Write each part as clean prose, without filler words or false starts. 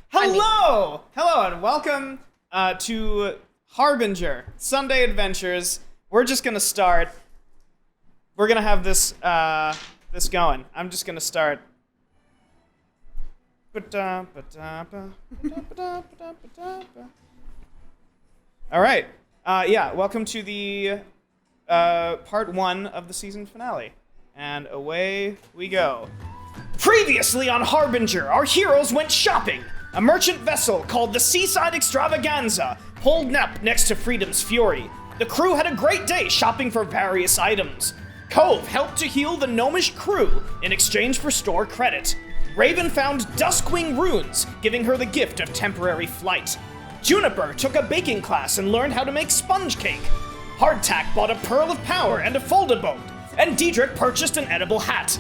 Hello! Hello, and welcome to Harbinger, Sunday Adventures. We're just gonna start. We're gonna have this going. I'm just gonna start. Alright. Yeah, welcome to the part 1 of the season finale. And away we go. Previously on Harbinger, our heroes went shopping. A merchant vessel called the Seaside Extravaganza pulled up next to Freedom's Fury. The crew had a great day shopping for various items. Cove helped to heal the gnomish crew in exchange for store credit. Raven found Duskwing runes, giving her the gift of temporary flight. Juniper took a baking class and learned how to make sponge cake. Hardtack bought a pearl of power and a fold-a-boat, and Diedrich purchased an edible hat.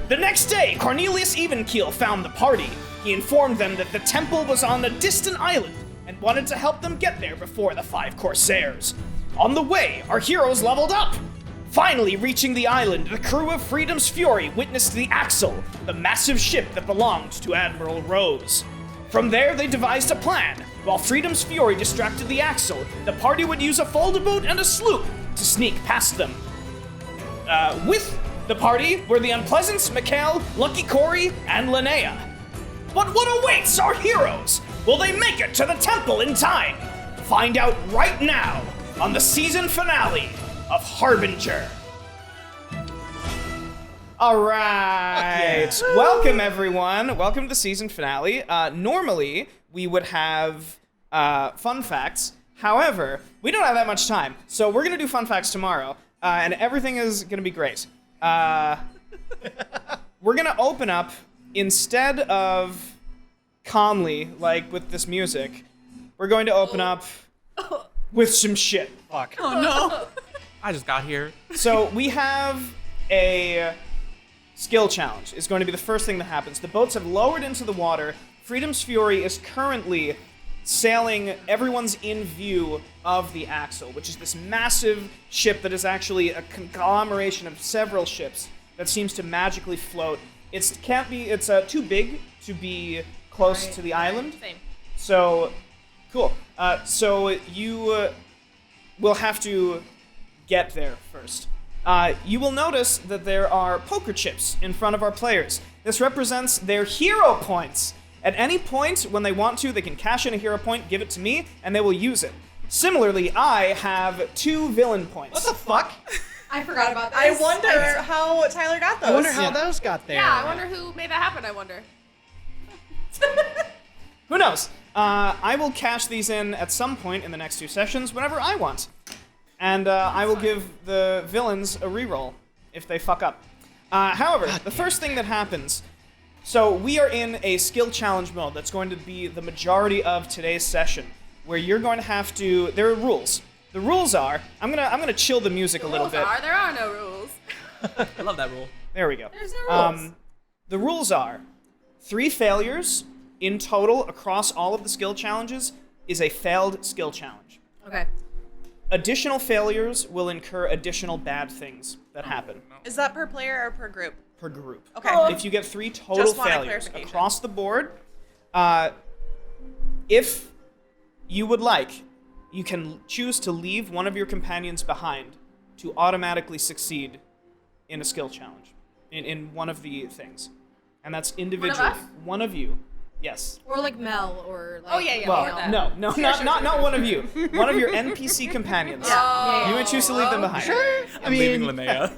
The next day, 𝕾𝖊𝖆𝖘𝔔 found the party. He informed them that the temple was on a distant island and wanted to help them get there before the 5 Corsairs. On the way, our heroes leveled up. Finally reaching the island, the crew of Freedom's Fury witnessed the Axel, the massive ship that belonged to Admiral Rose. From there, they devised a plan. While Freedom's Fury distracted the Axel, the party would use a fold-a-boat and a sloop to sneak past them. With the party were the Unpleasants, Mikhail, Lucky Corey, and Linnea. But what awaits our heroes? Will they make it to the temple in time? Find out right now on the season finale of Harbinger. All right, Welcome everyone. Welcome to the season finale. Normally we would have fun facts. However, we don't have that much time, so we're gonna do fun facts tomorrow, and everything is gonna be great. We're gonna open up, instead of calmly, like with this music, we're going to open up with some shit. Fuck. Oh no! I just got here. So we have a skill challenge. It's going to be the first thing that happens. The boats have lowered into the water. Freedom's Fury is currently sailing. Everyone's in view of the Axel, which is this massive ship that is actually a conglomeration of several ships that seems to magically float. It's too big to be close to the island. Same. So, cool. So you will have to get there first. You will notice that there are poker chips in front of our players. This represents their hero points. At any point, when they want to, they can cash in a hero point, give it to me, and they will use it. Similarly, I have 2 villain points. What the fuck? I forgot about this. I wonder how Tyler got those. I wonder how those got there. Yeah, I wonder who made that happen, I wonder. Who knows? I will cash these in at some point in the next 2 sessions, whenever I want. And I will give the villains a reroll if they fuck up. However, the first thing that happens, so we are in a skill challenge mode that's going to be the majority of today's session, where you're going to have to, there are rules. The rules are, I'm gonna chill the music a little bit. There are no rules. I love that rule. There we go. There's no rules. The rules are 3 failures in total across all of the skill challenges is a failed skill challenge. Okay. Additional failures will incur additional bad things that happen Is that per player or per group? per group. Okay. If you get 3 total Just wanted failures clarification. across the board, if you would like, you can choose to leave one of your companions behind to automatically succeed in a skill challenge, in one of the things. And that's individually. us? One of you. Yes. Or like Mel, or like... Oh, yeah. Well, that. no, not one of you. One of your NPC companions. Oh. You would choose to leave them behind. I'm leaving Linnea.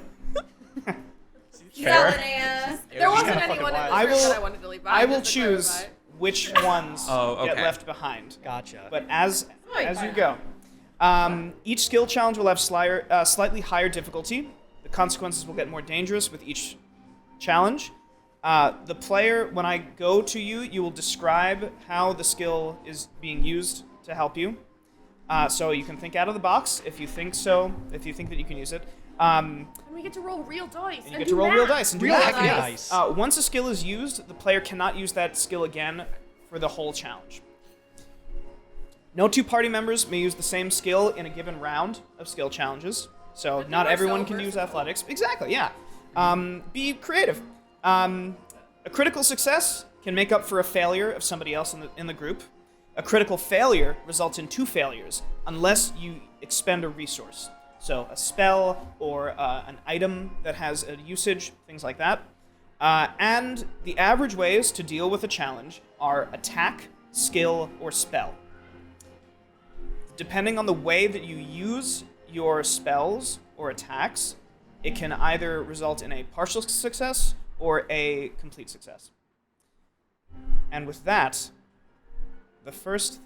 Yeah, Linnea. There wasn't anyone in I this group will- that I wanted to leave behind. I will just to choose clarify. which ones Oh, get okay. left behind. Gotcha. But as you go, each skill challenge will have slightly higher difficulty. The consequences will get more dangerous with each challenge. The player, when I go to you, you will describe how the skill is being used to help you. So you can think out of the box if you think that you can use it. And we get to roll real dice. You get to roll real dice and do Real math. heck Yeah. dice. Once a skill is used, the player cannot use that skill again for the whole challenge. No 2 party members may use the same skill in a given round of skill challenges. So But not they were everyone so can use versatile. athletics. Exactly, yeah. Be creative. A critical success can make up for a failure of somebody else in the group. A critical failure results in 2 failures unless you expend a resource. So a spell or an item that has a usage, things like that. And the average ways to deal with a challenge are attack, skill, or spell. Depending on the way that you use your spells or attacks, it can either result in a partial success or a complete success. And with that, the first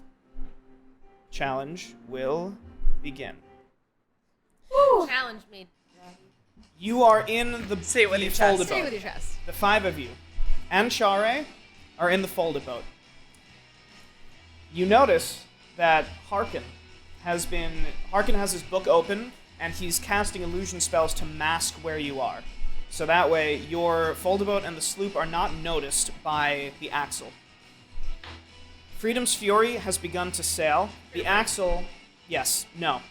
challenge will begin. Woo. Challenge me. You are in the Say it with your folded chest. Say it boat. with your chest. The 5 of you and 𝕊𝖆 are in the folded boat. You notice that Harkin has his book open, and he's casting illusion spells to mask where you are. So that way, your folded boat and the sloop are not noticed by the axle. Freedom's Fury has begun to sail. The axle, yes, no.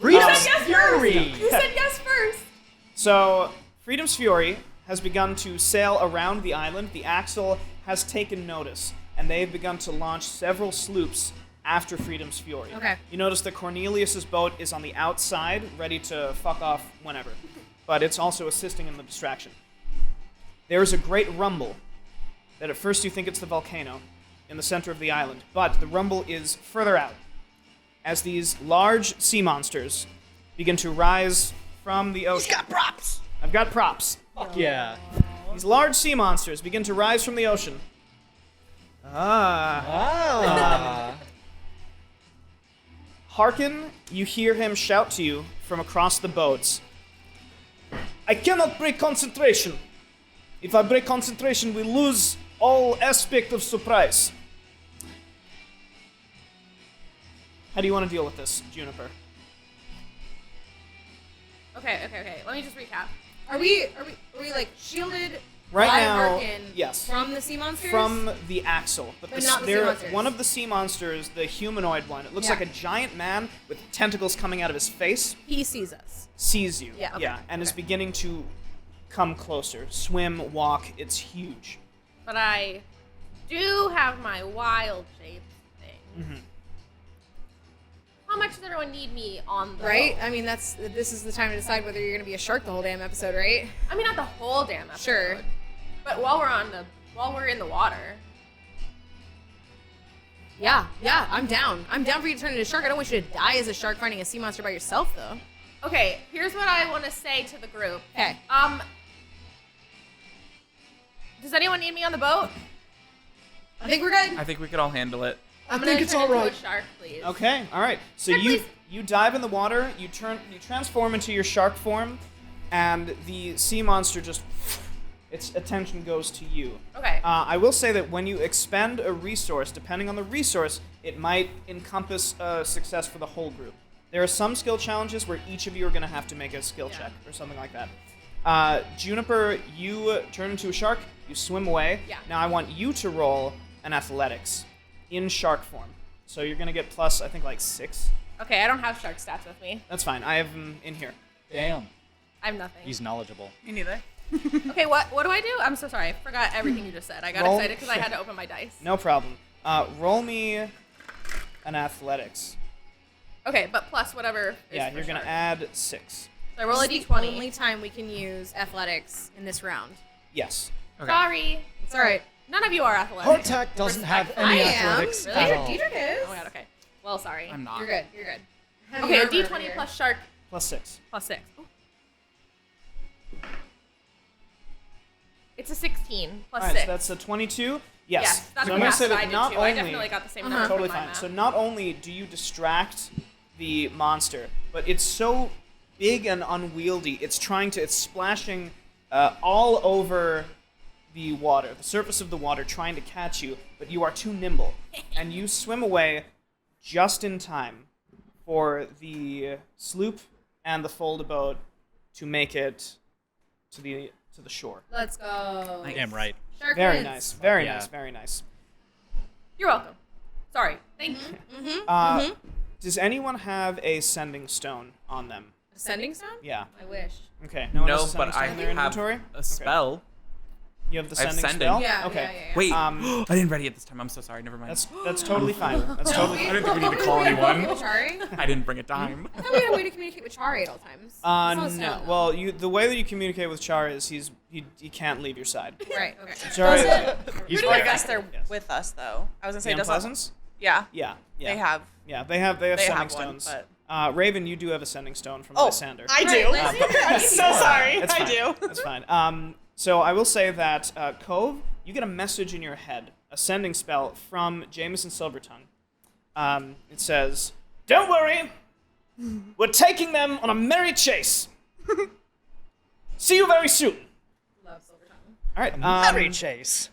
Freedom's Yes, Fury! You said yes first. So, Freedom's Fury has begun to sail around the island. The axle has taken notice, and they've begun to launch several sloops after Freedom's Fury. Okay. You notice that Cornelius's boat is on the outside, ready to fuck off whenever, but it's also assisting in the distraction. There is a great rumble that at first you think it's the volcano in the center of the island, but the rumble is further out as these large sea monsters begin to rise from the ocean. He's got props! I've got props. Fuck yeah. These large sea monsters begin to rise from the ocean. Harkin, you hear him shout to you from across the boats. I cannot break concentration. If I break concentration, we lose all aspect of surprise. How do you want to deal with this, Juniper? Okay. Let me just recap. Are we like shielded Right by now, Harkin yes. from the sea monsters? From the axle. But not the sea monsters. One of the sea monsters, the humanoid one, it looks Yeah. like a giant man with tentacles coming out of his face, He sees us. sees you. Yeah, okay. And is Okay. beginning to come closer. Swim, walk, it's huge. But I do have my wild shape thing. Mm-hmm. How much does everyone need me on the Right? boat? I mean, this is the time to decide whether you're gonna be a shark the whole damn episode, right? I mean, not the whole damn episode. Sure. But while we're in the water. Yeah, I'm down. I'm down for you to turn into a shark. I don't want you to die as a shark fighting a sea monster by yourself, though. Okay, here's what I want to say to the group. Okay. Does anyone need me on the boat? I think we're good. I think we could all handle it. I'm think gonna it's turn all into right. a shark, please. Okay, all right. So Yeah, please. you dive in the water, you transform into your shark form, and the sea monster just, its attention goes to you. Okay. I will say that when you expend a resource, depending on the resource, it might encompass a success for the whole group. There are some skill challenges where each of you are going to have to make a skill check or something like that. Juniper, you turn into a shark, you swim away. Yeah. Now I want you to roll an athletics in shark form. So you're going to get plus, I think, like 6. Okay, I don't have shark stats with me. That's fine. I have them in here. Damn. I have nothing. He's knowledgeable. Me neither. Okay, what do I do? I'm so sorry. I forgot everything you just said. I got Roll- excited because I had to open my dice. No problem. Roll me an athletics. Okay, but plus whatever. Yeah, you're going to add 6. So I roll a This is the d20. only time we can use athletics in this round. Yes. Okay. Sorry. It's all right. None of you are athletic. Hardtack doesn't have Respectfully. any I am. athletics Really? at all. Diedrich is. Oh my god, okay. Well, sorry. I'm not. You're good. You're good. Heavy Okay, a armor over d20 here. plus shark Plus 6. plus 6. Ooh. It's a 16 plus All right, 6. so that's a 22. Yes. Yes, that's so a I'm gonna math say that I that did not too. I only definitely got the same number totally from my fine. math. So not only do you distract the monster, but it's so big and unwieldy. It's splashing all over the water, the surface of the water, trying to catch you, but you are too nimble, and you swim away just in time for the sloop and the folded boat to make it to the shore. Let's go. Damn right. Shark Very wins. nice. Very Yeah. nice. Very nice. You're welcome. Sorry. Thank you. Does anyone have a sending stone on them? Ascending stone? Yeah. I wish. Okay. No one has No, a sending but stone I in their have inventory? a spell. You have the I have sending sending. spell? Yeah, Okay. yeah, yeah, yeah. Wait, Um, I didn't ready it this time. I'm so sorry. Never mind. That's totally fine. That's totally I fine. didn't think we need to call anyone. Chari? I didn't bring a dime. I thought we had a way to communicate with Chari at all times. No. Well, the way that you communicate with Char is he can't leave your side. Right, okay. Char is, I guess they're Yes. with us though. I was gonna say the doesn't. Unpleasants? Yeah. Yeah. They have. Yeah, they have They sending have one, stones. but- Raven, you do have a sending stone from Oh, Lysander. I do. Right, Lysander, I'm so sorry. It's I fine. do. That's fine. So I will say that Cove, you get a message in your head, a sending spell from Jameson Silvertongue. It says, "Don't worry, we're taking them on a merry chase. See you very soon." Love Silvertongue. All right. Merry chase.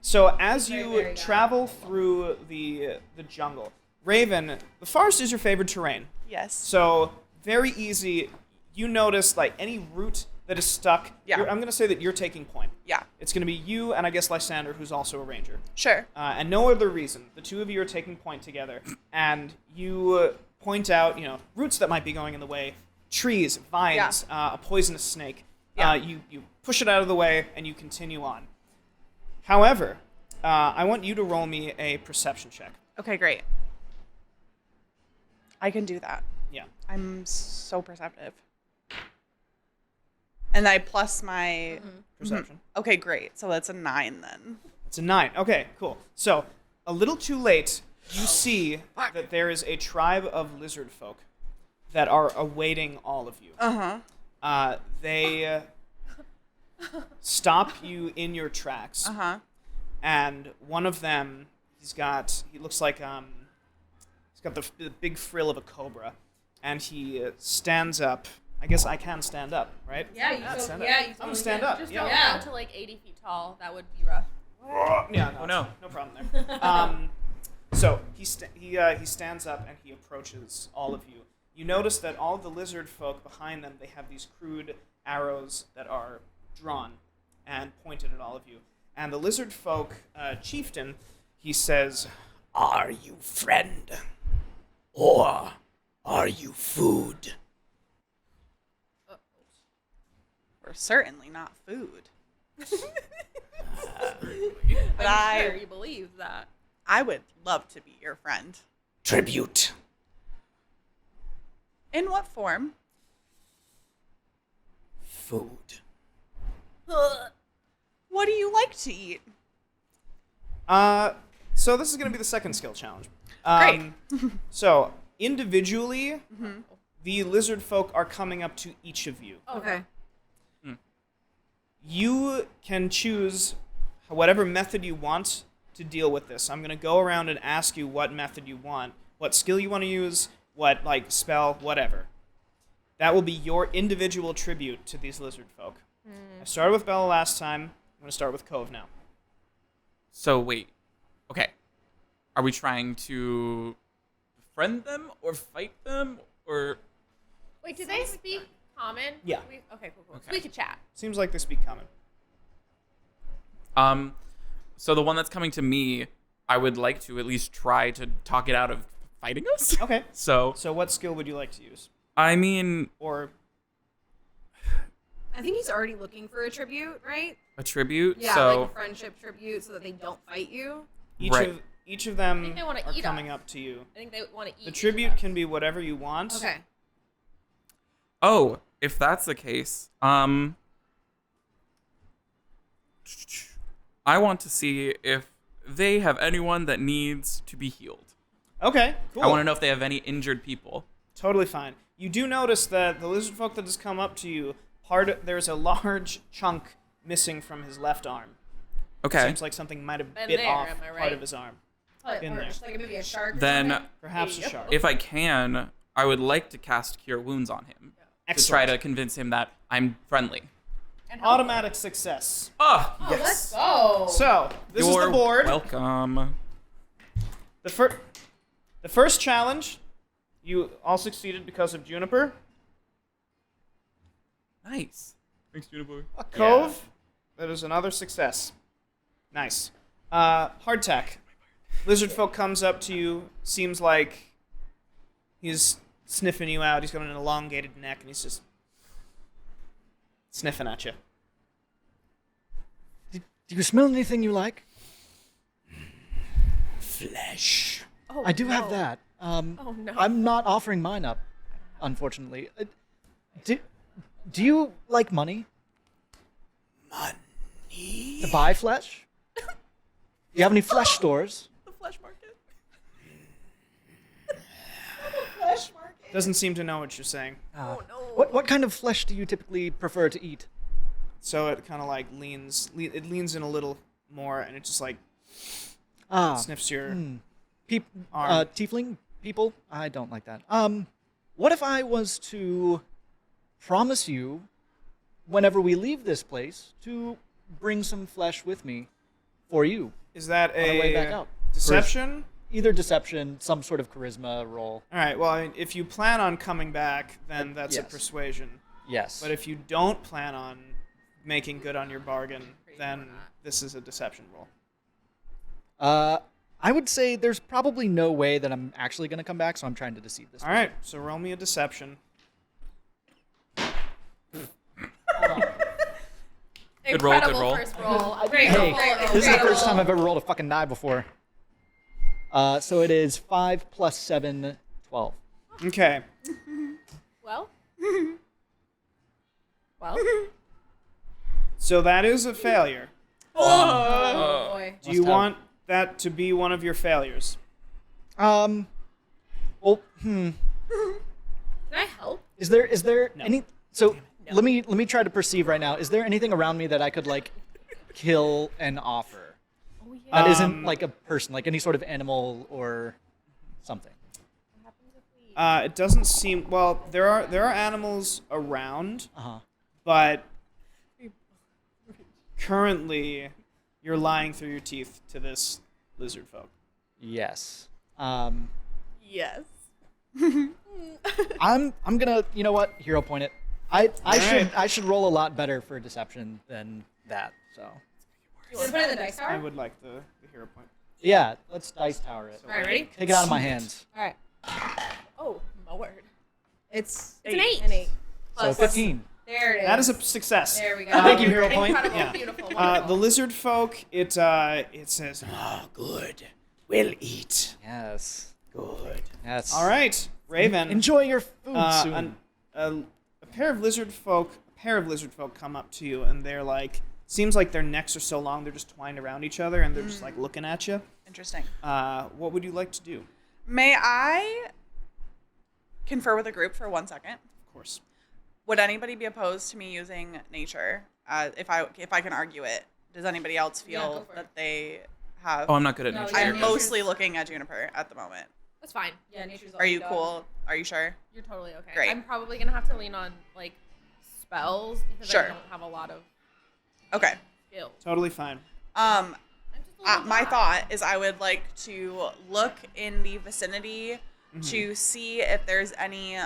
So as you very travel through the jungle, Raven, the forest is your favorite terrain. Yes. So very easy. You notice like any root that is stuck. Yeah. I'm gonna say that you're taking point. Yeah. It's gonna be you and I guess Lysander, who's also a ranger. Sure. And no other reason. The two of you are taking point together, and you point out, roots that might be going in the way, trees, vines, a poisonous snake. Yeah. You push it out of the way, and you continue on. However, I want you to roll me a perception check. Okay, great. I can do that. Yeah. I'm so perceptive. And I plus my. Perception. Okay, great. So that's a 9 then. It's a 9. Okay, cool. So, a little too late, you see that there is a tribe of lizard folk that are awaiting all of you. They stop you in your tracks. And one of them, he looks like, he's got the big frill of a cobra. And he stands up. I guess I can stand up, right? Yeah, you Stand stand up. yeah, I'm gonna stand up. Just Yeah. don't Yeah. go to like 80 feet tall. That would be rough. Yeah. Oh, no. No problem there. So he stands up and he approaches all of you. You notice that all the lizard folk behind them, they have these crude arrows that are drawn and pointed at all of you. And the lizard folk chieftain, he says, Are you friend? Or are you food? We're certainly not food. But I'm sure you believe that. I would love to be your friend. Tribute. In what form? Food. What do you like to eat? so this is going to be the second skill challenge. Great. So individually, the lizard folk are coming up to each of you. Okay. You can choose whatever method you want to deal with this. I'm going to go around and ask you what method you want, what skill you want to use, what spell, whatever. That will be your individual tribute to these lizard folk. I started with Bella last time. I'm going to start with Cove now. So wait. Okay. Are we trying to befriend them or fight them or? Wait, do they speak common? Yeah. Okay, cool. Okay. So we could chat. Seems like they speak common. So the one that's coming to me, I would like to at least try to talk it out of fighting us. Okay. So So what skill would you like to use? I mean, Or I think he's already looking for a tribute, right? a tribute. Yeah, so like a friendship tribute so that they don't fight you. each of them think they wanna are eat coming us. up to you. I think they want to eat. The each tribute of us. can be whatever you want. Okay. Oh, if that's the case, I want to see if they have anyone that needs to be healed. Okay, cool. I want to know if they have any injured people. Totally fine. You do notice that the lizard folk that has come up to you, there's a large chunk missing from his left arm. Okay. Seems like something might have Been bit there, off am I part right? of his arm. In Or there. just like maybe a shark or Then, something. Perhaps a There you shark. if I can, I would like to cast Cure Wounds on him to Excellent. try to convince him that I'm friendly. And help Automatic success. Oh, Oh, let's go. So, this is the You're board. welcome. The first challenge, you all succeeded because of Juniper. Nice. Thanks, Juniper. Cove, that is another success. Nice. Hardtack. Lizard folk comes up to you, seems like he's sniffing you out. He's got an elongated neck, and he's just sniffing at you. Do you smell anything you like? Flesh. Oh, I do no. have that. Oh no. I'm not offering mine up, unfortunately. Do you like money Money. to buy flesh? Do you have any flesh stores? The flesh market. Doesn't seem to know what you're saying. Oh no. What kind of flesh do you typically prefer to eat? So it kind of like leans in a little more, and it just like Ah, sniffs your arm. Tiefling people? I don't like that. What if I was to promise you, whenever we leave this place, to bring some flesh with me for you? Is that On our way back a out. deception? Either deception, some sort of charisma roll. All right. Well, I mean, if you plan on coming back, then that's a Yes. persuasion. Yes. But if you don't plan on making good on your bargain, then this is a deception roll. I would say there's probably no way that I'm actually going to come back, so I'm trying to deceive this. All right. So roll me a deception. Good roll, good Incredible roll. first roll. Great Hey, roll. this is the first time I've ever rolled a fucking die before. So it is 5 plus 7, 12. Okay. Well. Well. So that is a failure. Oh boy. Do you have- want that to be one of your failures? Well, Can I help? is there any? So let me try to perceive right now. Is there anything around me that I could like kill and offer? Oh yeah. That isn't like a person, like any sort of animal or something. It doesn't seem. Well, there are animals around, Uh-huh. but currently you're lying through your teeth to this lizard folk. Yes. Yes. I'm gonna, you know what? Hero point it. right. I should roll a lot better for deception than that. So You want to put it in the dice I tower? would like the hero point. yeah, let's dice tower it. All right, ready? Take it out of my hands. All right. Oh my word. It's It's an 8. an 8. So Plus- 15. There it is. That is a success. There we go. Thank you, hero point. Incredible, Yeah. beautiful, The wonderful. lizard folk, it says, Ah, good. We'll eat. Yes. Good. Yes. all right, Raven. Enjoy your food soon. A pair of lizard folk come up to you, and they're like, seems like their necks are so long they're just twined around each other, and they're just like looking at you. Interesting. What would you like to do? May I confer with the group for 1 second? Of course. Would anybody be opposed to me using nature if I can argue it? Does anybody else Yeah, feel go for that it. they have? Oh, I'm not good at No, nature. yeah, I'm characters. mostly looking at Juniper at the moment. That's fine. Yeah, nature's all Are you done. cool? Are you sure? You're totally okay. Great. I'm probably gonna have to lean on like spells because Sure. I don't have a lot of Okay. skills. Totally fine. I'm just a little My guy. thought is I would like to look in the vicinity to see if there's any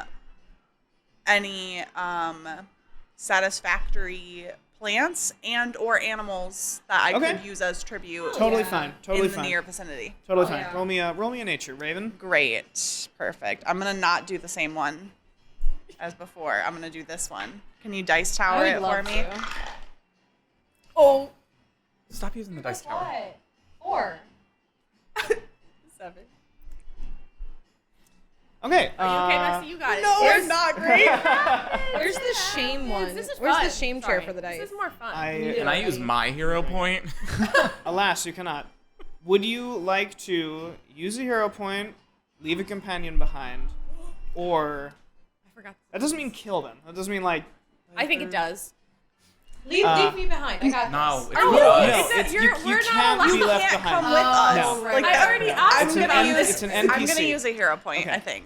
satisfactory plants and or animals that I Okay. could use as tribute Totally yeah. fine. Totally in the fine. near vicinity. Totally Oh, fine. yeah. Roll me a nature, Raven. Great. Perfect. I'm going to not do the same one as before. I'm going to do this one. Can you dice I tower would it for love me? to. Oh. Stop using the dice tower. What? 4. 7. Okay. Are you okay, Messi? You got it. No, Yes. it's not great. Where's the shame one? This is Where's fun. the shame Sorry. chair for the dice? This is more fun. Can I use my hero point? Alas, you cannot. Would you like to use a hero point, leave a companion behind, or I forgot. that doesn't mean kill them. That doesn't mean like I think it does. Leave me behind. I got No, this. it's Oh, not. no, it's a- it's, you're- you we're not can't allowed- be You left can't behind. come with us. No. Like I that. already asked I'm It's an gonna N- use. it's an I'm NPC. gonna use a hero point. Okay. I think.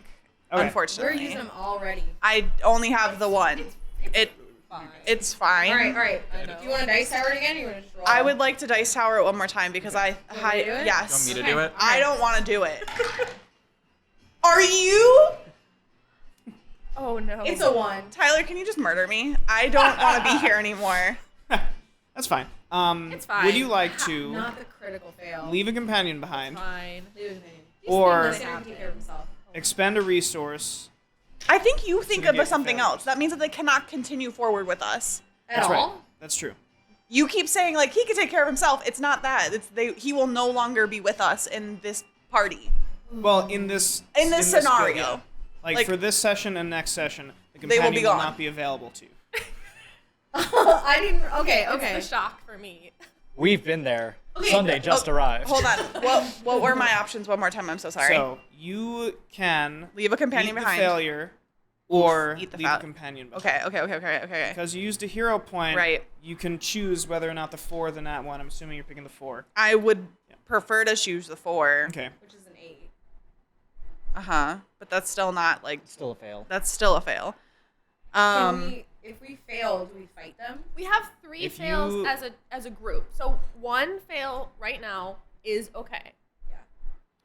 Okay. We're Unfortunately, using them already. I only have the one. Fine. It's fine. All right. Do you want to dice tower it again? Or you want to just roll? I would like to dice tower it one more time because me to do it? yes. You want me to do it? I don't want to do it. Are you? Oh no. It's a 1. Tyler, can you just murder me? I don't want to be here anymore. That's fine. It's fine. Would you like to Not the critical fail. leave a companion behind, fine. Leave it in. or Let him take care of himself. expend a resource? I think you think Should be of something failures. else. That means that they cannot continue forward with us. At That's all? right. That's true. You keep saying like he can take care of himself. It's not that. He will no longer be with us in this party. Well, in this scenario. yeah. Like for this session and next session, the They will companion be will gone. not be available to you. I didn't. Okay. It's the shock for me. We've been there. Sunday just arrived. Hold on. What were my options one more time? I'm so sorry. So you can Leave a companion eat behind. the failure, or Eat the leave fat. a companion behind. Okay. Because you used a hero point, Right. you can choose whether or not the 4 or the nat 1. I'm assuming you're picking the 4. I would prefer to choose the 4. Okay. Which is an 8. But that's still not like. Still a fail. That's still a fail. If we fail, do we fight them? We have 3 If fails you- as a group. So 1 fail right now is okay.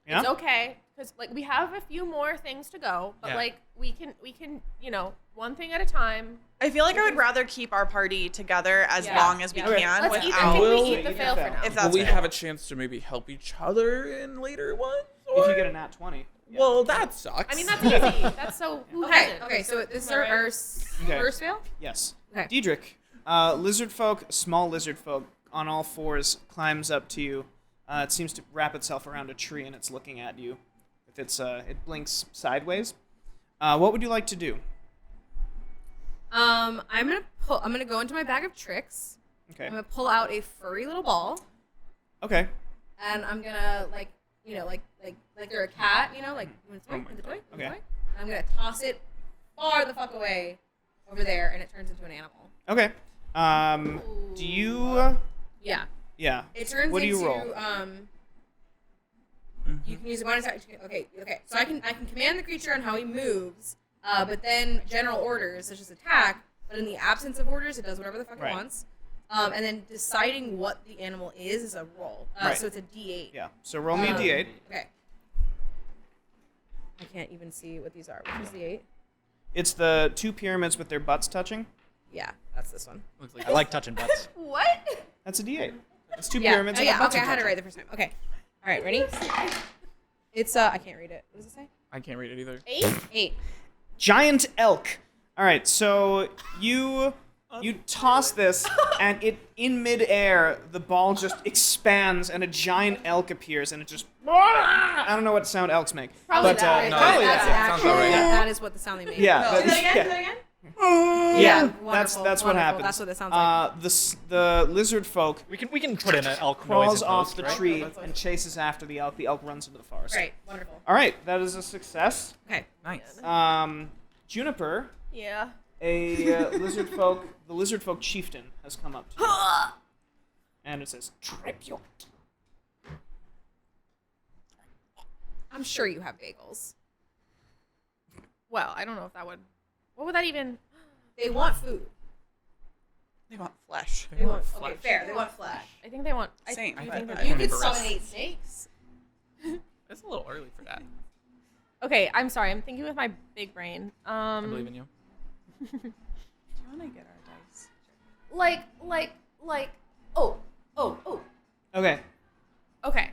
Yeah? It's okay because like we have a few more things to go, but Yeah. like we can one thing at a time. I feel like I would rather keep our party together as Yeah. long as we Yeah. can Let's eat. I without. think Will- we eat the fail for now. If Will that's we fair. have a chance to maybe help each other in later ones? If you get a nat 20. Yeah. Well, that sucks. I mean that's easy. That's so who hasn't? Okay. So this is Am I our right? first fail. Yes. Okay. Diedrich, lizard folk, small lizard folk, on all 4s, climbs up to you. It seems to wrap itself around a tree and it's looking at you. With its, it blinks sideways. What would you like to do? I'm gonna go into my bag of tricks. Okay. I'm gonna pull out a furry little ball, Okay. and I'm gonna like they're a cat, like the toy, the toy. Okay. I'm gonna toss it far the fuck away over there, and it turns into an animal. Okay. Do you? Yeah. Yeah. It turns What do into you roll? You can use a bonus action. Okay. So I can command the creature on how he moves, but then general orders such as attack. But in the absence of orders, it does whatever the fuck Right. it wants. And then deciding what the animal is a roll. Right. So it's a D8. Yeah. So roll me a d8. Okay. I can't even see what these are. Which is the 8? It's the 2 pyramids with their butts touching. Yeah, that's this one. Looks like I like touching butts. What? That's a d8. It's 2 Yeah. pyramids Oh, and yeah. the butts Okay, I are had it touching. right the first time. Okay. All right, ready? It's I can't read it. What does it say? I can't read it either. 8. Giant elk. All right, so you toss this, and it in midair, the ball just expands, and a giant elk appears, and it just. I don't know what sound elks make, Probably but that. no, probably That's that. sounds about right. That is what the sound they make. Yeah, Say that again. Say that again. yeah. Wonderful, That's what wonderful. happens. That's what it sounds like. The lizard folk We can put in an elk crawls noise in off post, the right? tree and chases after the elk. The elk runs into the forest. Right. Wonderful. All right, that is a success. Okay. Nice. Juniper, Yeah. a lizard folk, the lizard folk chieftain has come up to you, and it says tribute. I'm sure you have bagels. Well, I don't know if that would. What would that even? They want food. They want flesh. They want okay, fair. They want flesh. I think they want. Same. I but- think but- that You want could Everest. summon 8 snakes. It's a little early for that. Okay, I'm sorry. I'm thinking with my big brain. I believe in you. Do you want to get our dice? Like. Oh. Okay. Okay.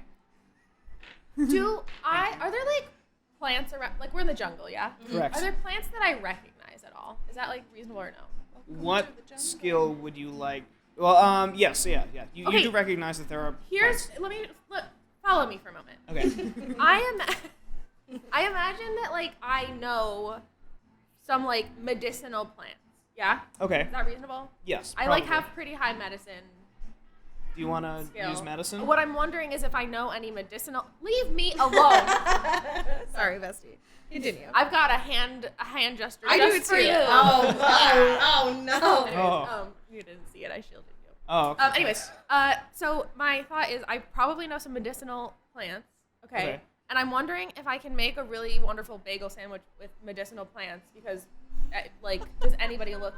Are there like plants around? Like we're in the jungle, yeah. Correct. Are there plants that I recognize at all? Is that like reasonable or no? What skill would you like? Well, yes, yeah. You Okay. do recognize that there are. Here's follow me for a moment. Okay. I imagine that like I know some like medicinal plants. Yeah. Okay. Is that reasonable? Yes. I like probably. have pretty high medicine Do you want to skill. use medicine? What I'm wondering is if I know any medicinal. Leave me alone. Sorry, bestie. Continue. I've got a hand gesture. I do just it for too. you. Oh no. Anyways, Oh. you didn't see it. I shielded you. Oh. Okay. Anyways, so my thought is I probably know some medicinal plants. Okay. Okay. And I'm wondering if I can make a really wonderful bagel sandwich with medicinal plants because, like, does anybody look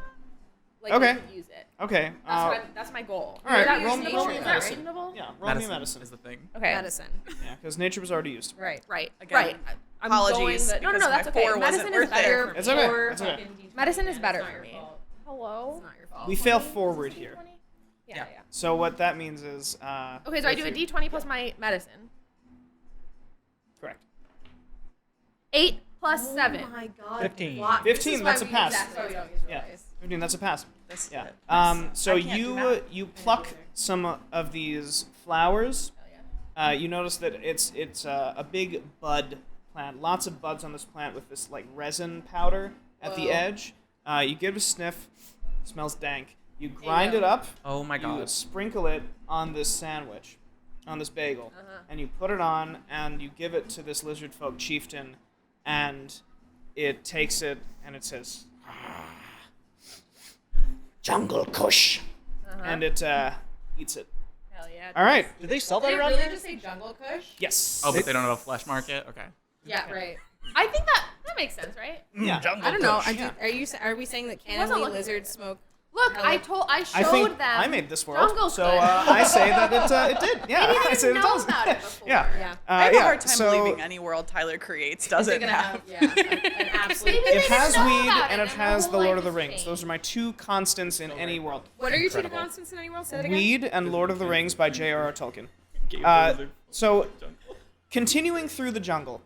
like Okay. they could use it? Okay. That's my goal. all right, Is that roll me reasonable? a Is that medicine. reasonable? Yeah. Roll me medicine. is the thing. Okay. Medicine. Yeah, because nature was already used. Right. Right. Again, right. I'm apologies, Going no, because that's my okay. 4 wasn't Medicine worth is better it. for me. It's okay. Or It's okay. fucking Medicine is D20. better It's not for your me. fault. Hello. It's not your fault. We fail forward here. Yeah. Yeah. Yeah. So what that means is. Okay, so I do a D20 plus my medicine. Correct. 8 plus 7. Oh my god. 15. Why- 15, this is that's why a we pass. use that so we don't use Yeah. dice. 15, that's a pass. This is Yeah. it. So I can't do math. you pluck some of these flowers. You notice that it's a big bud plant. Lots of buds on this plant with this like resin powder at the edge. You give it a sniff. Smells dank. You grind it up. Oh my You god. sprinkle it on this sandwich, on this bagel, and you put it on, and you give it to this lizard folk chieftain, and it takes it, and it says, Jungle Kush. and it eats it. Hell yeah. All right. Do they sell Did that they around really here? just say Jungle Kush? Yes. Oh, but they don't have a flesh market? Okay. Yeah, right. I think that makes sense, right? Yeah. I don't know. Yeah. Are we saying that wasn't cannibal looking lizards for it. smoke? Look, Hello. I I showed think them. I made this world, Jungle so Kush. I say that it did. Yeah, Maybe they I say it didn't know does. about it before. Yeah. Yeah. I have yeah, a hard time so believing any world Tyler creates They're doesn't gonna have. have an absolute. Maybe It they has didn't know weed about and it, it and has their the whole Lord of the life Rings. changed. Those are my two constants in any world. What are your two Incredible. constants in any world? Say that again. Weed and Lord of the Rings by J.R.R. Tolkien. So, continuing through the jungle,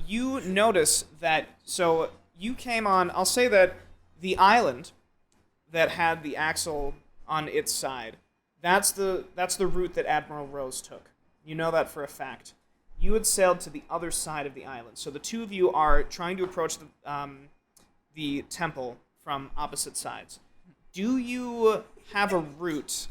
you notice that, so you came on, I'll say that the island that had the axle on its side, that's the route that Admiral Rose took. You know that for a fact. You had sailed to the other side of the island. So the two of you are trying to approach the temple from opposite sides. Do you have a route?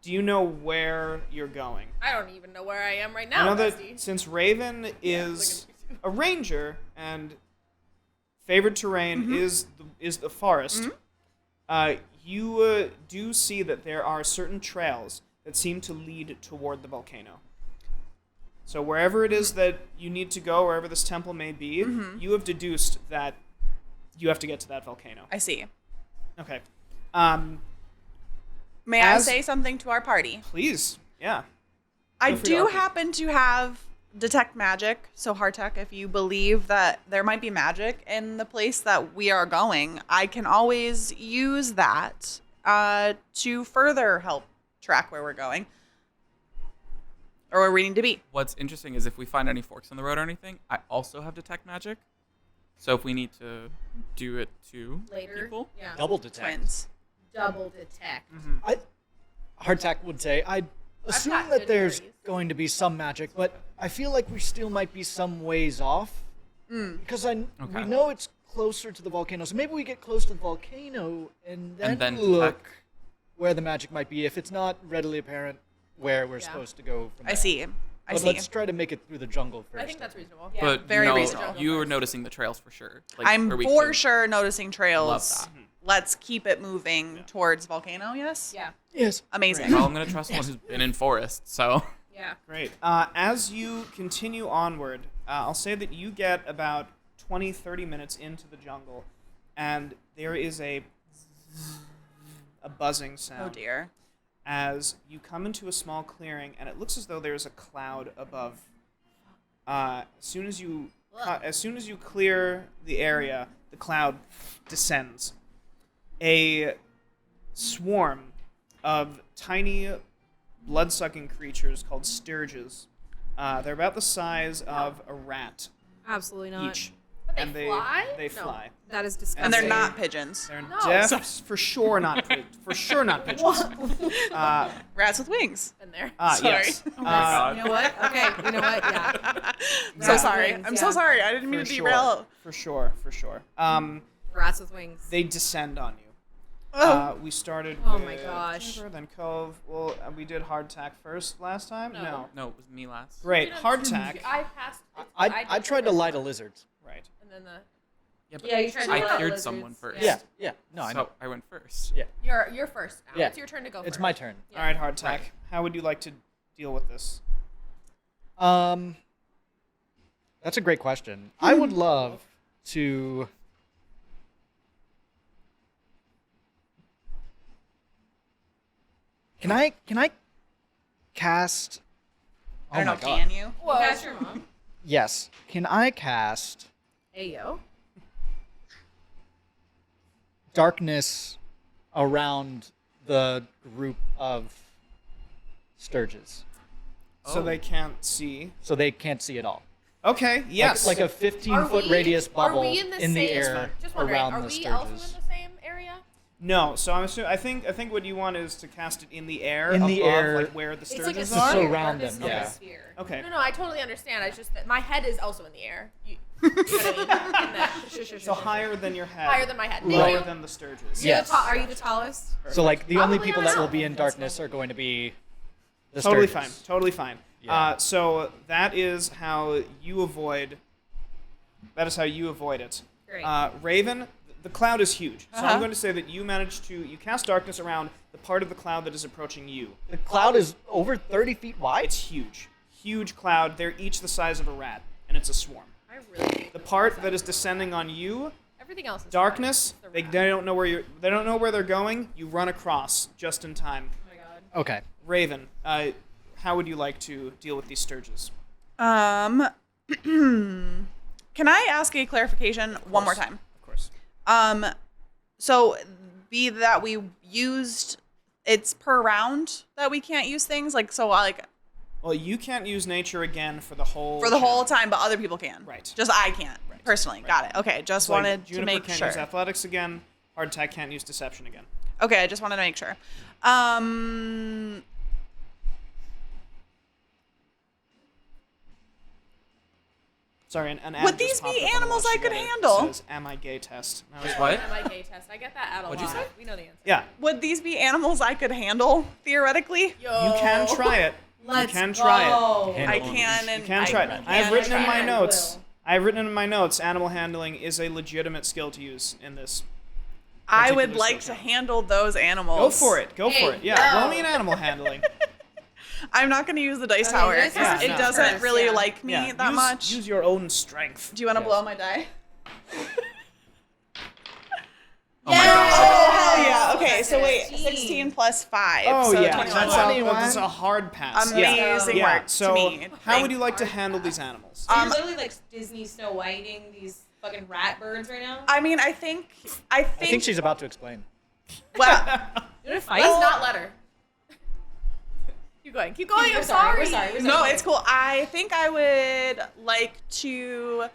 Do you know where you're going? I don't even know where I am right I now, know that Rusty. since Raven is a ranger and favored terrain is the forest, you do see that there are certain trails that seem to lead toward the volcano. So wherever it is that you need to go, wherever this temple may be, you have deduced that you have to get to that volcano. I see. Okay. May I As- say something to our party? Please. Yeah. I Feel free to do argue. happen to have detect magic, so Hartek, if you believe that there might be magic in the place that we are going, I can always use that to further help track where we're going or where we need to be. What's interesting is if we find any forks in the road or anything, I also have detect magic. So if we need to do it to Later. people, Yeah. Double detect. Twins. Double detect. Hardtack would say, I assume got that good there's theories. going to be some magic, but I feel like we still might be some ways off. Because we Okay. know it's closer to the volcano, so maybe we get close to the volcano and then look detect. where the magic might be, if it's not readily apparent where we're supposed to go from I there. see. I But see. let's try to make it through the jungle first. I think that's reasonable. Yeah. But very no, reasonable. you were noticing the trails for sure. Like, I'm where we for could- sure noticing trails. Love that. Let's keep it moving towards volcano, yes? Yeah. Yes. Amazing. Well, I'm gonna trust someone who's been in forest. So Yeah. Great. As you continue onward, I'll say that you get about 20, 30 minutes into the jungle, and there is a buzzing sound. Oh dear. As you come into a small clearing, and it looks as though there's a cloud above. As soon as you clear the area, the cloud descends. A swarm of tiny, blood-sucking creatures called sturges. They're about the size of a rat Absolutely not. each, But they and fly? they No. fly. That is disgusting. And they're they- not pigeons. They're No. for sure not pigeons. Rats with wings. In there. Sorry. Yes. Oh my God. You know what? Okay. You know what? Yeah. So Yeah. sorry. Wings, I'm yeah. so sorry. I didn't mean For to sure. derail. For sure. Rats with wings. They descend on you. Oh. We started Oh with my gosh. Timber, then Cove. Well, we did hardtack first last time? No. no, it was me last. Great. Hardtack. I passed. I tried to light a lizard. Right. And then Yeah, but Yeah, you tried to I light cleared lizards. someone first. Yeah. No, I know. So I went first. Yeah. you're first now. Yeah. It's your turn to go It's first. my turn. Yeah. All right, Hardtack. Right. How would you like to deal with this? That's a great question. I would love to. Can I cast? I don't oh know. my God. Can you? Whoa. That's your mom. Yes. Can I cast Hey yo. darkness around the group of sturges So Oh. they can't see. so they can't see at all? Okay. Yes. Like a 15-foot radius bubble Are we in the same, air Just wondering, around are the we sturges. also in the same area? No, so I'm assuming. I think what you want is to cast it in the air, In the above, air. like where the It's like a Sturges To are. surround darkness them, is a yeah. sphere. Okay. No, I totally understand. It's just that my head is also in the air. You know what I mean? In that- So higher than your head. Higher than my head. Lower Thank you. than the Sturges. Yes. Are you the tallest? So like the only Probably people not. that will be in darkness are going to be the Totally Sturges. fine. Totally fine. Yeah. So that is how you avoid. That is how you avoid it. Great. Raven, the cloud is huge. So I'm Uh-huh. going to say that you managed to cast darkness around the part of the cloud that is approaching you. The cloud is over 30 feet wide. It's huge. Huge cloud. They're each the size of a rat, and it's a swarm. I really. The part that is descending on you, Everything else is darkness. fine. They don't know where they don't know where they're going. You run across just in time. Oh my god. Okay. Raven, how would you like to deal with these Sturges? Can I ask a clarification one more time? Of course. So be that we used it's per round that we can't use things like Well, you can't use nature again for the whole for the whole time, but other people can. Right. Just I can't Right. personally. Right. Got it. Okay. Just Like, wanted to Juniper make can't sure. use athletics again. Hardtack can't use deception again. Okay. I just wanted to make sure. Sorry, an ad Would just these popped be up on the animals watch I could together. It handle? says, "Am I gay?" test. And I was What? Am I gay test? I get that at a What'd lot. you say? We know the answer. Yeah, Would these be animals I could handle theoretically? Yo. you can try it. Let's you can try it. go. Handle I them. can and You can I try it. I have can written in try. my and notes. will. I have written in my notes. Animal handling is a legitimate skill to use in this. I would particular like to skill. handle those animals. Go for it. Go Hey, for it. Yeah, no. roll me an animal handling. I'm not going to use the dice Okay, tower dice because tower's it not doesn't first, really yeah. like me Yeah, that much. Use your own strength. Do you want to Yes. blow my die? Oh my god. Oh, hell yeah. Okay, so wait. 16. 16 plus 5. Oh so yeah, 21. that's a hard pass. Amazing yeah. work So to me. how would you like to handle these animals? So you're literally like Disney Snow Whiting these fucking rat birds right now. I mean, I think I think she's about to explain. well, You want to fight? Let's not let her. Keep going. Keep going. We're I'm sorry, sorry. we're sorry. no, it's cool. I think I would like to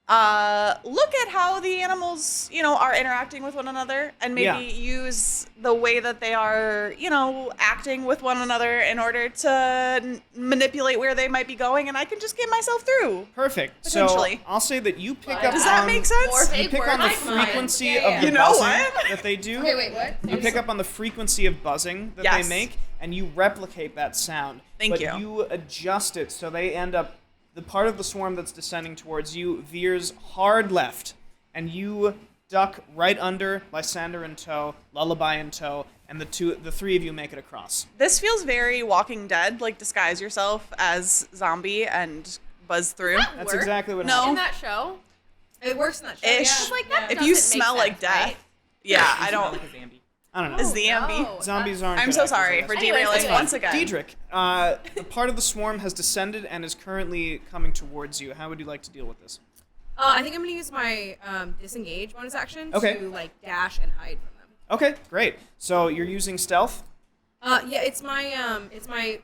look at how the animals, are interacting with one another and maybe Yeah. use the way that they are, acting with one another in order to manipulate where they might be going, and I can just get myself through. Perfect. So Potentially. I'll say that you pick up Does that on make sense? More you fake pick on the words. frequency Yeah, of yeah. the You know buzzing what? that they do. Okay, wait, what? You pick up on the frequency of buzzing that Yes. they make, and you replicate that sound. Thank but you. you adjust it so they end up. The part of the swarm that's descending towards you veers hard left, and you duck right under Lysander in tow, Lullaby in tow, and the three of you make it across. This feels very Walking Dead, like disguise yourself as zombie and buzz through. That's Work? exactly what No. happened. In that show. It works in that show. Ish. Yeah. It's like that. If you doesn't make smell like sense, death, right? yeah, I Smell don't. like a Zambi. I don't know. Is the ambi? No, Zombies aren't. I'm good so actors, I sorry guess. for Anyways, derailing okay. once again. Diedrich, the part of the swarm has descended and is currently coming towards you. How would you like to deal with this? I think I'm gonna use my disengage bonus action Okay. to like dash and hide from them. Okay, great. So you're using stealth? Yeah, it's my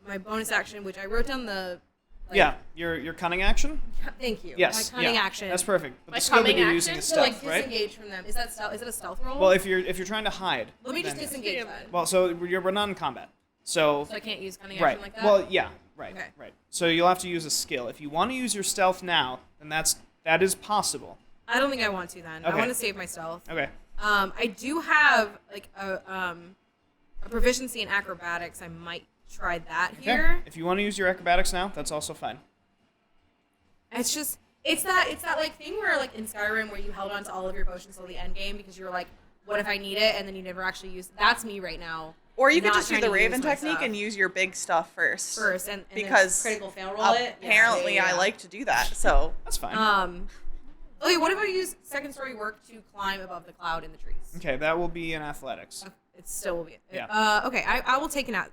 my bonus action, which I wrote down the. Like, Yeah, your cunning action? Thank you. Yes. My cunning yeah, action. That's perfect. But My the skill that cunning you're action? using is To like stealth, right? disengage from them. Is that stealth? Is it a stealth roll? Well, if you're trying to hide. Let me just then- disengage then. Well, so we're not in combat. So So I can't use cunning right. action like that. Well, yeah, right, Okay. right. So you'll have to use a skill. If you want to use your stealth now, then that is possible. I don't think I want to then. I Okay. want to save my stealth. Okay. I do have like a proficiency in acrobatics. I might try that Okay. here. If you want to use your acrobatics now, that's also fine. It's just it's that like thing where like in Skyrim where you held on to all of your potions till the end game because you were like, what if I need it, and then you never actually use. That's me right now. Or you could Not just do trying the to use Raven my technique stuff. and use your big stuff first. And Because then critical fail roll it. Apparently, Yeah. I like to do that. So That's fine. Okay, what if I use second story work to climb above the cloud in the trees? Okay, that will be in athletics. It still will be. Yeah. Okay, I will take an out.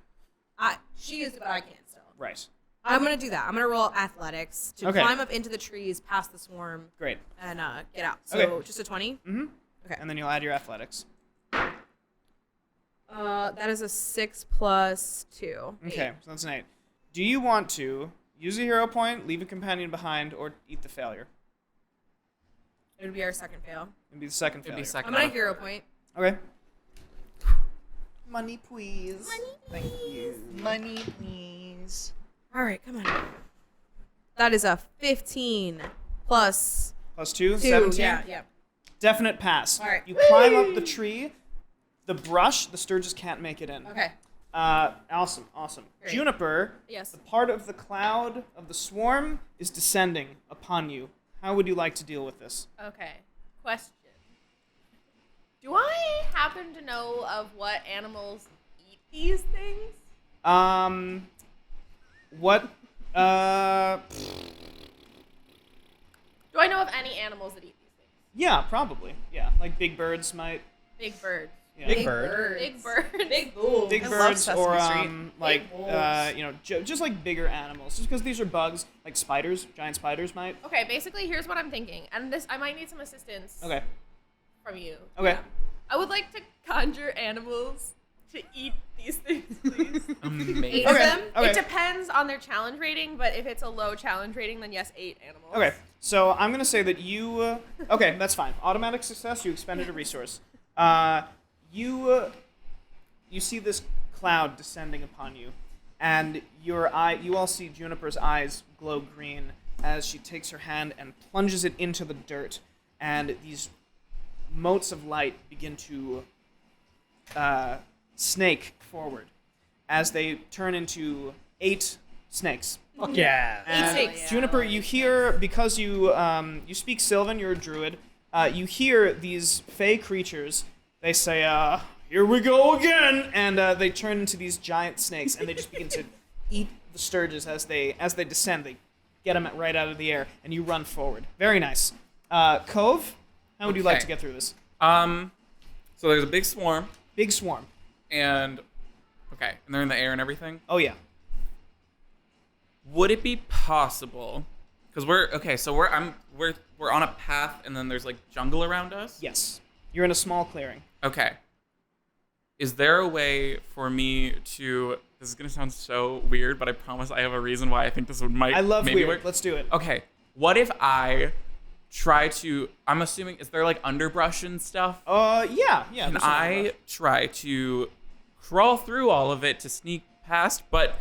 She used it, but I can't still. Right. I'm gonna do that. I'm gonna roll athletics to Okay. climb up into the trees past the swarm Great. and get out. So Okay. just a 20. Mm-hmm. Okay. And then you'll add your athletics. That is a 6 plus 2. Okay, so that's an 8. Do you want to use a hero point, leave a companion behind, or eat the failure? It would be our second fail. It'd be the second It'd failure. be second. I'm gonna hero point. Okay. Money, please. Thank you. Money, please. All right, come on. That is a 15 plus Plus 2, 2. 17. Yeah. Definite pass. All right. You climb up the tree. The brush, the Sturgis can't make it in. Okay. Awesome. Great. Juniper, Yes. the part of the cloud of the swarm is descending upon you. How would you like to deal with this? Okay. Question. Do I happen to know of what animals eat these things? What? Do I know of any animals that eat these things? Yeah, probably. Yeah, like big birds might. Big birds. Yeah. Big bird. Big birds. Big bull. Big I love birds, Sesame or Street. like Big wolves. just like bigger animals. Just because these are bugs, like spiders, giant spiders might. Okay, basically, here's what I'm thinking, and this I might need some assistance Okay. from you. Okay. Yeah. I would like to conjure animals to eat these things, please. 8 Amazing. of Okay. them. Okay. It depends on their challenge rating, but if it's a low challenge rating, then yes, 8 animals. Okay. So I'm gonna say that you. Okay, that's fine. Automatic success. You expended a resource. You see this cloud descending upon you, and you all see Juniper's eyes glow green as she takes her hand and plunges it into the dirt, and these motes of light begin to snake forward as they turn into 8 snakes. Fuck yeah. And snakes. Juniper, you hear, because you speak Sylvan, you're a druid. You hear these fey creatures. They say, "Here we go again," and they turn into these giant snakes, and they just begin to eat the Sturges as they descend. They get them right out of the air, and you run forward. Very nice. Cove, how would you like Okay. to get through this? So there's a big swarm, Big swarm. and they're in the air and everything. Oh yeah. Would it be possible? Because we're on a path, and then there's like jungle around us. Yes. You're in a small clearing. Okay. Is there a way for me to? This is gonna sound so weird, but I promise I have a reason why I think this might. I love maybe weird. work. Let's do it. Okay. What if I try to? I'm assuming is there like underbrush and stuff? Yeah. Can there's I try to crawl through all of it to sneak past? But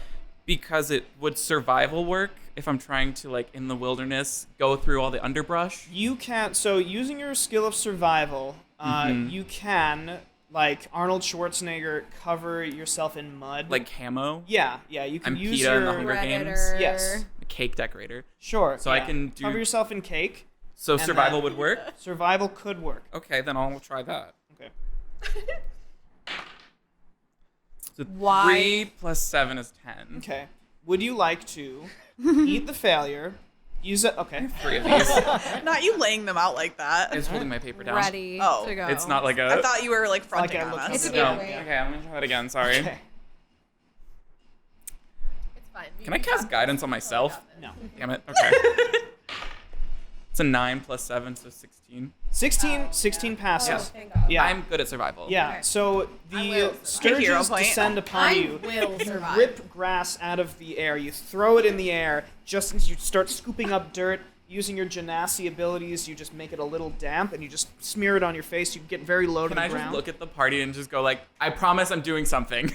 because it would survival work if I'm trying to like in the wilderness go through all the underbrush. You can. So using your skill of survival, you can, like Arnold Schwarzenegger, cover yourself in mud. Like camo. Yeah. You can I'm use PETA in the your. Hunger Games. Predator. Yes. A cake decorator. Sure. So I yeah. can do- cover yourself in cake. So And survival then- would work. Survival could work. Okay, then I'll try that. Okay. So Why? 3 plus 7 is 10. Okay. Would you like to eat the failure? Use it. Okay. 3 of these. Not you laying them out like that. Is holding my paper down. Ready Oh. to go. It's not like a. I thought you were like fronting Like I on looked us. It's a No. big way. Okay, I'm gonna try that again. Sorry. Okay. It's fine. Can I cast guidance on myself? No. Damn it. Okay. It's a 9 plus 7, so 16. 16 passes. Yes. Thank God. Yeah. I'm good at survival. Yeah, Okay. so I the will survive. Sturges Hero point. descend upon I you. will You survive. rip grass out of the air. You throw it in the air. Just as you start scooping up dirt, using your genasi abilities, you just make it a little damp, and you just smear it on your face. You get very low to Can the I just ground. look at the party and just go like, I promise I'm doing something?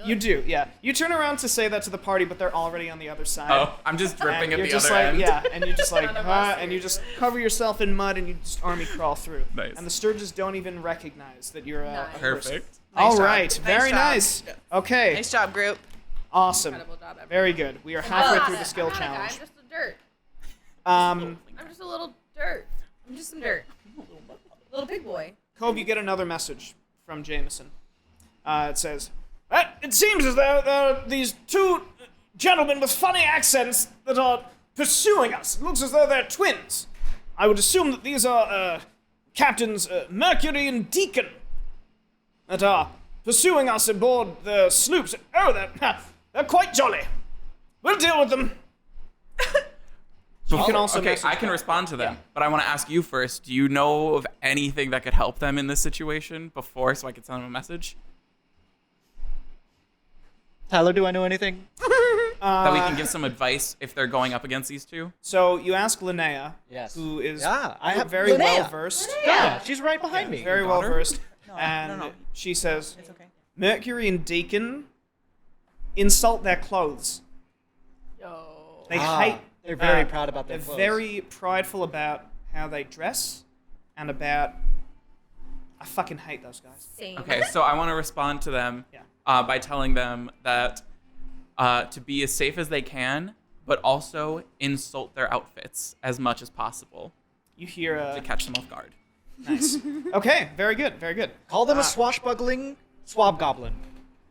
You do, yeah. You turn around to say that to the party, but they're already on the other side. Oh, I'm just dripping And at you're the just other like, end. yeah, and you just like, None of us and are. you just cover yourself in mud, and you just army crawl through. Nice. And the Sturges don't even recognize that you're Nice. a person. Perfect. All job. right, Nice very job. nice. Okay, Nice job, group. awesome. Incredible job, everyone. Very good. We are halfway I'm through not the skill I'm not a guy, challenge. I'm just a dirt. Um, I'm just a little dirt. I'm just some dirt. Little big boy. Cove, you get another message from Jameson. It says, "It seems as though there are these 2 gentlemen with funny accents that are pursuing us. It looks as though they're twins. I would assume that these are Captains Mercury and Deacon that are pursuing us aboard the sloops. Oh, they're quite jolly. We'll deal with them." You can also okay, message I can back. respond to them, Yeah. but I want to ask you first. Do you know of anything that could help them in this situation before, so I could send them a message? Tyler, do I know anything? that we can give some advice if they're going up against these two? So you ask Linnea, Yes. who is Yeah, I have very Linnea. well versed. Yeah, she's right behind me. Very well versed. No, And no. she says, It's okay. Mercury and Deacon insult their clothes. Yo. They hate. They're very proud about their They're clothes. very prideful about how they dress and about. I fucking hate those guys. Same. Okay, so I want to respond to them Yeah. by telling them that to be as safe as they can, but also insult their outfits as much as possible You hear to a catch them off guard. nice. Okay, very good, very good. Call them a swashbuckling swab goblin.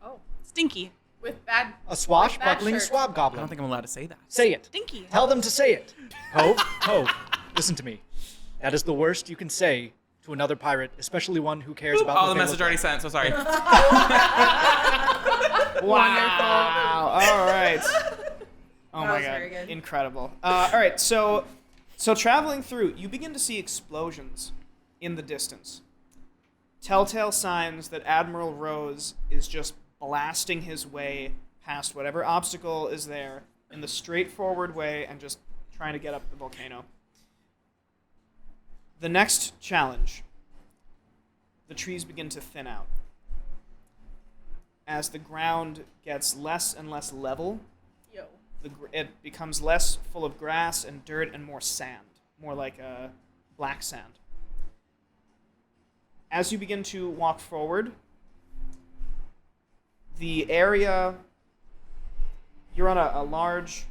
Oh. Stinky. With bad. A swashbuckling shirt. swab I goblin. don't think I'm allowed to say that. Say it. Stinky. Tell them to say it. Hove, listen to me. That is the worst you can say to another pirate, especially one who cares about Oh, what the they message look already like. sent, so sorry. Wow. All right. Oh That my was god. very good. Incredible. All right. So traveling through, you begin to see explosions in the distance. Telltale signs that Admiral Rose is just blasting his way past whatever obstacle is there in the straightforward way and just trying to get up the volcano. The next challenge. The trees begin to thin out. As the ground gets less and less level, Yo. it becomes less full of grass and dirt and more sand, more like black sand. As you begin to walk forward, the area, you're on a large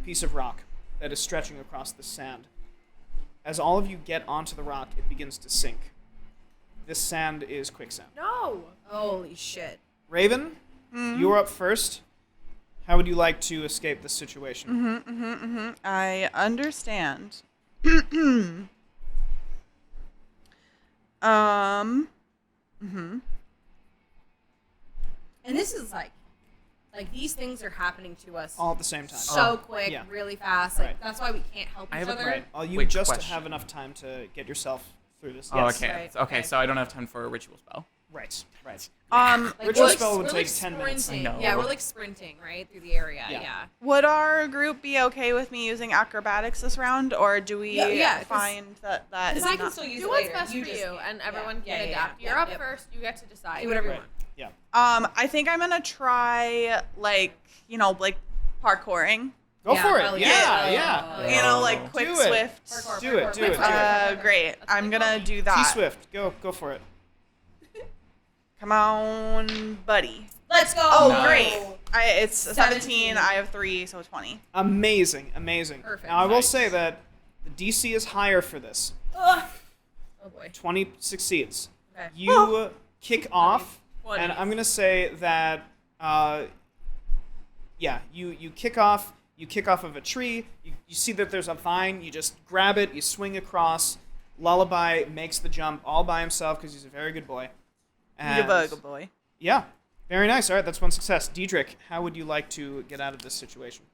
piece of rock that is stretching across the sand. As all of you get onto the rock, it begins to sink. This sand is quicksand. No. Holy shit. Raven, you're up first. How would you like to escape this situation? I understand. And this is like these things are happening to us All at the same time. so quick, yeah. really fast. Like Right. that's why we can't help I each have a other. Right. You Quick just question. have enough time to get yourself through this. Oh, Yes. okay. Right, Okay, okay. so I don't have time for a ritual spell. Right. Right. Like, Ritual we're like- spell would we're take like 10 minutes. sprinting. I know. Yeah, we're like sprinting right through the area. Yeah. Yeah. Would our group be okay with me using acrobatics this round, or do we Yeah, 'cause- find that is Because I can not? still use Do it what's later. best for just you, can't. and everyone Yeah, can yeah, adapt. yeah, You're up yep. first. You get to decide. Do whatever you Right. want. Yeah. I think I'm gonna try like parkouring. Go Yeah, for it. hell Yeah. yeah. Yeah. You know, like quick Do it. swift. Parkour, Do it. parkour, Do it. parkour. Do it. Great. I'm gonna do that. T-Swift. Go for it. Come on, buddy. Let's go. Oh, Nice. great. It's 17. 17. I have 3, so 20. Amazing. Amazing. Perfect. Now I will Nice. say that the DC is higher for this. Ugh. Oh boy. 20 succeeds. Okay. You kick off, 20. and I'm gonna say that, you kick off. You kick off of a tree. You see that there's a vine. You just grab it. You swing across. Lullaby makes the jump all by himself because he's a very good boy. And, Good boy. yeah, very nice. All right, that's one success. Diedrich, how would you like to get out of this situation?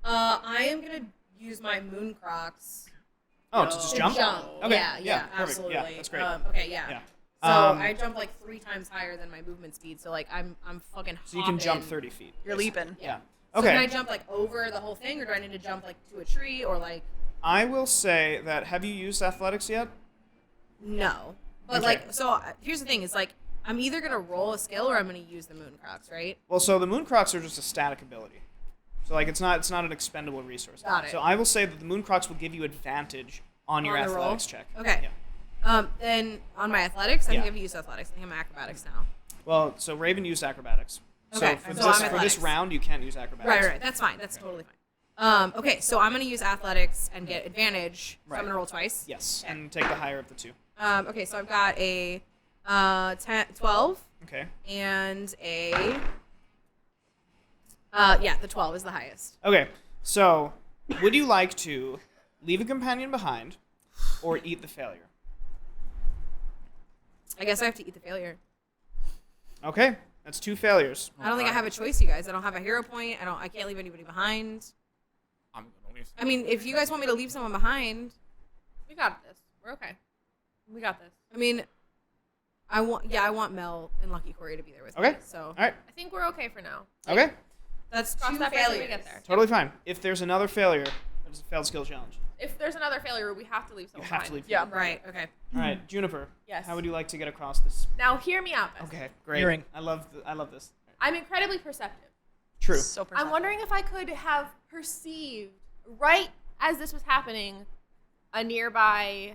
I am gonna use my moon crocs. Oh, to just to jump? jump. Okay. Yeah, perfect. absolutely. Yeah, that's great. Okay, yeah. Yeah. So Um, I jump like 3 times higher than my movement speed. So like I'm fucking. So you can jump hopping. 30 feet. You're leaping. Yeah. So Okay. can I jump like over the whole thing, or do I need to jump like to a tree, or like I will say that, have you used athletics yet? no? But Okay. like, so here's the thing: is like I'm either gonna roll a skill or I'm gonna use the moon crocs, right? Well, so the moon crocs are just a static ability. So like it's not an expendable resource. Got it. So I will say that the moon crocs will give you advantage on your On the roll? athletics check. Okay. Yeah. Then on my athletics, I'm Yeah. gonna use athletics. I think I'm acrobatics now. Well, so Raven used acrobatics. Okay, So for so I'm this athletics. round, you can't use acrobatics. Right. That's fine. That's totally fine. Okay, so I'm gonna use athletics and get advantage. So Right. I'm gonna roll twice. Yes, Okay. and take the higher of the two. Okay, so I've got a 12 Okay. and a the 12 is the highest. Okay. So, would you like to leave a companion behind, or eat the failure? I guess I have to eat the failure. Okay, that's 2 failures. I don't think I have a choice, you guys. I don't have a hero point. I can't leave anybody behind. I'm gonna leave. I mean, if you guys want me to leave someone behind, We got this. We're okay. We got this. I mean, I want Mel and Lucky Corey to be there with Okay. me. So All right. I think we're okay for now. Okay. that's Cross two that bridge when failures. we get there. Totally fine. If there's another failure, there's a failed skill challenge. If there's another failure, we have to leave You someone have to behind. leave. Yeah. Right. Okay. All right, Juniper. Yes. How would you like to get across this? Now, hear me out. Bess. Okay, great. Hearing. I love this. I'm incredibly perceptive. True. So I'm wondering if I could have perceived, right as this was happening, a nearby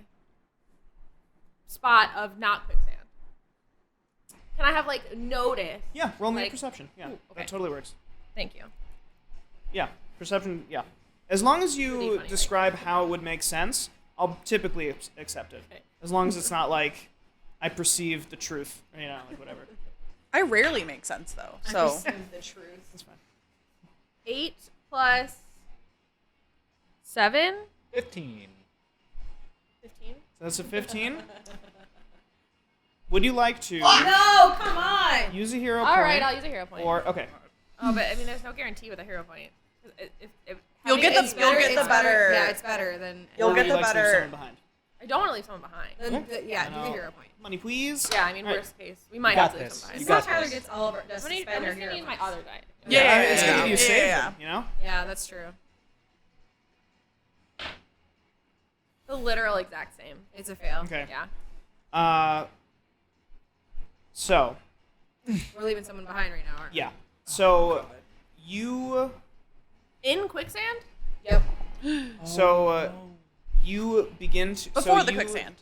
spot of not quicksand. Can I have, like, notice? Yeah, roll me a Like- perception. Yeah, Ooh, okay. that totally works. Thank you. Yeah, perception. Yeah, as long as you Really funny, describe how it would make sense, I'll typically accept it. Okay. As long as it's not like I perceive the truth, like whatever. I rarely make sense though. So the truth. That's fine. 8 plus 7? 15. 15? So that's a 15. Would you like to No, come on. use a hero All point? right, I'll use a hero point. Or okay. Oh, but I mean, there's no guarantee with a hero point. If You'll get the- having you'll it- get the It's better- Yeah, it's better than. You'll or get would you the like to leave better- someone behind? I don't want to leave someone behind. Yeah, do No. the hero point. Money, please. Yeah, I mean, All right. worst case, we might You have got to leave this. someone You behind. got Tyler this. gets all of our. I'm just gonna use my other die. Yeah, It's gonna give you a save. yeah. Then, Yeah, that's true. The literal exact same. It's a fail. Okay. Yeah. So We're leaving someone behind right now, aren't we? yeah. So you. In quicksand? Yep. You begin to before so the you- quicksand.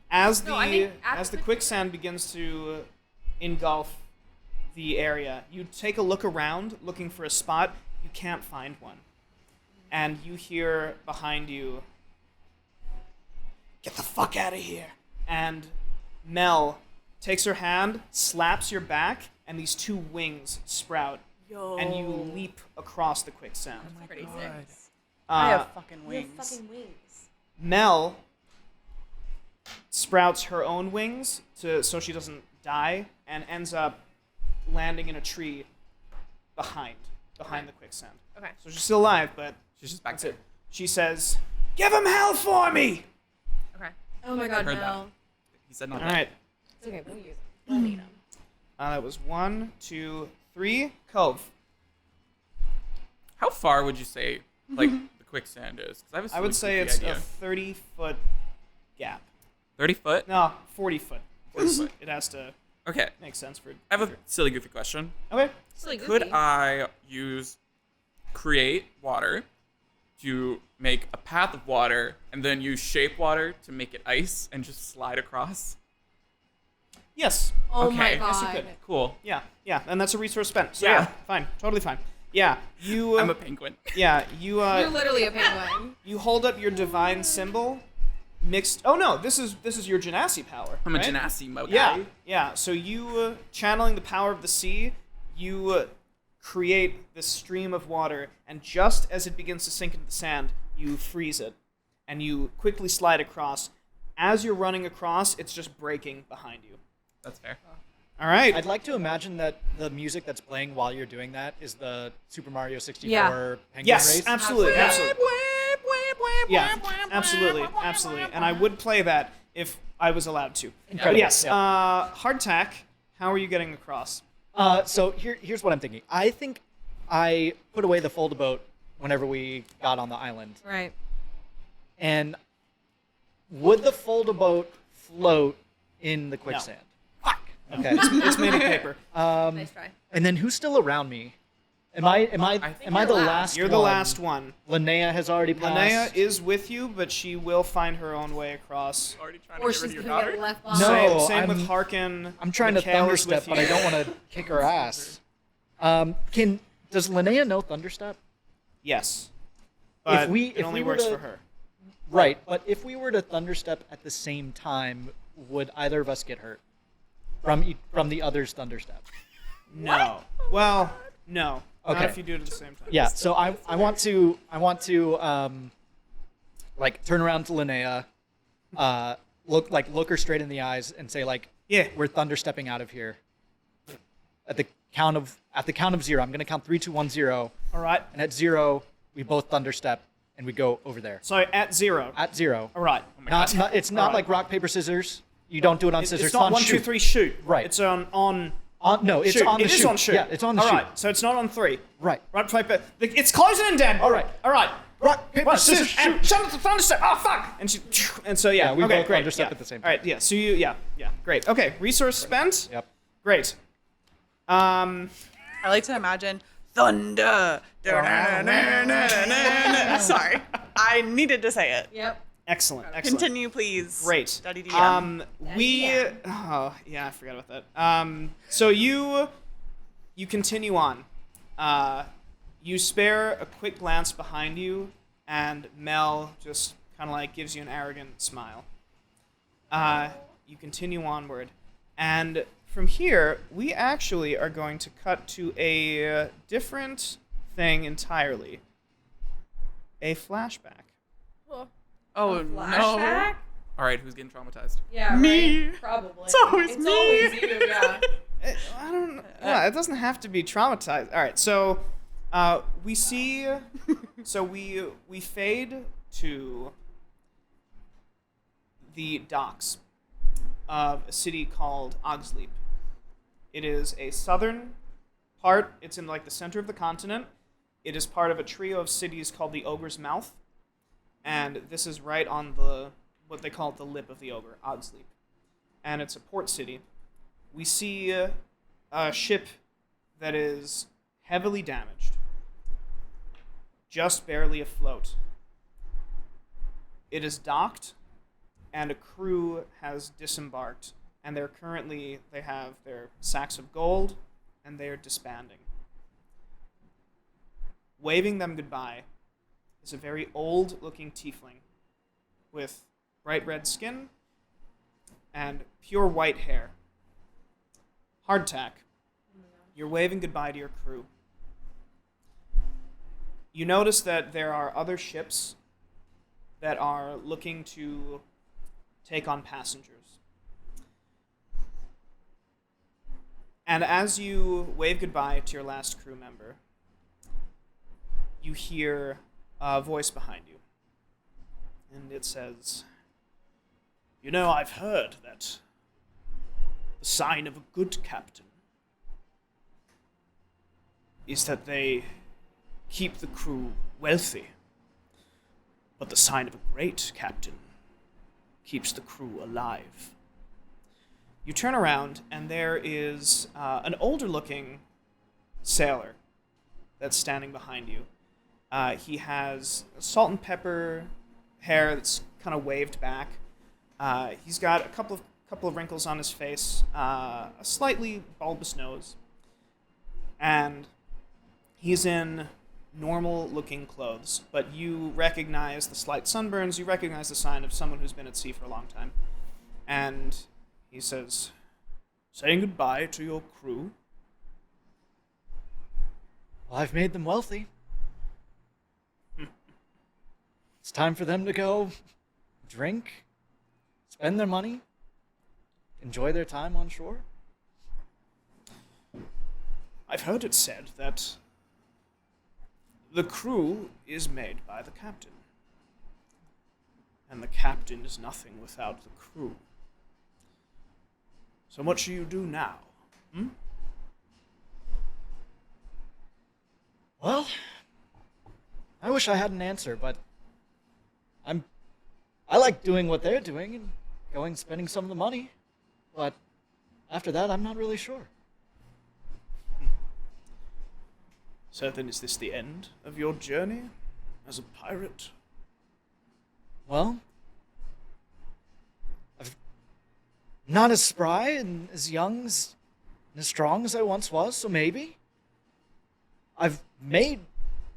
As the No, I mean, at as the the quicksand begins to engulf the area, you take a look around looking for a spot. You can't find one, and you hear behind you, "Get the fuck out of here!" And Mel takes her hand, slaps your back, and these two wings sprout, and you leap across the quicksand. Pretty sick. I have fucking wings. wings. Mel sprouts her own wings so she doesn't die and ends up landing in a tree behind the quicksand. Okay. So she's still alive, but She's just back that's there. it. She says, "Give him hell for me!" Okay. Oh my god, Heard no. He said not All that. right. It's okay, we'll use it. We'll need them. That was 1, 2, 3. Cove. How far would you say like the quicksand is? 'Cause I have a I would silly say goofy it's idea. a 30-foot gap. 30 foot. No, 40 foot. 40 foot. It has to Okay. make sense for. I have a silly goofy question. Okay. Silly Could goofy. I create water to make a path of water and then use shape water to make it ice and just slide across? Yes. Oh Okay. my Yes, god. you could. Cool. Yeah, and that's a resource spent. So Yeah. yeah, fine, totally fine. Yeah, you. I'm a penguin. Yeah, you. You're literally a penguin. You hold up your divine symbol, mixed. Oh no, this is your Genasi power. I'm a right? Genasi mode Yeah, guy. yeah. So you channeling the power of the sea, you create this stream of water, and just as it begins to sink into the sand, you freeze it, and you quickly slide across. As you're running across, it's just breaking behind you. That's fair. All right. I'd like to imagine that the music that's playing while you're doing that is the Super Mario 64 Yeah. penguin Yes, race. absolutely, absolutely. Yeah, absolutely. And I would play that if I was allowed to. But Incredible. yes, Yeah. hardtack. How are you getting across? So here's what I'm thinking. I think I put away the fold boat whenever we got on the island. Right. And would the fold boat float in the quicksand? Fuck. Okay. It's made of paper. Nice try. And then who's still around me? Am I think the you're last You're the one? last one. Linnea has already passed. Linnea is with you, but she will find her own way across. Already trying Or to get rid she's of gonna your get daughter? left behind. No. Same with I'm- Harkin. I'm trying to Mikhail is thunderstep, with but I you. don't want to kick her ass. Does Linnea know thunderstep? Yes. But we- it if only we were works to- for her. Right, but if we were to thunderstep at the same time, would either of us get hurt from the other's thunderstep? No. Well, no. Not Okay. if you do it at the same time. Yeah. So I want to like turn around to Linnea, look her straight in the eyes and say like, Yeah. we're thunderstepping out of here. At the count of 0, I'm gonna count 3, 2, 1, 0, All right. and at 0 we both thunderstep and we go over there. So at 0. At 0. All right. It's not Alright. like rock paper scissors. You don't do it on It's scissors. not on 1, shoot. 2, 3, shoot. Right. It's on No, it's shoot. on the It is shoot. on shoot. Yeah, it's on the All shoot. right, so it's not on 3. Right. Right, but it's closing in, Dan. All right. All right. Rock, paper, What? scissors, And shoot. thunderstep. Oh fuck! And so yeah. Yeah, we okay, both great. thunderstep Yeah. at the same All right. Yeah. So yeah. Great. Okay. Resource spent. Yep. Great. I like to imagine thunder. Sorry, I needed to say it. Yep. Excellent. Continue, please. Great. Study DM. Oh yeah, I forgot about that. So you continue on. You spare a quick glance behind you, and Mel just kind of like gives you an arrogant smile. You continue onward, and from here we actually are going to cut to a different thing entirely. A flashback. Well, Oh no. flashback? All right, who's getting traumatized? Yeah, Me. right. Probably. It's always It's me. always you, yeah. I don't know. Yeah, it doesn't have to be traumatized. All right, so we see, so we fade to the docks of a city called 𝕘𝖔. It is a southern part. It's in like the center of the continent. It is part of a trio of cities called the Ogre's Mouth, and this is right on the what they call the lip of the ogre, 𝕘𝖔, and it's a port city. We see a ship that is heavily damaged, just barely afloat. It is docked, and a crew has disembarked, and they have their sacks of gold, and they are disbanding. Waving them goodbye is a very old-looking tiefling with bright red skin and pure white hair. Hardtack, you're waving goodbye to your crew. You notice that there are other ships that are looking to take on passengers. And as you wave goodbye to your last crew member, you hear a voice behind you. And it says, "You know, I've heard that the sign of a good captain is that they keep the crew wealthy, but the sign of a great captain keeps the crew alive." You turn around, and there is an older-looking sailor that's standing behind you. He has salt and pepper hair that's kind of waved back. He's got a couple of wrinkles on his face, a slightly bulbous nose, and he's in normal-looking clothes. But you recognize the slight sunburns. You recognize the sign of someone who's been at sea for a long time. And he says, "Saying goodbye to your crew." Well, I've made them wealthy. It's time for them to go drink, spend their money, enjoy their time on shore. I've heard it said that the crew is made by the captain, and the captain is nothing without the crew. So what shall you do now? Well, I wish I had an answer, but I like doing what they're doing and going spending some of the money. But after that, I'm not really sure. So then is this the end of your journey as a pirate? Well, I'm not as spry and as young and as strong as I once was, so maybe. I've made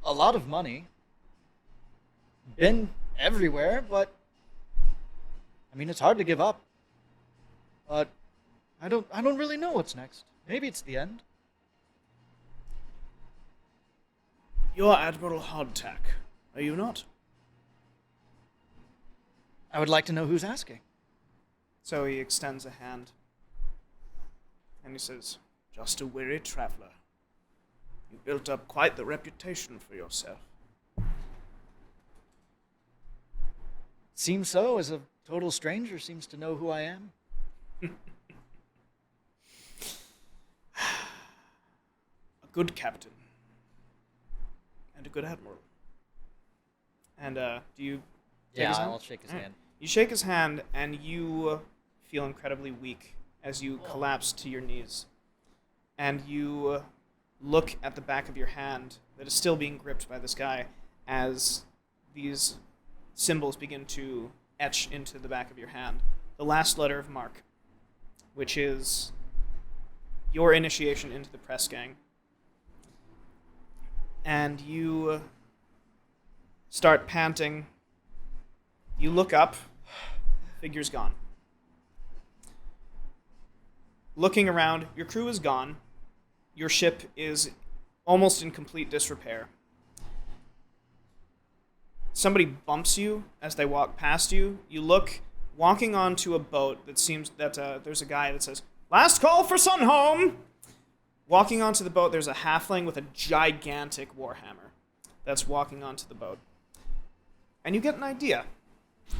a lot of money, been everywhere, but I mean, it's hard to give up. But I don't really know what's next. Maybe it's the end. You're Admiral Hardtack, are you not? I would like to know who's asking. So he extends a hand, and he says, "Just a weary traveler. You built up quite the reputation for yourself." Seems so, as a total stranger seems to know who I am. A good captain. And a good admiral. And, do you take his hand? I'll shake his All right. hand. You shake his hand, and you feel incredibly weak as you collapse to your knees. And you look at the back of your hand that is still being gripped by this guy as these symbols begin to etch into the back of your hand. The last letter of Mark, which is your initiation into the press gang. And you start panting. You look up. Figure's gone. Looking around, your crew is gone. Your ship is almost in complete disrepair. Somebody bumps you as they walk past you. You look, walking onto a boat that seems that there's a guy that says, "Last call for Sunhome!" Walking onto the boat, there's a halfling with a gigantic warhammer that's walking onto the boat. And you get an idea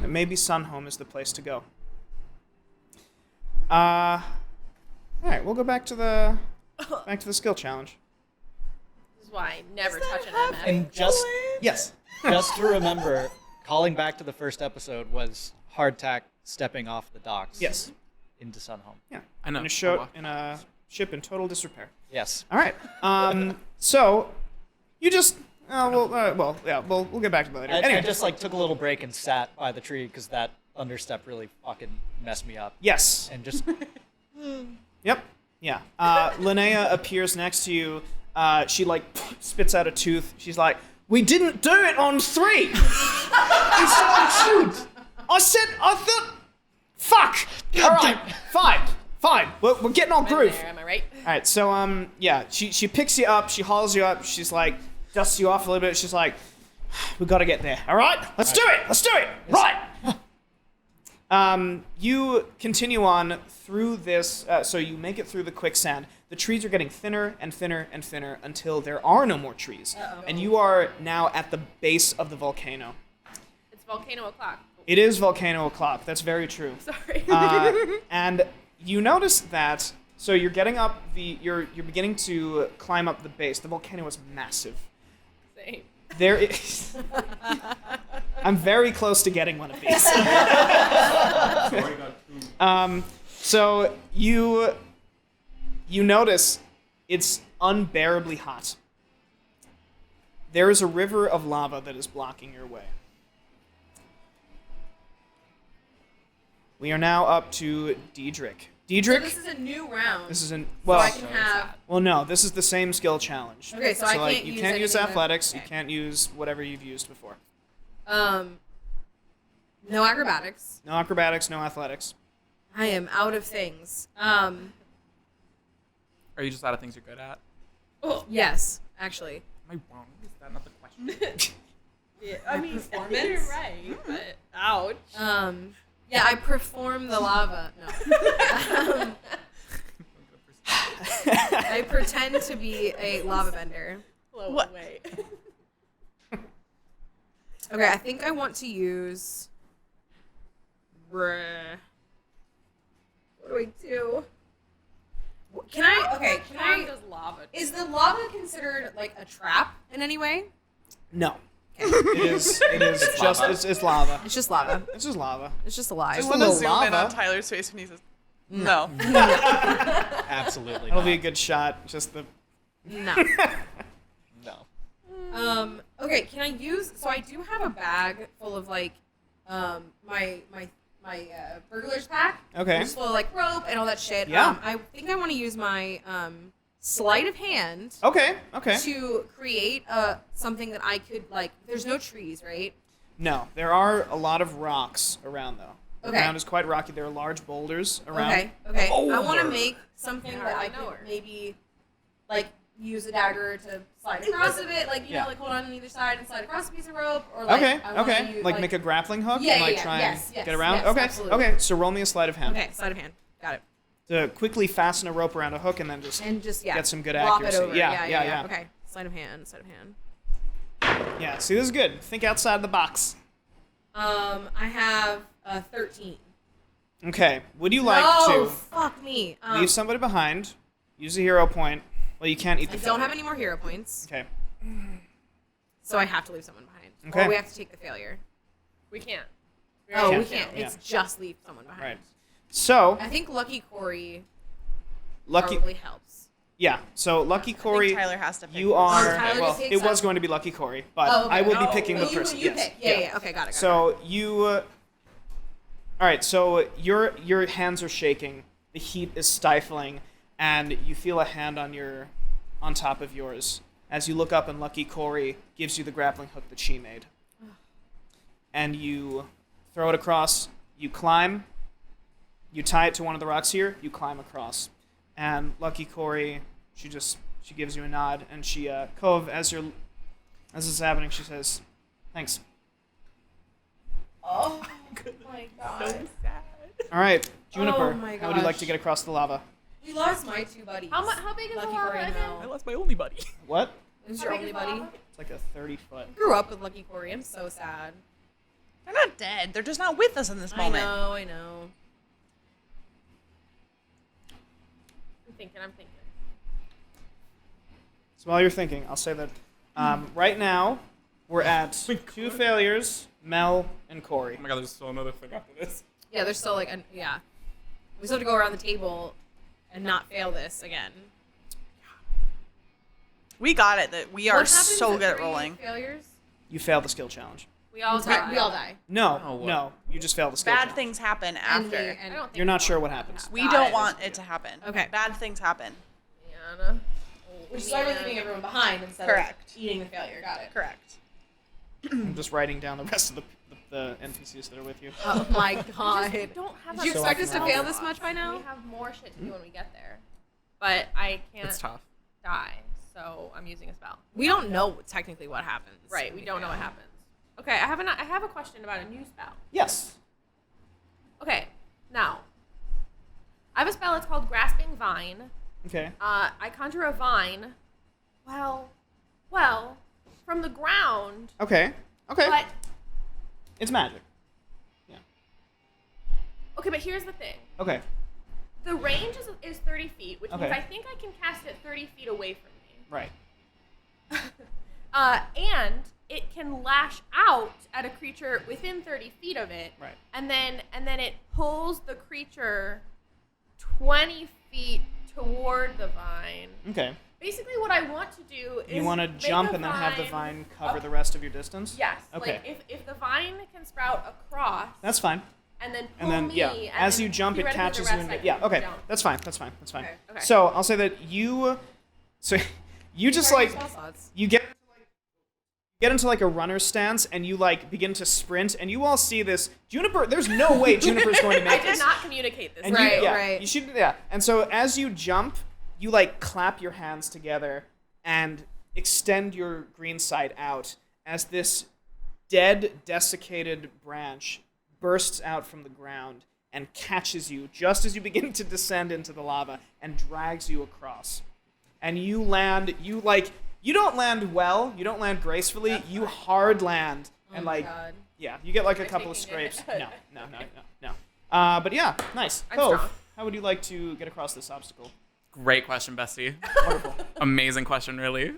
that maybe Sunhome is the place to go. All right, we'll go back to the skill challenge. This is why I never touch an MF. And just Yes. to remember, calling back to the first episode was hardtack stepping off the docks. Yes. Into Sunhome. Yeah. I know. In a ship in total disrepair. Yes. All right. So you just we'll get back to that later. I Anyway, just took a little break and sat by the tree because that understep really fucking messed me up. yes. And just Yep. Yeah. Linnea appears next to you. She spits out a tooth. She's like, "We didn't do it on 3. shoot. I thought. Fuck. All right. Fine. We're getting on groove. There, am I right? All right. So yeah. She picks you up. She hauls you up. She's like, dusts you off a little bit. She's like, "We got to get there. All right. Let's do it. Right." You continue on through this, so you make it through the quicksand. The trees are getting thinner and thinner and thinner until there are no more trees. And you are now at the base of the volcano. It's volcano o'clock. It is volcano o'clock. That's very true. Sorry. And you notice that, so you're getting up you're beginning to climb up the base. The volcano is massive. Same. There is. I'm very close to getting one of these. So you notice it's unbearably hot. There is a river of lava that is blocking your way. We are now up to Dsrick. So Dsrick, this is a new round. this is an so I can have. well, no, this is the same skill challenge. Okay, so I can't you use can't use anything that- athletics. You okay. can't use whatever you've used before. No acrobatics. No acrobatics, no athletics. I am out of things. Are you just out of things you're good at? Yes, actually. Am I wrong? Is that not the question? Yeah, I mean, you're right, but ouch. Yeah, I perform the lava. No. I pretend to be a lava bender. What? Wait. Okay, I think I want to use. What do I do? Can I? Does lava? Is the lava considered like a trap in any way? No. It is just lava. it's lava. It's just lava. It's just lava. It's just alive. Just I want a to little zoom in lava. on Tyler's face when he says, no. absolutely That'll not. be a good shot. Just the No. No. Okay, can I use? So I do have a bag full of my burglar's pack. Okay. Just full of rope and all that shit. Yeah. I think I want to use my sleight of hand Okay. to create something that I could There's no trees, right? No, there are a lot of rocks around though. The Okay. ground is quite rocky. There are large boulders around. Okay. I want to make something Yeah, that I I know could her. maybe use a dagger to slide across of it, Yeah. hold on either side and slide across a piece of rope, or Okay. I wanna Okay. use, Make a grappling hook Yeah, and yeah, try yes, and yes, get around. yes, Okay. absolutely. Okay. So roll me a sleight of hand. Okay, sleight of hand. Got it. To quickly fasten a rope around a hook and then just And just get some good lop accuracy. It over. Yeah. Okay, sleight of hand. Yeah. See, this is good. Think outside the box. I have 13. Okay. Would you like Oh, to fuck me. leave somebody behind? Use a hero point. Well, you can't eat the I food. don't have any more hero points, Okay. so I have to leave someone behind. Okay. Or we have to take the failure. We can't. Oh, we can't, can't. yeah. It's just leave someone behind. Right. So, I think Lucky Corey Lucky. probably helps. Yeah. So, Lucky Corey. Tyler has to pick You this. are. Tyler Well, just takes it was up- going to be Lucky Corey, but Oh, okay. I will be Oh, picking the you- person. You yes. pick. Yeah. Okay, got it. So you. All right. So your hands are shaking. The heat is stifling, and you feel a hand on top of yours as you look up, and Lucky Corey gives you the grappling hook that she made. And you throw it across. You climb. You tie it to one of the rocks here. You climb across, and Lucky Corey, she gives you a nod, and she Cove, as this is happening, she says, "Thanks." Oh my god. All right, Juniper, Oh my how would you like to gosh. get across the lava? We lost my two buddies. How big is Lucky the lava Corey and again? Mel. lost my only buddy. What? Who's How your big only is the buddy? lava? It's like a 30-foot. Grew up with Lucky Corey. I'm so sad. They're not dead. They're just not with us in this moment. I know. I'm thinking. So while you're thinking, I'll say that right now we're at 2 failures, Mel and Corey. Oh my god, there's still another thing after this. Yeah, there's still like, yeah. We still have to go around the table and not fail this again. We got it. That we are What happens so at good at 3 rolling. Failures? You failed the skill challenge. We all die. We all die. No, Oh, what? no, you just failed the skill Bad challenge. things happen And we- after. and- I don't think You're not sure what happens. We Got don't it. want it to happen. Okay. Bad things happen. Diana. Which is why we're leaving everyone behind instead Correct. of eating the failure. Got it. Correct. I'm just writing down the rest of the NPCs that are with you. Oh my god. We don't have Did you a So expect I us to can fail roll. this much by now? We have more shit to do when we get there. But I can't It's tough. die, so I'm using a spell. We don't know technically what happens. Right, we don't know what happens. Okay, I have a question about a new spell. Yes. Okay, now I have a spell. It's called Grasping Vine. Okay. I conjure a vine. Well, from the ground. Okay. Okay. But It's magic. Yeah. okay, but here's the thing. Okay. The range is 30 feet, which means Okay. I think I can cast it 30 feet away from me. Right. And it can lash out at a creature within 30 feet of it. Right. And then it pulls the creature 20 feet toward the vine. Okay. Basically, what I want to do is You want to make jump a and then have the vine cover up- the rest of your distance? Yes. Okay. Like if the vine can sprout across That's fine. and then pull And then me, yeah, and as then you jump, it theoretically catches the you. rest And I yeah. can Okay. jump. That's fine. That's fine. That's fine. Okay. So I'll say that you. So you just Sorry, like spell slots. you get into like a runner stance and you like begin to sprint and you all see this Juniper. There's no way Juniper's going to I make did this. not communicate this. And Right, you, yeah, right. You should, yeah. And so as you jump, you like clap your hands together and extend your green side out as this dead, desiccated branch bursts out from the ground and catches you just as you begin to descend into the lava and drags you across. And you land, you don't land well, you don't land gracefully, you hard land. And my like, God. yeah, you get like a Am I couple of taking it? scrapes. No. But yeah, nice. I'm Cove, strong. how would you like to get across this obstacle? Great question, Bestie. Wonderful. Amazing question, really.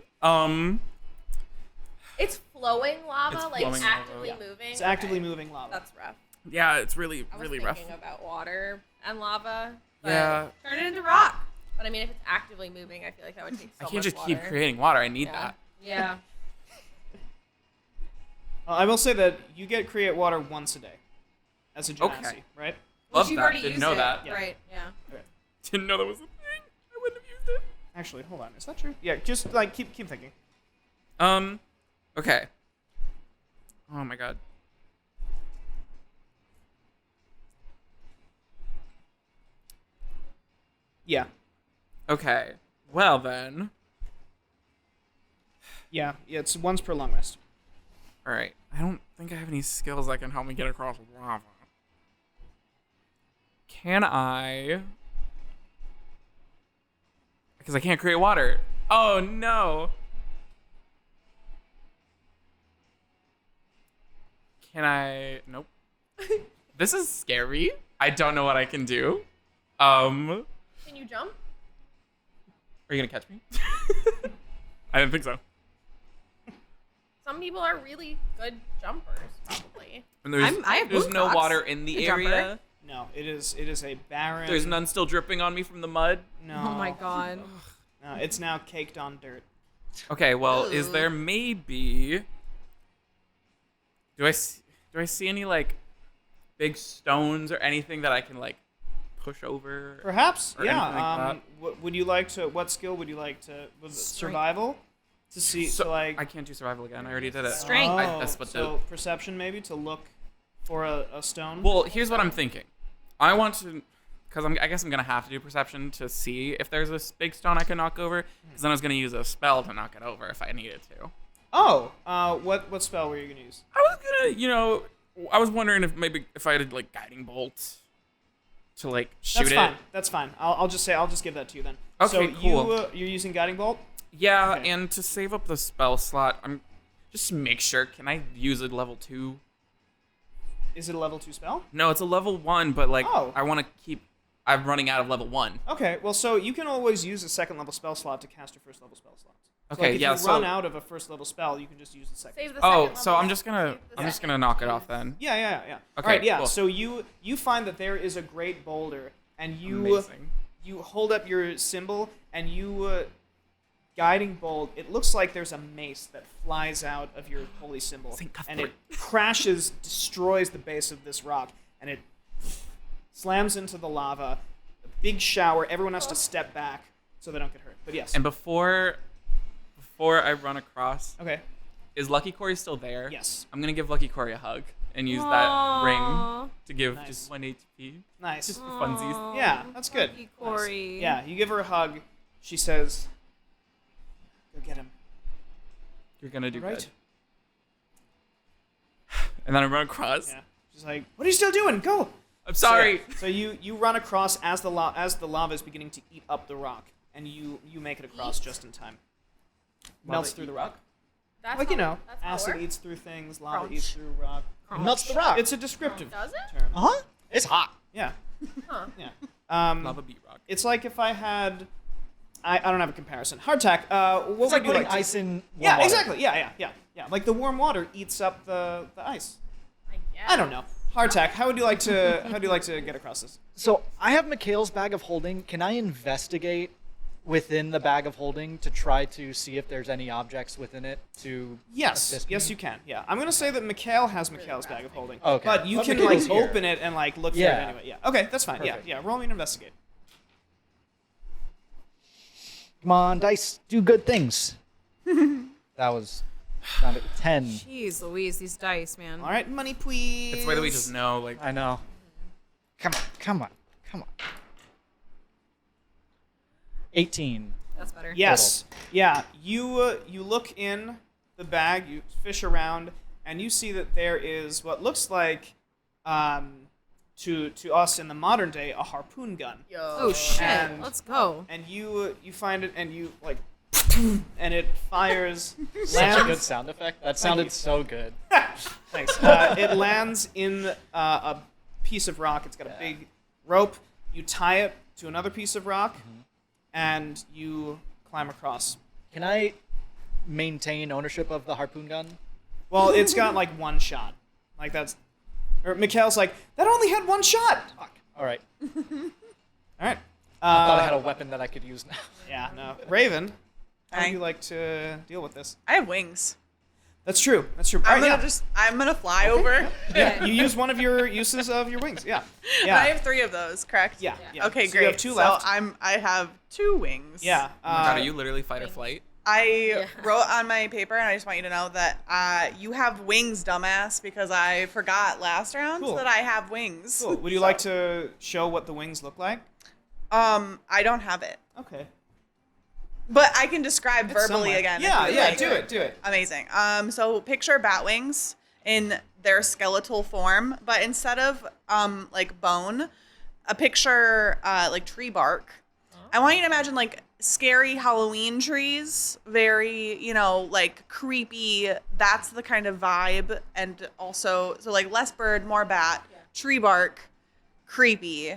It's flowing lava, It's like flowing lava, actively yeah. moving. It's actively Okay. moving lava. That's rough. Yeah, it's really, I was really rough. thinking about water and lava. But Yeah. Turn it into rock. But I mean, if it's actively moving, I feel like that would take so I much can't just water. keep creating water. I need Yeah. that. Yeah. I will say that you get create water once a day as a genasi, Okay. right? Love you've that. already Didn't used know it. that. Yeah. Right, yeah. Didn't know that was a thing. I wouldn't have used it. Actually, hold on. Is that true? Yeah, just like keep thinking. Okay. Oh my god. Yeah. Okay. Well then. Yeah, it's once per long rest. All right. I don't think I have any skills that can help me get across lava. Can I? Because I can't create water. Oh no. Can I? Nope. This is scary. I don't know what I can do. Can you jump? Are you gonna catch me? I didn't think so. Some people are really good jumpers, probably. And there's I have there's boot no Crocs. water in the A jumper. area. No, it is a barren. There's none still dripping on me from the mud. No. Oh my god. No, it's now caked on dirt. Okay, well, is there maybe? Do I see any like big stones or anything that I can like push over? Perhaps, Or yeah. anything like Would you like to? What skill would you like to? Was it survival? To see, So to like. I can't do survival again. I already did it. Strength. That's what so perception maybe to look for a stone. Well, here's what I'm thinking. I want to, because I guess I'm gonna have to do perception to see if there's a big stone I can knock over. Because then I was gonna use a spell to knock it over if I needed to. Oh, what spell were you gonna use? I was gonna, I was wondering if I had like guiding bolt to like shoot That's it. fine. That's fine. I'll just give that to you then. Okay, so cool. you're using guiding bolt. Yeah, Okay. and to save up the spell slot, I'm just to make sure. Can I use a level 2? Is it a level 2 spell? No, it's a level 1, but like Oh. I want to keep. I'm running out of level 1. Okay, well, so you can always use a second level spell slot to cast your first level spell slots. So, Okay, like, if yeah, you so- run out of a first level spell, you can just use the second. Save the Oh, second so level. I'm just gonna knock it off then. Yeah. Okay, All right, yeah. cool. So you find that there is a great boulder, and you Amazing. you hold up your symbol, and you guiding bolt. It looks like there's a mace that flies out of your holy symbol, Saint and it Cuthbert. crashes, destroys the base of this rock, and it slams into the lava. A big shower. Everyone has to step back so they don't get hurt. But yes. And before I run across, Okay. is Lucky Corey still there? Yes. I'm gonna give Lucky Corey a hug and use that ring to give Nice. just 1 HP. Nice. Just for funsies. Yeah, that's good. Lucky Corey. Nice. Yeah, you give her a hug. She says, "Go get him." You're gonna do Right. good. And then I run across. Yeah. She's like, "What are you still doing? Go!" I'm sorry. So you run across as the lava is beginning to eat up the rock, and you make it across just in time. Melts through the rock. That's Like, how it acid works? eats through things, lava Crunch. eats through rock. Melts the rock. It's a descriptive Does it? term. Huh? It's hot. Yeah. Huh. Yeah. Lava beat rock. It's like if I had... I don't have a comparison. Hardtack, what It's would like you putting like to- ice in warm Yeah, water. exactly. Yeah. Like the warm water eats up the ice. I guess. I don't know. Hardtack, how would you like to get across this? So I have Mikhail's bag of holding. Can I investigate within the bag of holding to try to see if there's any objects within it to Yes, assist yes, me? you can. Yeah, I'm gonna say that Mikhail has Mikhail's bag of holding. Okay. But you But can Mikhail's like here. open it and like look Yeah. for it anyway. Yeah. Okay, that's fine. Perfect. Yeah. Roll me an investigate. Come on, dice, do good things. That was not a 10. Jeez Louise, these dice, man. All right, money, please. It's the way that we just know, like, I know. Come on. 18. That's better. Yes. Yeah. You look in the bag. You fish around, and you see that there is what looks like, to us in the modern day, a harpoon gun. Oh shit. And- Let's go. And you find it, and you like, and it fires. Such a good lands. sound effect. That you. sounded so good. Thanks. It lands in a piece of rock. It's got a big rope. You tie it to another piece of rock, and you climb across. Can I maintain ownership of the harpoon gun? Well, it's got like one shot. Like that's. Or Mikhail's like, that only had one shot. Fuck. All right. All right. I thought I had a weapon that I could use now. Yeah, no. Raven, how would Hi. you like to deal with this? I have wings. That's true. That's true. I'm All gonna right, I'm gonna fly over. yeah. You use one of your uses of your wings. Yeah. And Yeah. I have 3 of those, correct? Yeah. Yeah. Okay, So great. You have 2 left. So I have 2 wings. Yeah. oh my god, are you literally fight or flight? I wrote on my paper, and I just want you to know that you have wings, dumbass, because I forgot last round Cool. that I have wings. Cool. Would you like to show what the wings look like? I don't have it, Okay. but I can describe It's verbally somewhere. again. if Yeah. you'd Yeah. like. Do it. Amazing. So picture bat wings in their skeletal form, but instead of like bone, a picture like tree bark. I want you to imagine like scary Halloween trees, very, like creepy. That's the kind of vibe. And also, so like less bird, more bat, tree bark, creepy,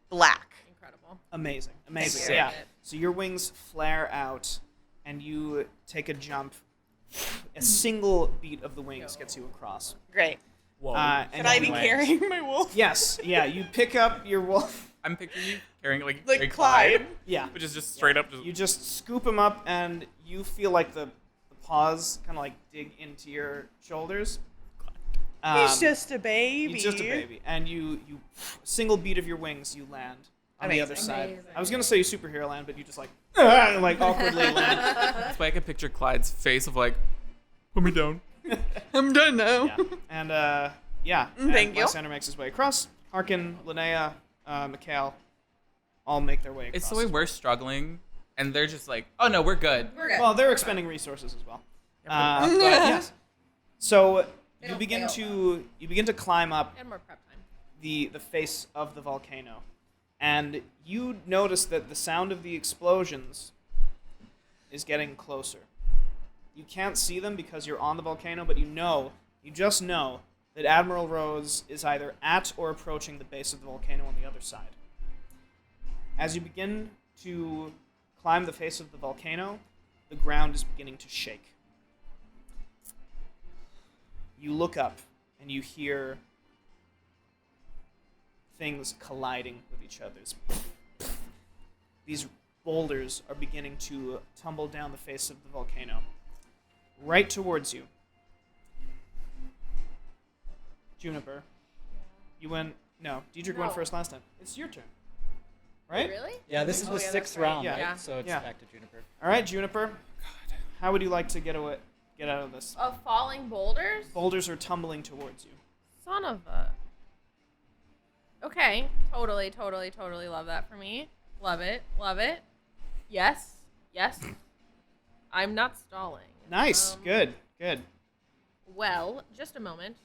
black. Incredible. Amazing. Amazing. Thank you. Yeah. So your wings flare out, and you take a jump. A single beat of the wings gets you across. Great. Whoa. And Should I be you- carrying my wolf? Yes. Yeah. You pick up your wolf. I'm picturing you carrying like Clyde. Yeah. which is just straight up. Just, You just scoop him up, and you feel like the paws kind of like dig into your shoulders. He's just a baby. He's just a baby, and you single beat of your wings, you land on the other Amazing. side. Amazing. I was gonna say you superhero land, but you just like awkwardly land. that's why I can picture Clyde's face of like, put me down. I'm done now. Yeah. And yeah. Thank and you. Lysander makes his way across. Harkin, Linnea, 𝕾𝖊 all make their way across. It's the way we're struggling, and they're just like, oh no, we're good. We're good. Well, they're expending resources as well. But yes. So you don't begin fail, to climb up And more prep time. the face of the volcano, and you notice that the sound of the explosions is getting closer. You can't see them because you're on the volcano, but you just know that Admiral Rose is either at or approaching the base of the volcano on the other side. As you begin to climb the face of the volcano, the ground is beginning to shake. You look up and you hear things colliding with each other. These boulders are beginning to tumble down the face of the volcano, right towards you. Juniper, you went. No, Diedrich went No. first last time. It's your turn, right? Really? Yeah, this is Oh, the yeah, that's sixth right. round, Yeah. right? Yeah. So it's Yeah. back to Juniper. All right, Juniper. How would you like to get out of this? Of falling boulders? Boulders are tumbling towards you. Son of a. Okay. Totally love that for me. Love it. Yes. I'm not stalling. Nice. Good. Well, just a moment.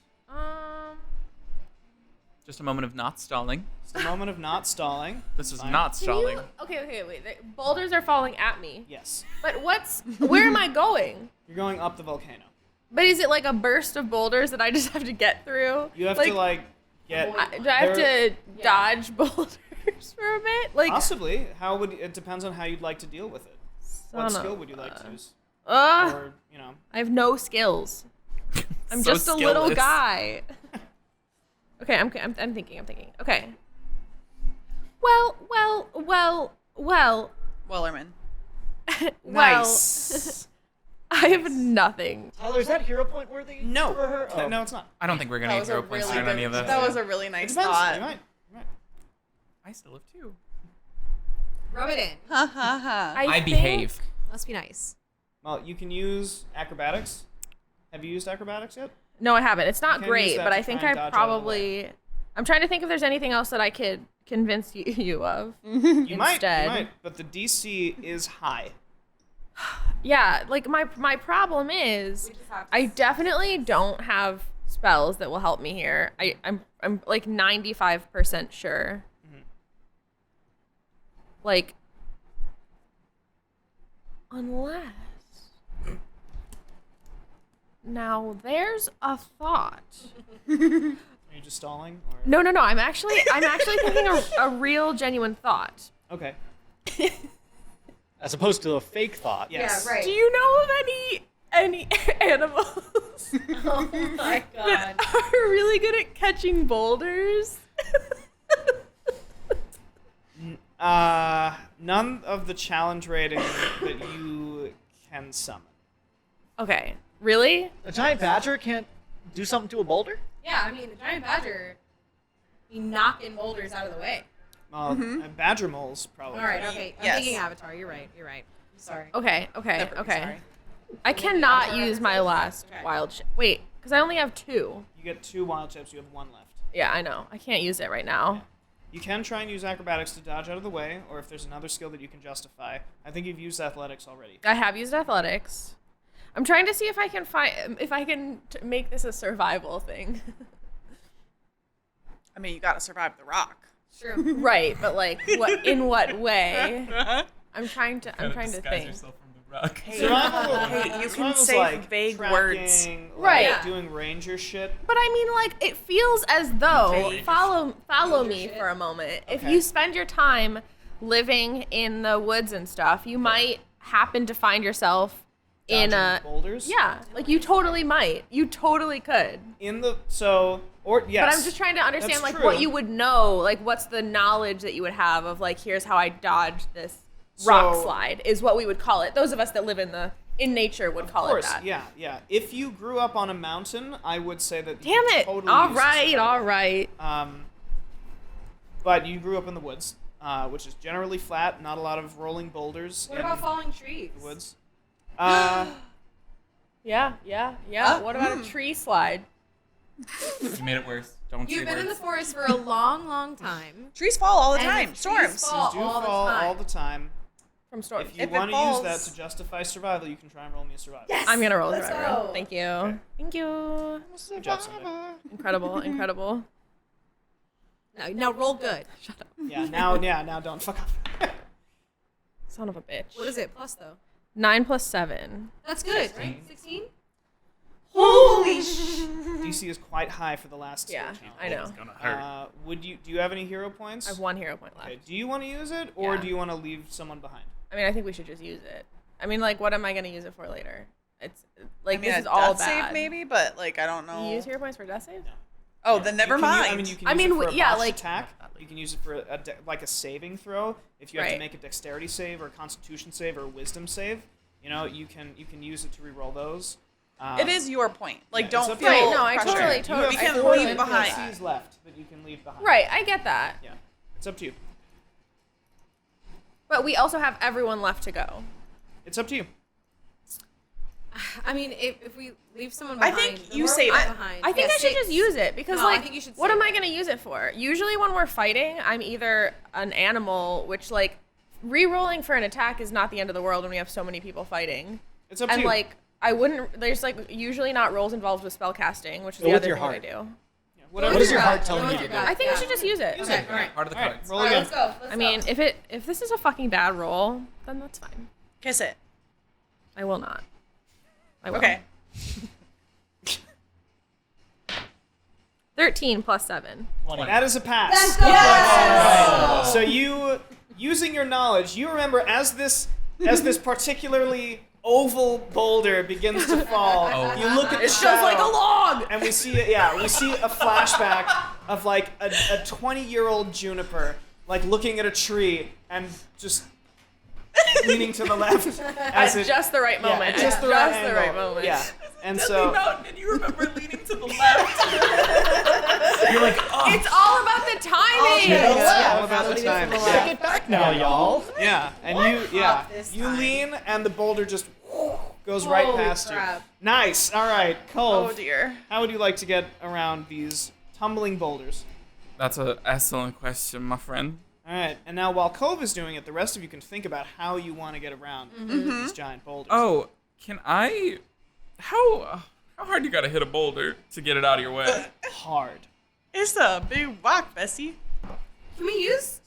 Just a moment of not stalling. Just a moment of not stalling. This is Fine. not Can stalling. you? Okay, wait. The boulders are falling at me. Yes. But where am I going? You're going up the volcano. But is it like a burst of boulders that I just have to get through? You have to get. Do I have there- to dodge boulders for a bit? Like, Possibly. How would it depends on how you'd like to deal with it. What son skill of would you like to use? a- Or I have no skills. I'm So just a little skillless. guy. Okay, I'm thinking. Okay. Well. Wellerman. Nice. I have nothing. Tyler, is that hero point worthy? No. For her? Oh. No, it's not. I don't think we're gonna That get was hero a points really on any of good. this. That was a really It nice depends. thought. You might. I still have 2. Rub it in. Ha ha ha. I think- behave. Must be nice. Well, you can use acrobatics. Have you used acrobatics yet? No, I haven't. It's not can use great, that but to I think try and I dodge out of the probably. I'm trying to think if there's anything else that I could convince you of. You might. Instead. You might. But the DC is high. Yeah, like my problem is I definitely don't have spells that will help me here. I'm like 95% sure. Like unless now there's a thought. Are you just stalling? Or? No. I'm actually thinking a real genuine thought. Okay. As opposed to a fake thought. Yes. Yeah, right. Do you know of any animals Oh my god. that are really good at catching boulders? None of the challenge rating that you can summon. Okay, really? A giant badger can't do something to a boulder? Yeah, I mean the giant badger be knocking boulders out of the way. Well, badger moles probably. All right, okay. I'm Yes. thinking Avatar. You're right. I'm sorry. Okay. Sorry. I cannot use my last wild wait, because I only have 2. You get 2 wild chips. You have 1 left. Yeah, I know. I can't use it right now. You can try and use acrobatics to dodge out of the way, or if there's another skill that you can justify. I think you've used athletics already. I have used athletics. I'm trying to see if I can make this a survival thing. I mean, you gotta survive the rock. Right, but like in what way? I'm trying to think. rock. Survival. Hey, you can survival's say like vague tracking, words. like, Right. Doing ranger shit. But I mean, like, it feels as though follow me for a moment. If Okay. you spend your time living in the woods and stuff, you might happen to find yourself in Dodging a boulders. yeah, like you totally might. You totally could. In the yes. But I'm just trying to understand That's like true. what you would know, like what's the knowledge that you would have of like here's how I dodged this rock So- slide is what we would call it. Those of us that live in nature would call Of course, it that. yeah. If you grew up on a mountain, I would say that. You Damn could it. Totally All use right, survival. all right. But you grew up in the woods, which is generally flat, not a lot of rolling boulders What in about falling trees? the woods. Yeah. What about a tree slide? You made it worse. Don't You've say been in the words. forest for a long, long time. Trees fall all the And time. the trees Storms. fall. do all the fall time. all the time. From storms. If you If it want to use that falls- to justify survival, you can try and roll me a survival. Yes! I'm gonna roll Let's survival. go. Thank you. Okay. Thank you. Good job, Sunday. Incredible. Now roll good. Yeah, now don't fuck up. Son of a bitch. What is it? Plus though. 9 plus 7. That's good, right? 16? Holy sh! DC is quite high for the last Yeah, skill I know. do you have any hero points? I have 1 hero point left. Okay, do you want to use it, or Yeah. do you want to leave someone behind? I mean, I think we should just use it. I mean, like, what am I gonna use it for later? It's like I mean, this a is all death bad. save maybe, but like I don't know. You use hero points for death save? Oh, then never You can mind. I mean, you can I use mean, it for a yeah, botched like- attack. You can use it for a saving throw. If you have to Right. make a dexterity save or a constitution save or a wisdom save, you can use it to reroll those. It is your point. Like, Yeah, don't it's feel up to Right, no, I pressured. totally- You totally- We have can four leave behind. NPCs left that you can leave behind. Right, I get that. Yeah, it's up to you. But we also have everyone left to go. It's up to you. I mean, if we leave someone I behind, think the you more save we it. leave behind. I think Yeah, I should save- just use it because, No, I like, think you should what save am I it. going to use it for? Usually, when we're fighting, I'm either an animal, which, like, re-rolling for an attack is not the end of the world when we have so many people fighting. It's up to And, you. like, I wouldn't, there's, like, usually not rolls involved with spell casting, which is Go the with other your thing I heart. do. Yeah, whatever. What is your Go heart with telling your you to gut. do? I think I should just use it. Use Okay, it. all right. Part of the All right, cards. roll All right, again. let's go. Let's I mean, go. if this is a fucking bad roll, then that's fine. Kiss it. I will not. I will. Okay. 13 plus 7. That is a pass. Let's go. Alright. So you, using your knowledge, you remember as this particularly oval boulder begins to fall, you look at the shadow, like a log! and we see a flashback of like a 20-year-old juniper like looking at a tree and just leaning to the left as At it just the right yeah, moment. at just the right angle. moment. Yeah, and so Mountain, and you remember leaning to the left. you're like, oh, It's all about the timing! it's all about the time. Yeah. Get back now, y'all. Yeah, and this you time. lean, and the boulder just goes right Holy past crap. you. Nice. All right, Cove. Oh dear. How would you like to get around these tumbling boulders? That's an excellent question, my friend. All right, and now while Cove is doing it, the rest of you can think about how you want to get around these giant boulders. Oh, can I? How hard you gotta hit a boulder to get it out of your way? hard. It's a big rock, Bessie. Can we use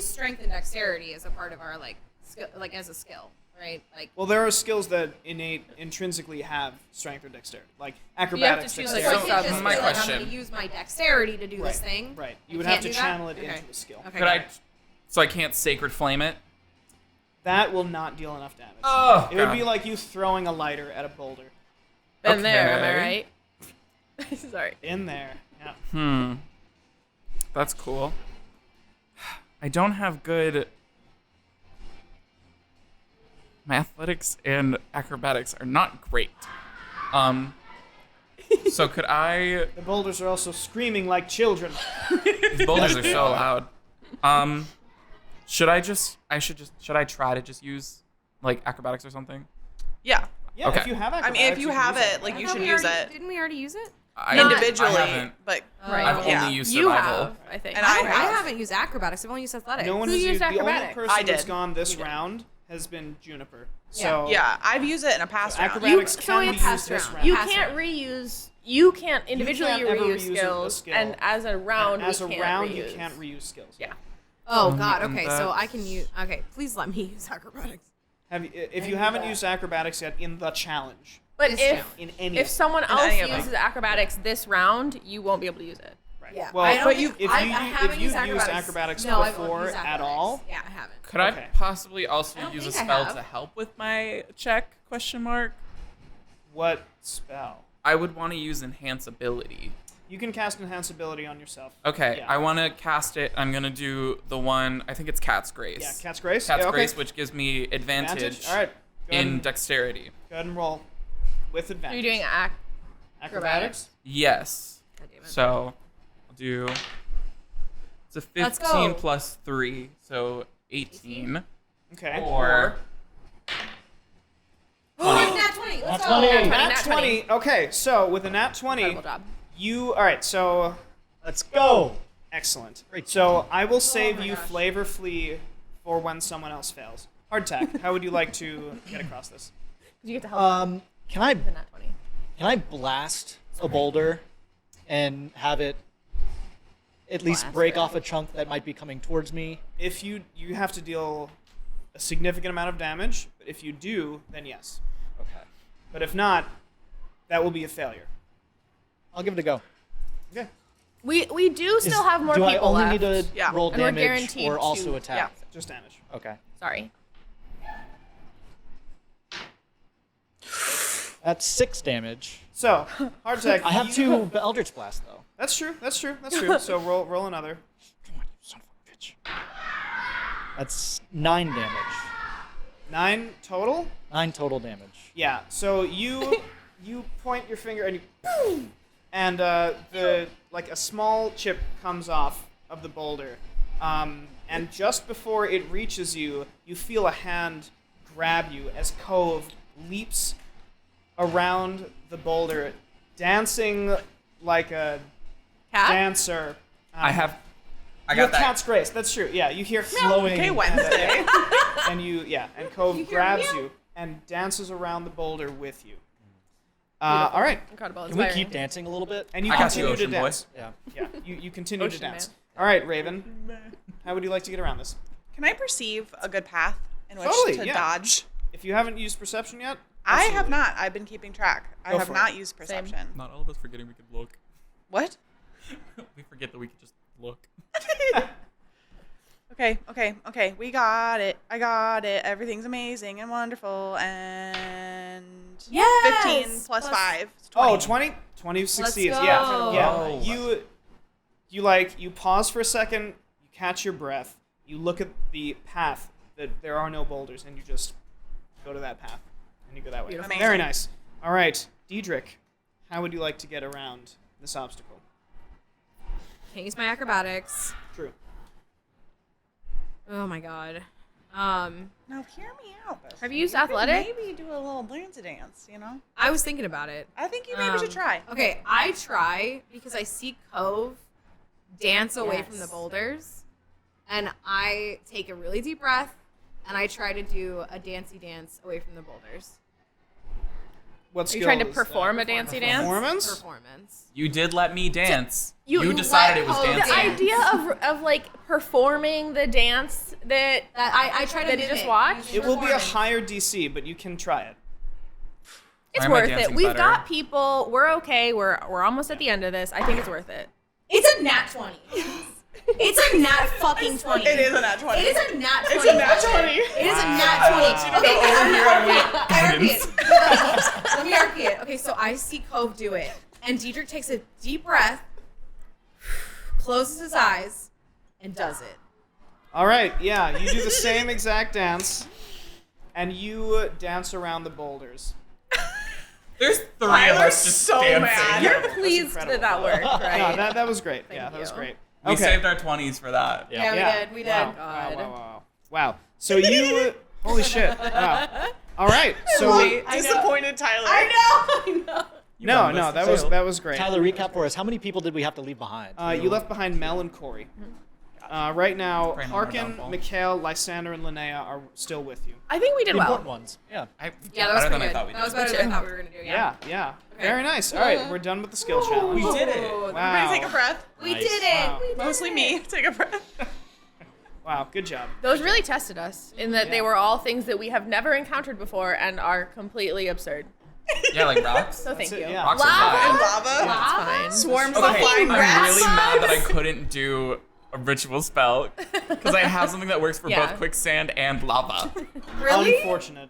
strength and dexterity as a part of our like skill, like as a skill, right? Like Well, there are skills that intrinsically have strength or dexterity, like You have acrobatics, to choose, dexterity. like, so I a can't sub. just My be like, I'm question. gonna use my dexterity to do this thing. Right. You I would can't have to do that? channel it Okay. into a skill. Okay. Could I? So I can't sacred flame it? That will not deal enough damage. Oh, It would God. be like you throwing a lighter at a boulder. Been there, am I Okay. right? Sorry. In there. Yeah. That's cool. I don't have good. My athletics and acrobatics are not great. So could I? The boulders are also screaming like children. These boulders are so loud. Should I try to just use like acrobatics or something? Yeah. Yeah, Okay. if you have I acrobatics, mean, if you can have use it, like I you thought should we use already- it Didn't we already use it? I individually, I haven't. but Right. I've Yeah. only used You survival. have, I think. And I I haven't used acrobatics. I've only used athletics. No one Who has used used the only acrobatics? person I that's did. gone this round has been Juniper. So yeah, I've used it in a past round. acrobatics so can be it's used this round. You Pass can't round. reuse. You can't individually can't ever reuse reuse a skills, skill. and as a round, As we a can't round, reuse. you can't reuse skills. Yeah. Oh God. and Okay, so I that's- can use. Okay, please let me use acrobatics. if you haven't used acrobatics yet in the challenge, But This if round. in any if someone else any of them. uses acrobatics this round, you won't be able to use it. right. Yeah. Well, I don't but think- if I you haven't used used acrobatics No, I won't before use at acrobatics. all, Yeah, I haven't. Could Okay. I possibly also I don't use a think I spell have. to help with my check? Question mark. what spell? I would want to use enhance ability. You can cast enhance ability on yourself. Okay, Yeah. I want to cast it. I'm gonna do the one. I think it's Cat's Grace. Yeah, Cat's Grace. Cat's Yeah, okay. Grace, which gives me advantage, All right. Go ahead in and- dexterity. Go ahead and roll with Are advantage. you doing acrobatics? Yes. God damn it. So I'll do. It's a Let's 15 go. plus 3, so 18. Okay. Or Oh, nat 20. Let's Nat go. 20. Nat 20. Okay, so with a nat 20, Incredible job. you. All right, so Let's go. excellent. Great. So I will save my you gosh. flavor flee for when someone else fails. Hardtack, how would you like to get across this? You get to help Can I with the nat 20. blast a boulder and have it at least Blast break it. off a chunk that might be coming towards me? If you have to deal a significant amount of damage, but if you do, then yes. Okay. But if not, that will be a failure. I'll give it a go. Okay. We do still have more Do people I only left. need to Yeah. roll And we're damage guaranteed or also to- attack? Just damage. Okay. Sorry. That's 6 damage. So, Hardtack, I have you- 2 Eldritch Blast though. That's true. That's true. That's true. So roll another. Come on, you son of a bitch. That's 9 damage. 9 total. 9 total damage. Yeah. So you point your finger and you boom, and the like a small chip comes off of the boulder, and just before it reaches you, you feel a hand grab you as Cove leaps around the boulder, dancing like a Cat? dancer. I you got have that. Cat's Grace. That's true. Yeah, you hear flowing. Okay, Wednesday. And and Cove grabs you and dances around the boulder with you. All right, Incredible. Can we Inspiring. keep dancing a little bit? and you I got you, continue to Ocean Boy. dance. Yeah. Yeah, you continue to Ocean dance. Man. All right, Raven, how would you like to get around this? Can I perceive a good path in which Totally, to yeah. dodge? If you haven't used perception yet, I have absolutely. not. I've been keeping track. I Go have for not it. used perception. Not all of us forgetting we could look. What? We forget that we could just look. Okay. We got it. I got it. Everything's amazing and wonderful. And Yes! 15 plus 5. It's 20. Oh, 20? 20 succeeds. go. Yeah. Oh. You pause for a second, you catch your breath, you look at the path that there are no boulders, and you just go to that path. And you go that way. Beautiful. Very Amazing. nice. All right, Diedrich, how would you like to get around this obstacle? Can't use my acrobatics. True. Oh my god. Now hear me out. Have you used could athletic? Maybe do a little dance, you know? I was thinking about it. I think you maybe should try. Okay, I try because I see Cove dance away from the Yes. boulders, and I take a really deep breath, and I try to do a dancey dance away from the boulders. What Are you trying to skill is that? perform a dancey dance? Performance? Performance. You did let me dance. You You decided let it was Cove- dancing. The idea of like performing the dance that I try to that you just mimic watched. It will be a performance. higher DC, but you can try it. It's Why am I worth it. dancing We've better? got people. We're okay. We're almost at the end of this. I think it's worth it. It's a nat 20. It's a nat fucking 20. It is a nat 20. It is a nat 20. It's a nat 20. It is a nat 20. Okay, let me RP it. Let me RP it. Okay, so I see Cove do it, and Diedrich takes a deep breath, closes his eyes, and does it. All right, yeah, you do the same exact dance, and you dance around the boulders. There's 3 of Tyler's us just so dancing. mad. You're pleased incredible. that worked, right? No, that was great. Yeah, Thank that was you. great. We Okay. saved our 20s for that. Yeah, we did. Wow. God. Wow. So you, holy shit. Wow. All right. So Disappointed Tyler. I know. no, that was great. Tyler, recap for us. How many people did we have to leave behind? You left behind Mel and Corey. Right now, Praying on our Harkin, downfall. 𝕾𝖊, Lysander, and Linnea are still with you. I think we did the well. important ones. Yeah. Yeah, that was better pretty than I good. thought we That was did. better than I thought we were gonna do. Yeah. Very nice. All right, we're done with the skill challenge. We did it. Wow. Everybody take a breath. We Nice. did it. Wow. We did Mostly it. me. Take a breath. Wow, good job. Those really tested us in that they were all things that we have never encountered before and are completely absurd. Yeah, like rocks. So thank it, you. yeah. Rocks are fine. And lava. That's fine. Swarms of Okay, flying I'm grass. really mad that I couldn't do a ritual spell because I have something that works for Yeah. both quicksand and lava. Really? Unfortunate.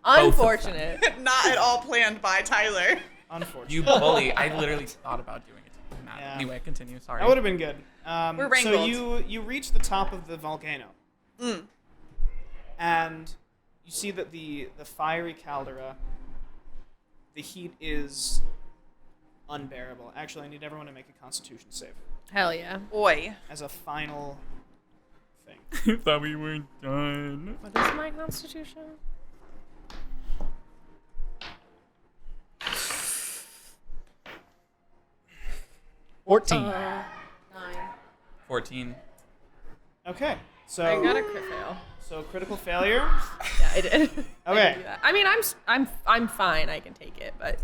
Unfortunate. Not at all planned by Tyler. Unfortunate. You bully. I literally thought about doing it. Nah, Yeah. Anyway, continue. Sorry. That would have been good. We're so wrangled. you reach the top of the volcano, and you see that the fiery caldera, the heat is unbearable. Actually, I need everyone to make a Constitution save Hell yeah. Boy. as a final thing. I thought we were done. What is my constitution? $14. 9. 14. Okay, so I got a crit fail. so critical failure. Yeah, I did. Okay. I mean, I'm fine. I can take it, but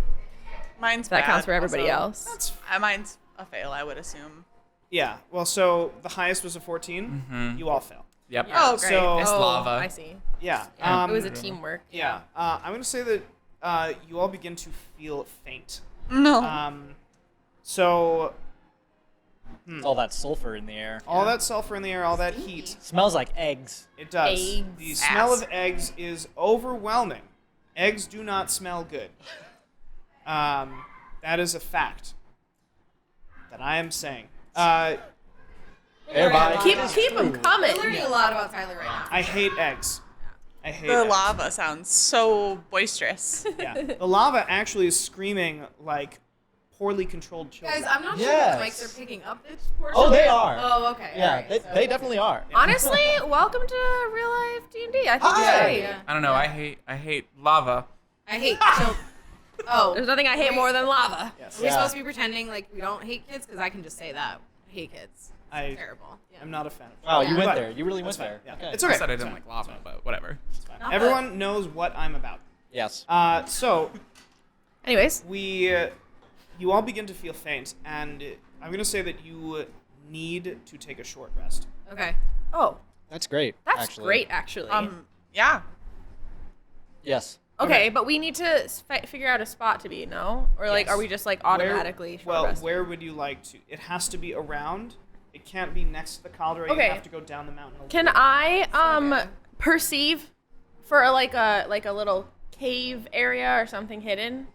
Mine's that bad, counts for everybody also. else. Mine's a fail, I would assume. Yeah. Well, so the highest was a 14. You all fail. Yep. Oh, great. So It's lava. I see. yeah. It was a teamwork. Yeah. I'm gonna say that you all begin to feel faint. No. So It's all that sulfur in the air. all that sulfur in the air, all that heat, Smells like eggs. it does. Eggs. The smell of eggs is overwhelming. Eggs do not smell good. That is a fact that I am saying. Thereby, Keep them coming. We're learning a lot about Tyler right now. I hate eggs. I hate The eggs. lava sounds so boisterous. Yeah. The lava actually is screaming like poorly controlled children. Guys, I'm not sure Yes. the mics are picking up this portion. Oh, they are. Oh, okay. Yeah, alright, they, so- they definitely are. Honestly, welcome to real life D&D. I think Hi. it's great. Yeah. I don't know. I hate lava. I hate children. Oh, There's nothing I hate more than lava. Yes. we're Yeah. supposed to be pretending like we don't hate kids because I can just say that. I hate kids. I Terrible. Yeah. am not a fan of Wow, you went But there. You really that's went fine. there. Yeah. Okay. It's okay. I said I It's didn't fine. like lava, but whatever. It's fine. Not Everyone knows what I'm about. Yes. So Anyways, you all begin to feel faint, and I'm gonna say that you need to take a short rest. Okay. oh, That's great. that's actually. great actually. Yeah. Yes. okay, but we need to figure out a spot to be, no? Or like, Yes. are we just like automatically short Well, resting? where would you like to? It has to be around. It can't be next to the caldera. Okay. You have to go down the mountain. a Can little I perceive for like a little cave area or something hidden bit.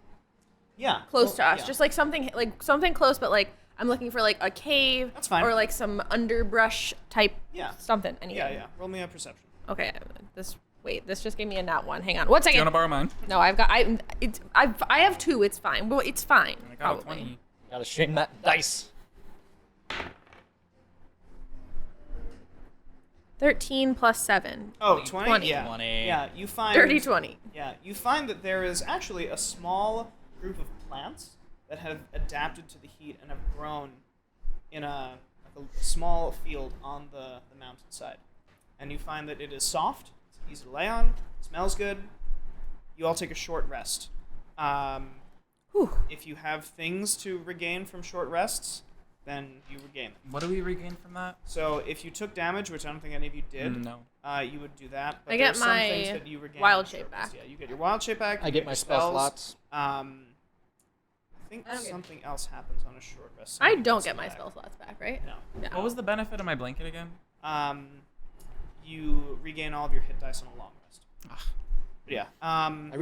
Yeah. close well, to us? yeah. Just like something close, but like I'm looking for like a cave That's fine. or like some underbrush type Yeah. something. Anything. Yeah. Roll me a perception. Okay. This just gave me a nat one. Hang on. 1 Do you second. want to borrow mine? No, I have 2. It's fine. Well, it's fine. I got a Probably. 20. Gotta shame that dice. 13 plus 7. Oh, 20? 20. Yeah. 20. Yeah. You find. Dirty 20. Yeah. You find that there is actually a small group of plants that have adapted to the heat and have grown in a small field on the mountainside. And you find that it is soft, it's easy to lay on, smells good. You all take a short rest. If you have things to regain from short rests, then you regain them. What do we regain from that? So if you took damage, which I don't think any of you did, No. you would do that. But I there get are some my things that you regain wild on short shape rest. back. Yeah, you get your wild shape back. I you get my your spell slots. I think I don't get- something else happens on a short rest. I Something don't else get my back. spell slots back, right? No. Yeah. What was the benefit of my blanket again? You regain all of your hit dice on a long rest. Ugh. But yeah.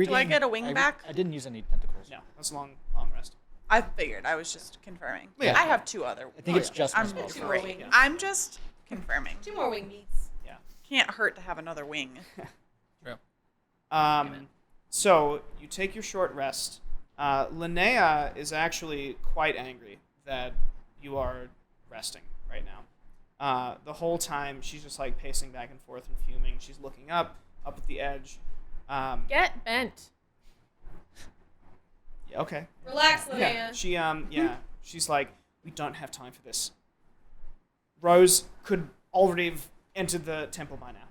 Do I get a wing back? I didn't use any tentacles. No, that's a long rest. I figured. I was just confirming. Yeah. I have 2 other. I think it's just my I'm spell Two more slots. wing. Yeah. I'm just confirming. 2 more wing beats. Yeah. Can't hurt to have another wing. True. So you take your short rest. Linnea is actually quite angry that you are resting right now. The whole time she's just like pacing back and forth and fuming. She's looking up at the edge. Get bent. Yeah, okay. Relax, Yeah. Linnea. She's like, we don't have time for this. Rose could already have entered the temple by now.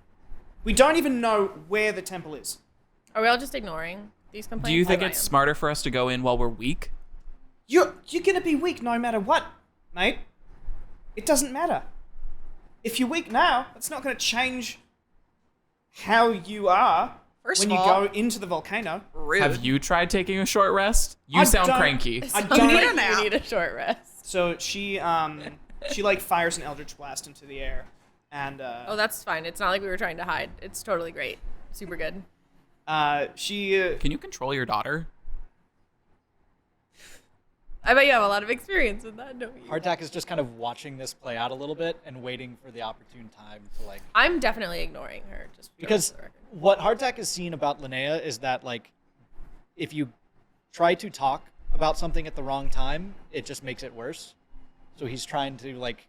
We don't even know where the temple is. Are we all just ignoring these complaints? Do you think I it's am. smarter for us to go in while we're weak? You're gonna be weak no matter what, mate. It doesn't matter. if you weak now, that's not going to change how you are First when of you all, go into the volcano. rude. Have you tried taking a short rest? You I sound don't- cranky. I You don't. need a nap. You need a short rest. So she like fires an Eldritch Blast into the air, and Oh, that's fine. It's not like we were trying to hide. It's totally great. Super good. she Can you control your daughter? I bet you have a lot of experience with that, don't you? Hardtack is just kind of watching this play out a little bit and waiting for the opportune time to like. I'm definitely ignoring her. Just Because for the record. what Hardtack has seen about Linnea is that like, if you try to talk about something at the wrong time, it just makes it worse. So he's trying to like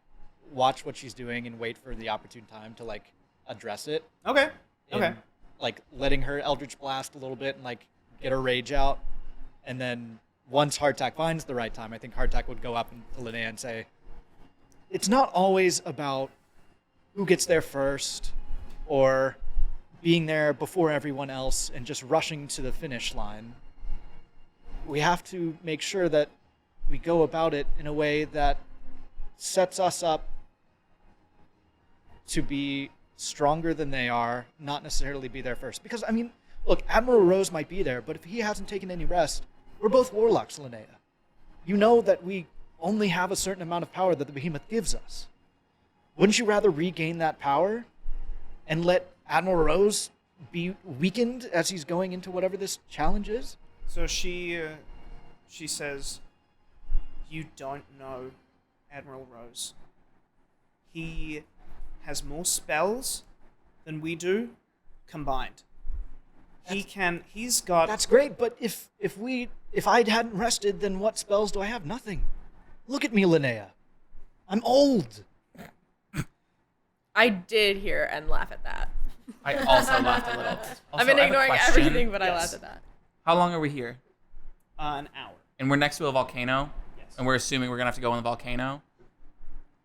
watch what she's doing and wait for the opportune time to like address it. okay. And, Okay. like letting her Eldritch Blast a little bit and like get her rage out, and then once Hardtack finds the right time, I think Hardtack would go up to Linnea and say, "It's not always about who gets there first, or being there before everyone else and just rushing to the finish line. We have to make sure that we go about it in a way that sets us up to be stronger than they are, not necessarily be there first." Because, I mean, look, Admiral Rose might be there, but if he hasn't taken any rest, we're both warlocks, Linnea. You know that we only have a certain amount of power that the behemoth gives us. Wouldn't you rather regain that power and let Admiral Rose be weakened as he's going into whatever this challenge is? So she says, "You don't know Admiral Rose. He has more spells than we do combined. He's got That's great, but if I hadn't rested, then what spells do I have? Nothing. Look at me, Linnea. I'm old. I did hear and laugh at that. I also laughed a little. I've been Also, I have a ignoring question. everything, but I Yes. laughed at that. How long are we here? an hour. And we're next to a volcano, Yes. and we're assuming we're gonna have to go in the volcano.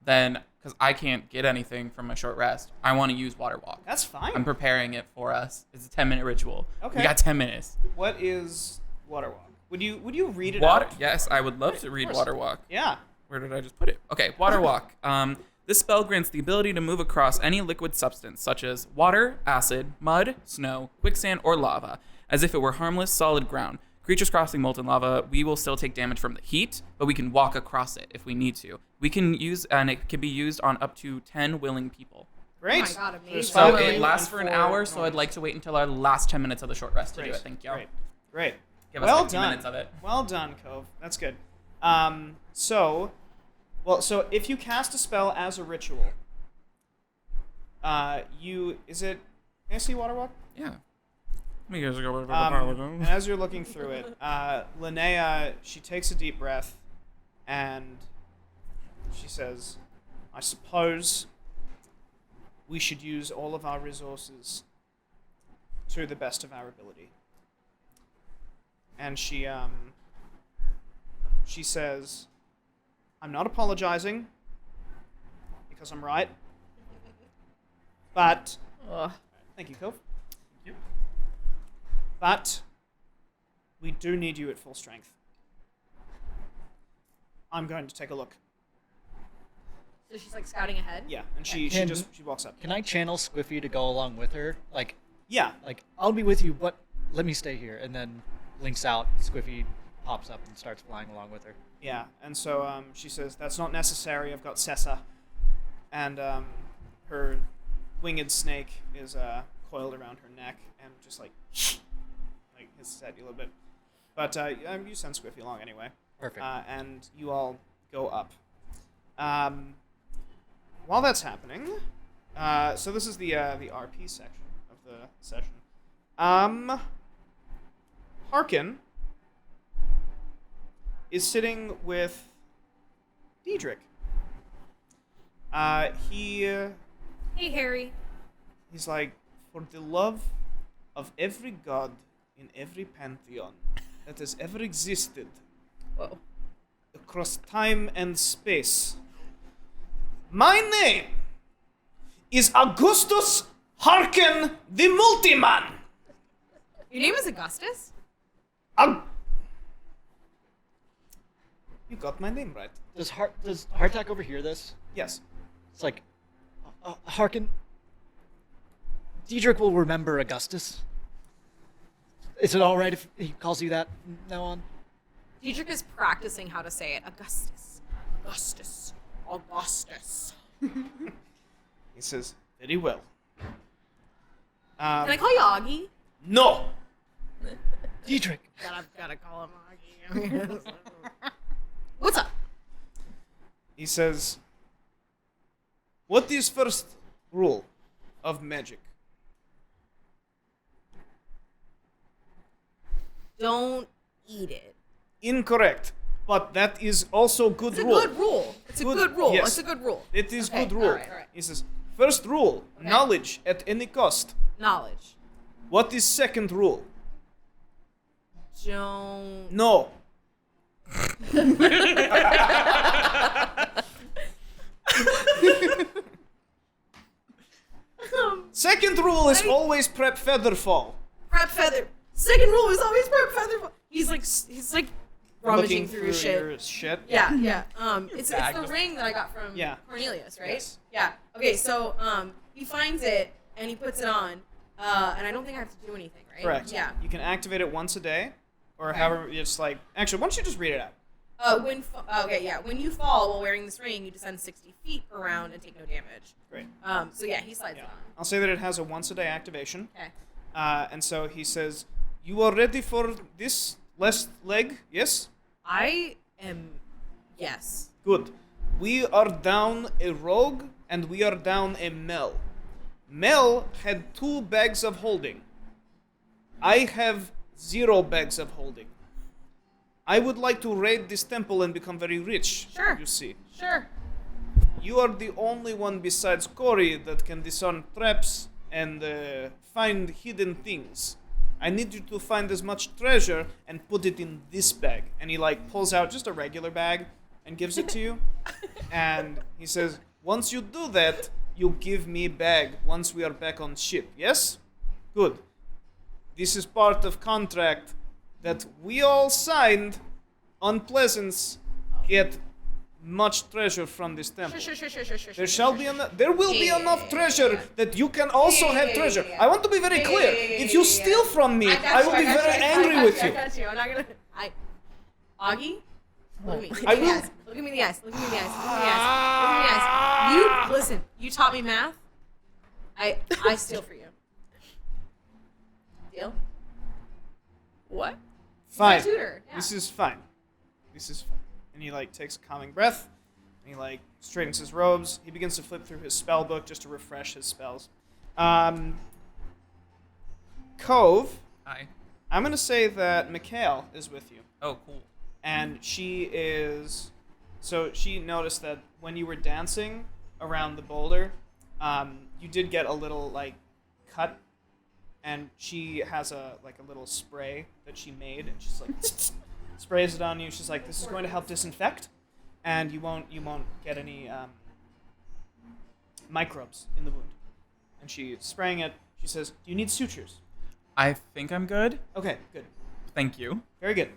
Then, because I can't get anything from my short rest, I want to use water walk. That's fine. I'm preparing it for us. It's a 10-minute ritual. Okay. We got 10 minutes. What is water walk? Would you read it Water. out? Yes, I would love to read course. water walk. Yeah. Where did I just put it? Okay, water walk. This spell grants the ability to move across any liquid substance, such as water, acid, mud, snow, quicksand, or lava, as if it were harmless, solid ground. Creatures crossing molten lava, we will still take damage from the heat, but we can walk across it if we need to. We can use, and it can be used on up to 10 willing people. Great. Oh my God, amazing. There's So five it willing lasts and for an 4 hour, so I'd normal. like to wait until our last 10 minutes of the short rest to do Great. it. Thank you. Great. Give us Well 15 done. minutes of it. Well done, Cove. That's good. So if you cast a spell as a ritual, can I see water walk? Yeah. Let me guys go over the And as you're looking through it, Linnea, she takes a deep breath, and she says, "I suppose we should use all of our resources to the best of our ability." And she says, "I'm not apologizing, because I'm right, but..." Ugh. Thank you, Cove. But we do need you at full strength. I'm going to take a look. So she's like scouting ahead. Yeah, and she Can- walks up. Can I channel Squiffy to go along with her? Like, Yeah. I'll be with you, but let me stay here. And then links out, Squiffy pops up and starts flying along with her. Yeah, and so she says, "That's not necessary. I've got Sessa." And her winged snake is coiled around her neck and just like hisses at you a little bit. But you send Squiffy along anyway. Perfect. And you all go up. While that's happening, so this is the RP section of the session. Harkin is sitting with Diedrich. Hey, Harry. He's like, "For the love of every god in every pantheon that has ever existed Whoa. across time and space, my name is Augustus Harkin the Multiman." Your name is Augustus? You got my name right. Does Hardtack overhear this? Yes. It's like, Hearken. Diedrich will remember Augustus. Is it all right if he calls you that from now on? Diedrich is practicing how to say it. Augustus. Augustus. Augustus. He says, very well. Can I call you Augie? No! Diedrich. God, I've got to call him Augie. What's up? He says, what is first rule of magic? Don't eat it. Incorrect. But that is also good It's a rule. good rule. It's a good rule. Yes. It's a good rule. It is Okay, good rule. all right, all right. He says, first rule, knowledge at any cost. Knowledge. What is second rule? Don't. No. Second rule is always prep featherfall. Prep feather. Second rule is always prep feather. He's like rummaging Looking through shit. your shit. Yeah. It's the ring that I got from Yeah. Cornelius, right? Yes. Yeah. Okay, so he finds it and he puts it on, and I don't think I have to do anything, right? Correct. Yeah. You can activate it once a day, or Okay. however it's like. Actually, why don't you just read it out? When you fall while wearing this ring, you descend 60 feet per round and take no damage. Great. So yeah, he slides Yeah. it on. I'll say that it has a once a day activation. Okay. And so he says, you are ready for this last leg? Yes? I am. Yes. Good. We are down a rogue and we are down a Mel. Mel had 2 bags of holding. I have 0 bags of holding. I would like to raid this temple and become very rich. Sure. You see. Sure. You are the only one besides Cory that can discern traps and find hidden things. I need you to find as much treasure and put it in this bag. And he like pulls out just a regular bag and gives it to you. And he says, once you do that, you give me bag once we are back on ship. Yes? Good. This is part of contract that we all signed on Pleasance. Get much treasure from this temple. Sure. There shall be there will be enough treasure that you can also have treasure. I want to be very clear. If you steal from me, I will be very angry with you. I got you. I'm not gonna. Augie, look at me. I will. Look at me in the eyes. Look at me in the eyes. Look at me in the eyes. Look at me in the eyes. You listen. You taught me math. I steal for you. Deal. What? Fine. tutor, yeah. This is fine. This is fine. And he like takes a calming breath. And he like straightens his robes. He begins to flip through his spell book just to refresh his spells. Cove, Hi. I'm gonna say that Mikhail is with you. Oh, cool. And she is, so she noticed that when you were dancing around the boulder, you did get a little like cut, and she has a little spray that she made, and she's like sprays it on you. She's like, this is going to help disinfect, and you won't get any microbes in the wound. And she's spraying it. She says, do you need sutures? I think I'm good. Okay, good, Thank you. very good.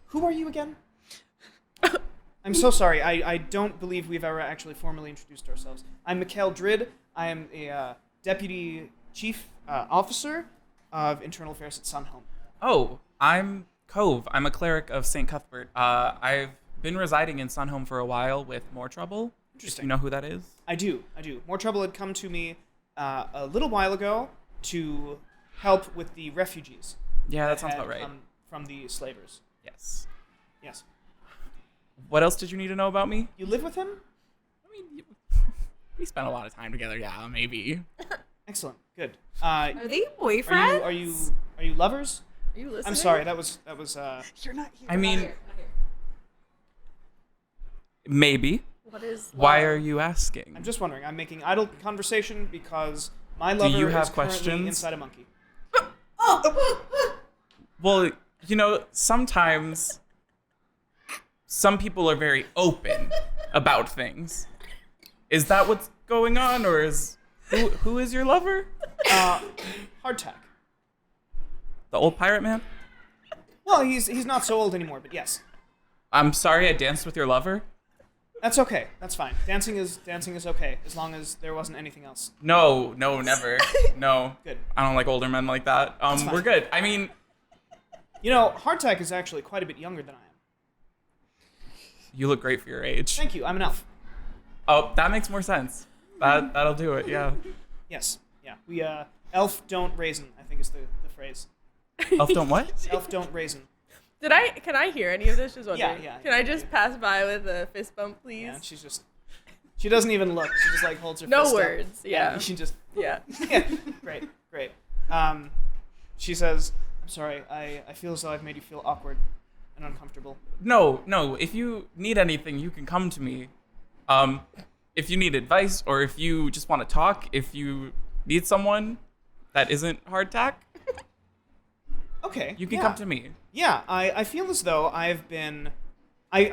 Who are you again? I'm so sorry. I don't believe we've ever actually formally introduced ourselves. I'm 𝕾𝖊𝖆𝖘𝖔𝖓 𝕿𝖍𝖗𝖊. I am a deputy chief officer of internal affairs at Sunhome. Oh, I'm Cove. I'm a cleric of St. Cuthbert. I've been residing in Sunhome for a while with More Trouble. Interesting. If you know who that is? I do. More Trouble had come to me a little while ago to help with the refugees. Yeah, that sounds had about right. come from the slavers. Yes. Yes. What else did you need to know about me? You live with him? I mean, we spent a lot of time together. Yeah, maybe. Excellent. Good. Are they boyfriends? Are you lovers? Are you listening? I'm sorry. That was. You're not here. I mean, maybe. What is? Why are you asking? I'm just wondering. I'm making idle conversation because my lover you have is currently questions? inside a monkey. Well, you know, sometimes some people are very open about things. Is that what's going on, or is who is your lover? Hardtack. The old pirate man? Well, he's not so old anymore, but yes. I'm sorry I danced with your lover. That's okay. That's fine. Dancing is okay as long as there wasn't anything else. No, never. No. Good. I don't like older men like that. fine. We're good. I mean, You know, Hardtack is actually quite a bit younger than I am. you look great for your age. Thank you. I'm an elf. Oh, that makes more sense. That'll do it. Yeah. Yes. Yeah. We elf don't raisin, I think is the phrase. Elf don't what? Elf don't raisin. Can I hear any of this? Just wondering. Yeah. Can I just pass by with a fist bump, please? Yeah, and she doesn't even look. She just like holds her No fist up. words, yeah. And she just Yeah. yeah. Great. She says, "I'm sorry. I feel as though I've made you feel awkward and uncomfortable." No. If you need anything, you can come to me. If you need advice or if you just want to talk, if you need someone that isn't hardtack, Okay. you can come to me. Yeah, I feel as though I'm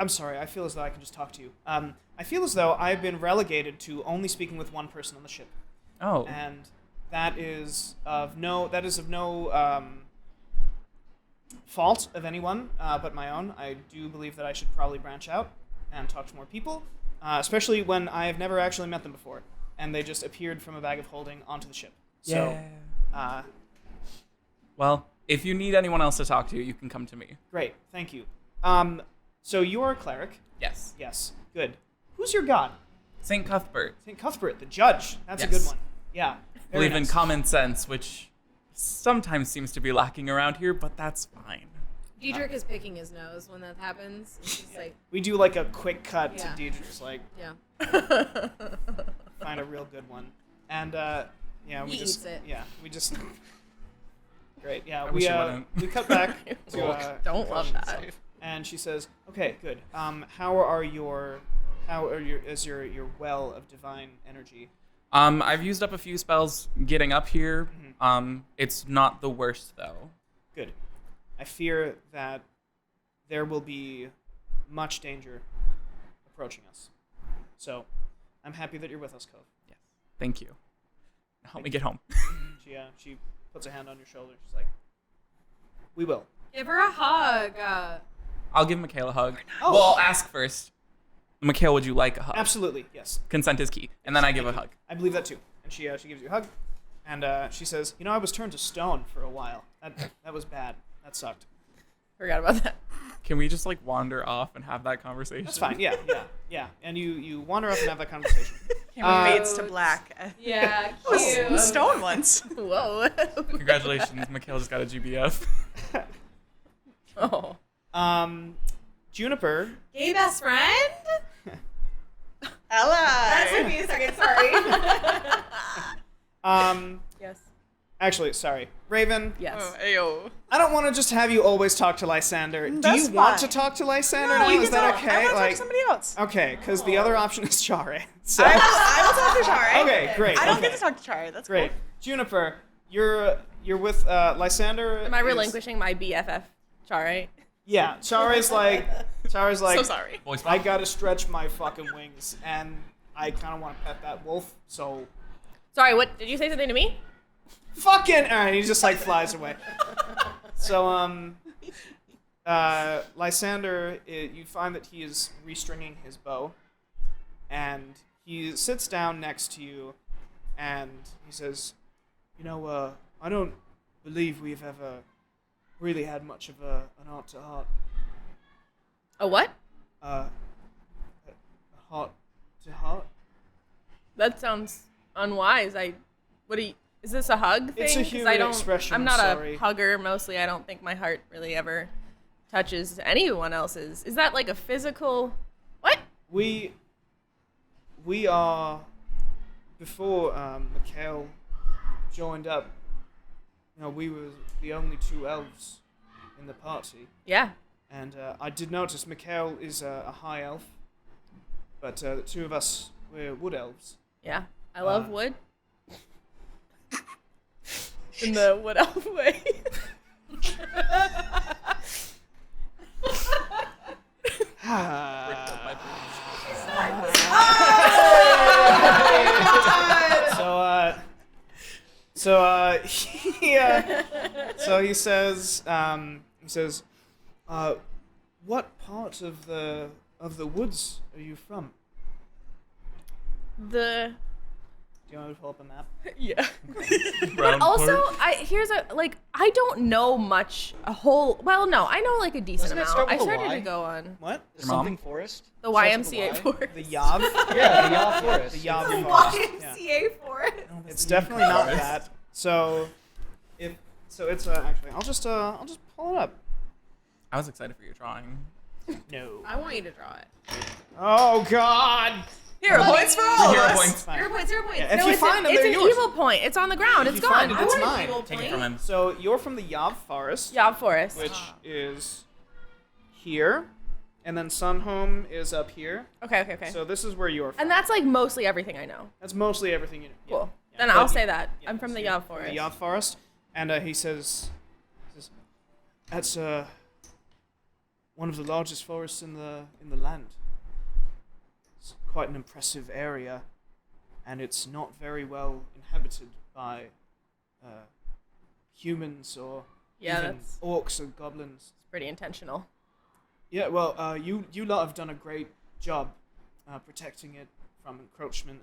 sorry, I feel as though I can just talk to you. I feel as though I've been relegated to only speaking with one person on the ship. Oh. And that is of no fault of anyone but my own. I do believe that I should probably branch out and talk to more people, especially when I have never actually met them before, and they just appeared from a bag of holding onto the ship. So, Well, if you need anyone else to talk to, you can come to me. great, thank you. So you're a cleric? Yes. Yes, good. Who's your god? St. Cuthbert. St. Cuthbert, the judge. That's a Yes. good one. Yeah. very Believe in nice. common sense, which sometimes seems to be lacking around here, but that's fine. Diedrich is picking his nose when that happens. It's just like, We do like a quick cut Yeah. to Deidre, just like yeah. find a real good one, and yeah, we He just eats it. yeah, we just great. Yeah, I wish we you wouldn't. we cut back to Don't love that. and she says, "Okay, good. How is your well of divine energy?" I've used up a few spells getting up here. It's not the worst though. Good. I fear that there will be much danger approaching us. So, I'm happy that you're with us, Cove. Yes. Thank you. Help me get home. She puts a hand on your shoulder. She's like, "We will." Give her a hug. I'll give Mikhail a hug. Oh. Well, I'll ask first. Mikhail, would you like a hug? Absolutely, yes. Consent is key. And then I give a hug. I believe that too. And she gives you a hug, and she says, "You know, I was turned to stone for a while. That was bad. That sucked." Forgot about that. Can we just like wander off and have that conversation? That's fine. Yeah. And you wander up and have that conversation. Fades to black. Yeah, I cute. was stoned once. Whoa. Congratulations, Mikhail just got a GBF. Oh. Juniper. Gay best friend? Ella. That took me a second, sorry. Yes. Actually, sorry, Raven. Yes. Oh, ayo. I don't want to just have you always talk to Lysander. Do That's you want fine. to talk to Lysander No, now? you Is can that talk. I okay? want to talk to somebody else. Okay, because the other option is Chare. So I will talk to Shari. okay, great. I don't okay. get to talk to Chari. That's Great. cool. Juniper, you're with Lysander. Am I is- relinquishing my BFF? Char, Yeah, Chare's like, So sorry. Voice I pop. gotta stretch my fucking wings, and I kind of want to pet that wolf. So Sorry, what? Did you say something to me? fucking. All right, he just like flies away. So Lysander, you find that he is restringing his bow, and he sits down next to you, and he says, "You know, I don't believe we've ever really had much of an heart-to-heart. A what? A heart-to-heart. That sounds unwise. Is this a hug thing? It's a 'Cause human I don't, expression, I'm not sorry. a hugger. Mostly, I don't think my heart really ever touches anyone else's. Is that like a physical? What? We are, before Mikhail joined up, you know, we were the only two elves in the party. Yeah. And I did notice Mikhail is a high elf, but the two of us, we're wood elves. Yeah. I love wood. In the wood elf way. So he says, what part of the of the woods are you from? The Do you want me to pull up a map? yeah. Round Also, part. here's I don't know much. Well, no, I know like a decent Doesn't it amount. start I with a started Y? to go on What? Your mom? Something forest? the Starts with a YMCA Y? forest. The Yav? Yeah, the Yav forest. The Yav The forest. Yeah. YMCA for it. It's definitely not forest. that. So, it's actually I'll just pull it up. I was excited for your drawing. No. I want you to draw it. Oh God. Hero points for all Hero of us. points. Fine. Hero points. Hero points. Yeah, if No, you it's find them, it's they're an yours. evil point. It's on the ground. It's you find gone. it, I it's want mine. an evil Take point. it from him. So you're from the Yav forest, Yav Forest. which is here, and then Sunhome is up here. Okay. So this is where you're from. And that's like mostly everything I know. That's mostly everything you know. Yeah. Cool. Yeah. Then But I'll you- say that. yeah, I'm from so the you're Yav from Forest. The Yav forest, and he says, that's one of the largest forests in the land. It's quite an impressive area, and it's not very well inhabited by humans or Yeah, even that's orcs or goblins. pretty intentional. Yeah, well, you lot have done a great job protecting it from encroachment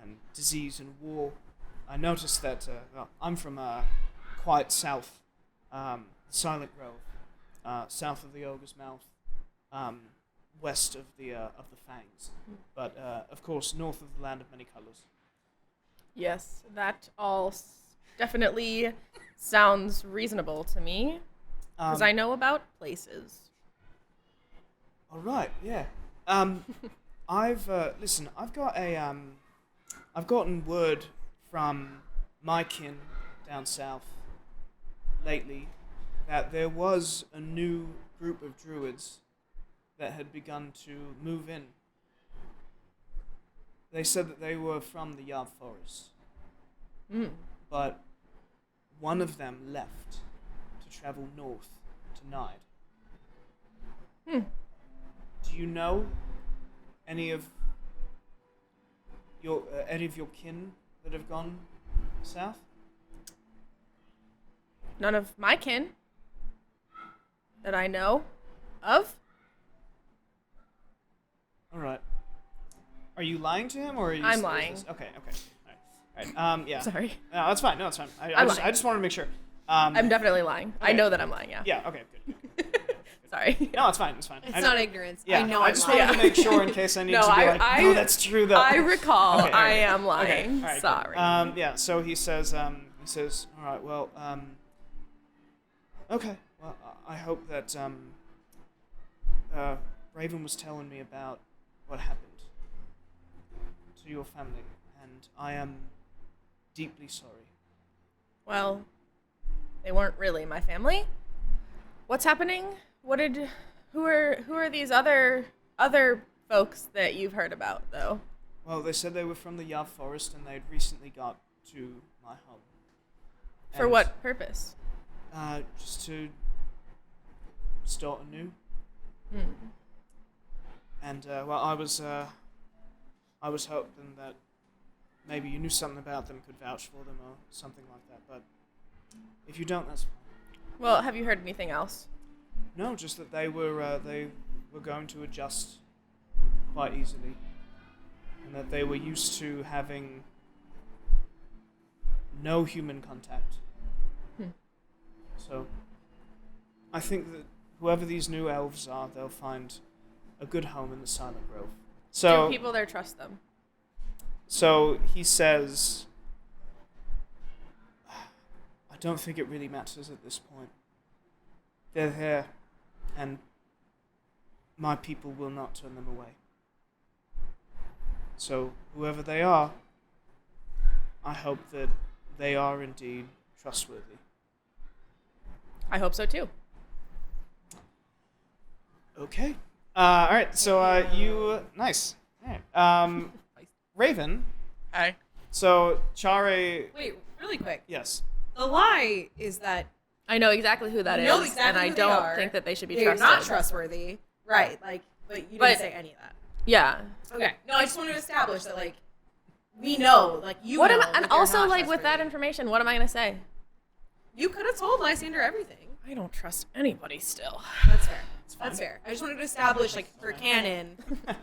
and disease and war. I noticed that. Well, I'm from quite south, Silent Grove, south of the Ogre's Mouth, west of the Fangs, but of course north of the Land of Many Colors. Yes, that all definitely sounds reasonable to me because I know about places. All right, yeah. I've listen. I've got I've gotten word from my kin down south lately that there was a new group of druids that had begun to move in. They said that they were from the Yav Forest, but one of them left to travel north to 𝕚𝖓. Do you know any of your kin that have gone south? None of my kin that I know of. All right. Are you lying to him, or are you? I'm is lying. this- Okay. All right. Yeah. Sorry. No, that's fine. No, that's fine. I I'm just lying. I just wanted to make sure. I'm definitely lying. I okay. know that I'm lying, yeah. Yeah. Okay. Good. Sorry. No, it's fine. It's fine. It's not ignorance. Yeah. I know I I'm just lying. wanted to make sure in case I need No, to be I- like, I- no, that's true though. I recall Okay, all I right. am Okay, lying. all right, good. Sorry. Yeah. So he says, all right. Well, okay. Well, I hope that Raven was telling me about what happened to your family, and I am deeply sorry. Well, they weren't really my family. What's happening? Who are these other folks that you've heard about though? Well, they said they were from the Yav Forest, and they'd recently got to my home. For And, what purpose? Just to start anew. And well, I was hoping that maybe you knew something about them, could vouch for them, or something like that. But if you don't, that's fine. Well, have you heard anything else? No, just that they were going to adjust quite easily, and that they were used to having no human contact. So I think that whoever these new elves are, they'll find a good home in the Silent Grove. So Do people there trust them? So he says, I don't think it really matters at this point. They're here, and my people will not turn them away. So whoever they are, I hope that they are indeed trustworthy. I hope so too. Okay. All right. So you nice. All right. Raven. Hi. So Chare. Wait, really quick. Yes. The lie is that I know exactly who that is, know exactly and I who they don't are. think that they should be they're trusted. not trustworthy. Right. Like, but you But- didn't say any of that. Yeah. Okay. No, I just wanted to establish that, like, we know, like, you What know am I, that and they're also not like with that trustworthy. information, what am I gonna say? You could have told Lysander everything. I don't trust anybody still. That's fair. That's fair. I just wanted to establish, like, for canon,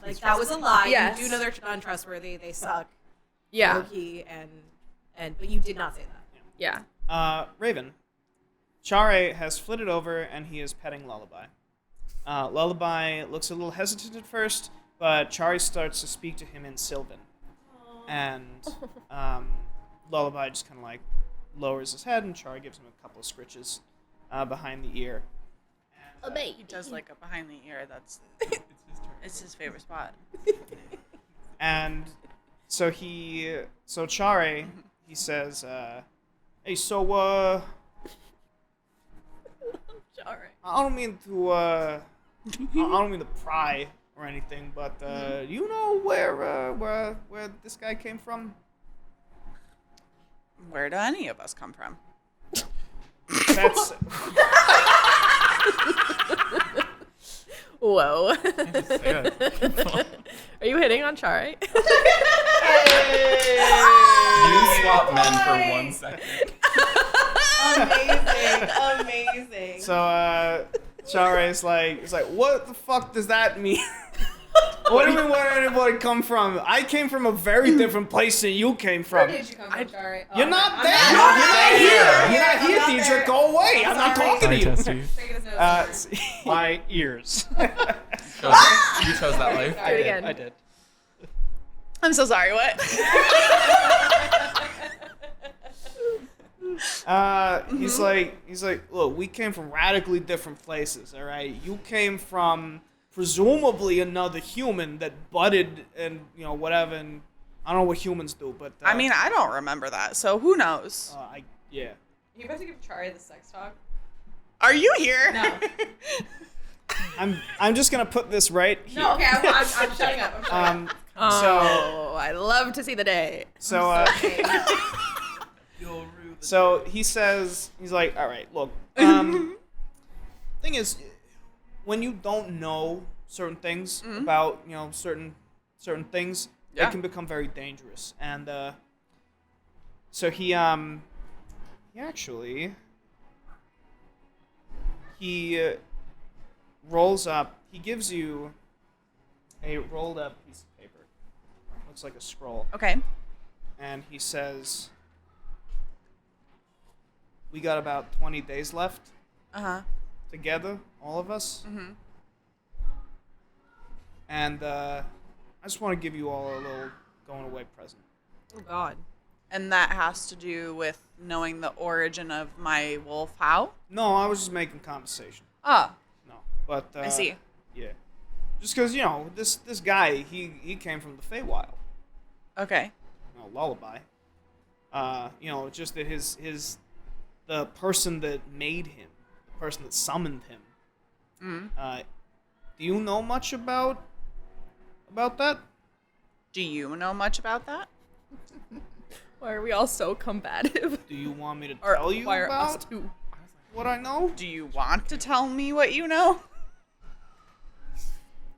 like, that was a lie. Yes. You do know they're untrustworthy. They suck. Yeah. Low-key, but you did not say that. Yeah. Raven. Chare has flitted over and he is petting Lullaby. Lullaby looks a little hesitant at first, but Chare starts to speak to him in Sylvan. And Lullaby just kind of like lowers his head, and Chare gives him a couple of scritches behind the ear. He does like a behind the ear. That's it's his favorite spot. And so Chare, he says, hey, so, I don't mean to pry or anything, but, you know where this guy came from? Where do any of us come from? That's, Whoa. Say it. Are you hitting on Chare? You swap men for 1 second. Amazing. so, Chare is like, what the fuck does that mean? What do you mean, where did anybody come from? I came from a very different place than you came from. Where did you come from, Chare? You're not there. You're not here. You're not here, Deidre. Go away. I'm not talking to you. My ears. You chose that life. Do it again. I did. I'm so sorry. What? He's like, look, we came from radically different places. All right, you came from presumably another human that budded and whatever. And I don't know what humans do, but I mean, I don't remember that, so who knows? Yeah. You about to give Chare the sex talk? Are you here? No. I'm just gonna put this right here. No, okay, I'm shutting up. I'm shutting up. Oh, I love to see the day. So so he says, he's like, all right, look, thing is, when you don't know certain things about, certain things, Yeah. it can become very dangerous. And so he rolls up, he gives you a rolled up piece of paper. Looks like a scroll. Okay. And he says, we got about 20 days left together, all of us. Mm-hmm. And I just want to give you all a little going away present. Oh, God. And that has to do with knowing the origin of my wolf. How? No, I was just making conversation. Oh, No, but I see. Yeah, just because this guy he came from the Feywild. Okay. Lullaby. Just that the person that made him, the person that summoned him. Do you know much about that? Do you know much about that? Why are we all so combative? Do you want me to Or tell you why are us about two? what I know? Do you want to tell me what you know?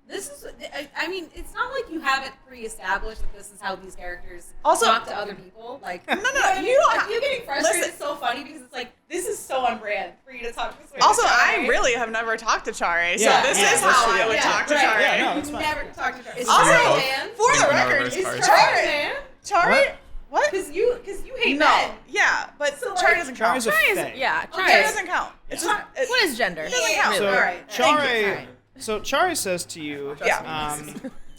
This is, I mean, it's not like you haven't pre-established that this is how these characters Also- talk to other people. Like, No, you don't. Like, you getting frustrated listen. is so funny because it's like, this is so on brand for you to talk this way. Also, to Chare. I really have never talked to Chare, so Yeah, this yeah, is that's how true, I yeah. would talk to right. Chare. Yeah, no, it's fine. Never talk to Chare. It's Also, Chare, man. for the Ignore record, reverse is cards. Chare, man. Chare, what? Because you hate No, men. yeah, but So, Chare like, doesn't count. Chare's a Chare Fey. Yeah, Okay. doesn't count. It's Yeah. just, it, What is gender? doesn't count. So All right. Chare, so Chare says to you, Yeah.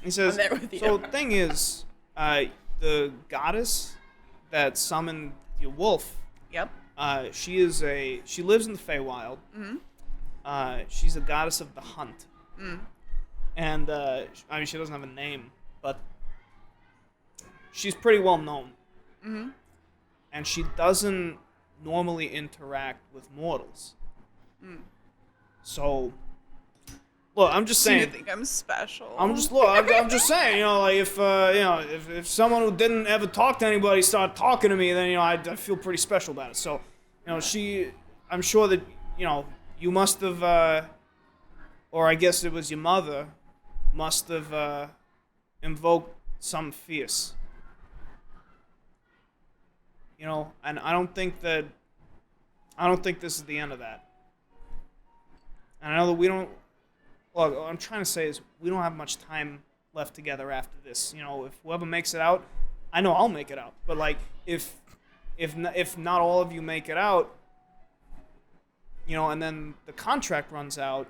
he says, I'm there with you. so the thing is, the goddess that summoned your wolf, Yep. she lives in the Feywild. Mm-hmm. She's a goddess of the hunt. Mm. And, she doesn't have a name, but she's pretty well known. Mm-hmm. And she doesn't normally interact with mortals. So, look, I'm just So you saying. think I'm special? I'm just saying, like if someone who didn't ever talk to anybody started talking to me, then I feel pretty special about it. So, I'm sure that you must have, or I guess it was your mother, must have invoked some fierce. And I don't think this is the end of that. And I know that Well, what I'm trying to say is we don't have much time left together after this. You know, if whoever makes it out, I know I'll make it out. But like, if not all of you make it out, you know, and then the contract runs out,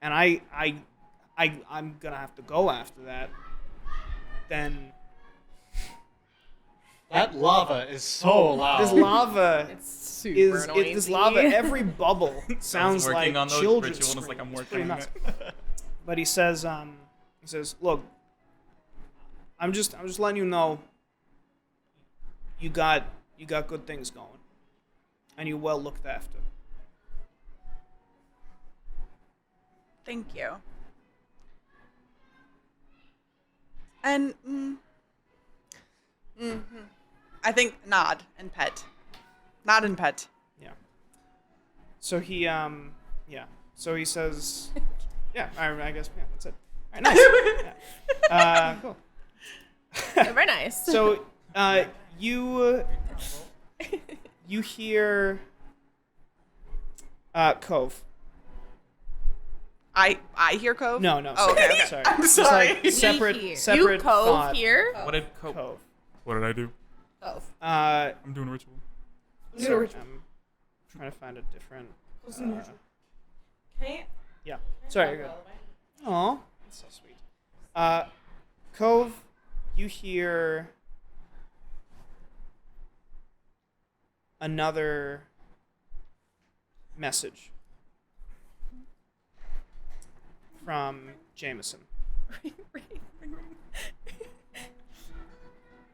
and I'm gonna have to go after that, then That lava is so loud. this lava It's super is noisy. this lava. Every bubble sounds like working on those children's rituals like screams. I'm It's pretty working on nuts. it. But he says, look, I'm just letting you know. You got good things going, and you're well looked after. Thank you. And I think nod and pet. Nod and pet. Yeah. So he So he says, yeah. I guess that's it. All right, nice. Yeah. Cool. Very nice. So you hear Cove. I hear Cove. No. Oh, okay. Sorry. I'm Just sorry. like separate you thought. cove here. What did Cope? Cove. What did I do? Cove. I'm doing a ritual. Sorry, I'm trying to find a different. Yeah. Sorry. You're good. Aw, that's so sweet. Cove, you hear another message from Jameson.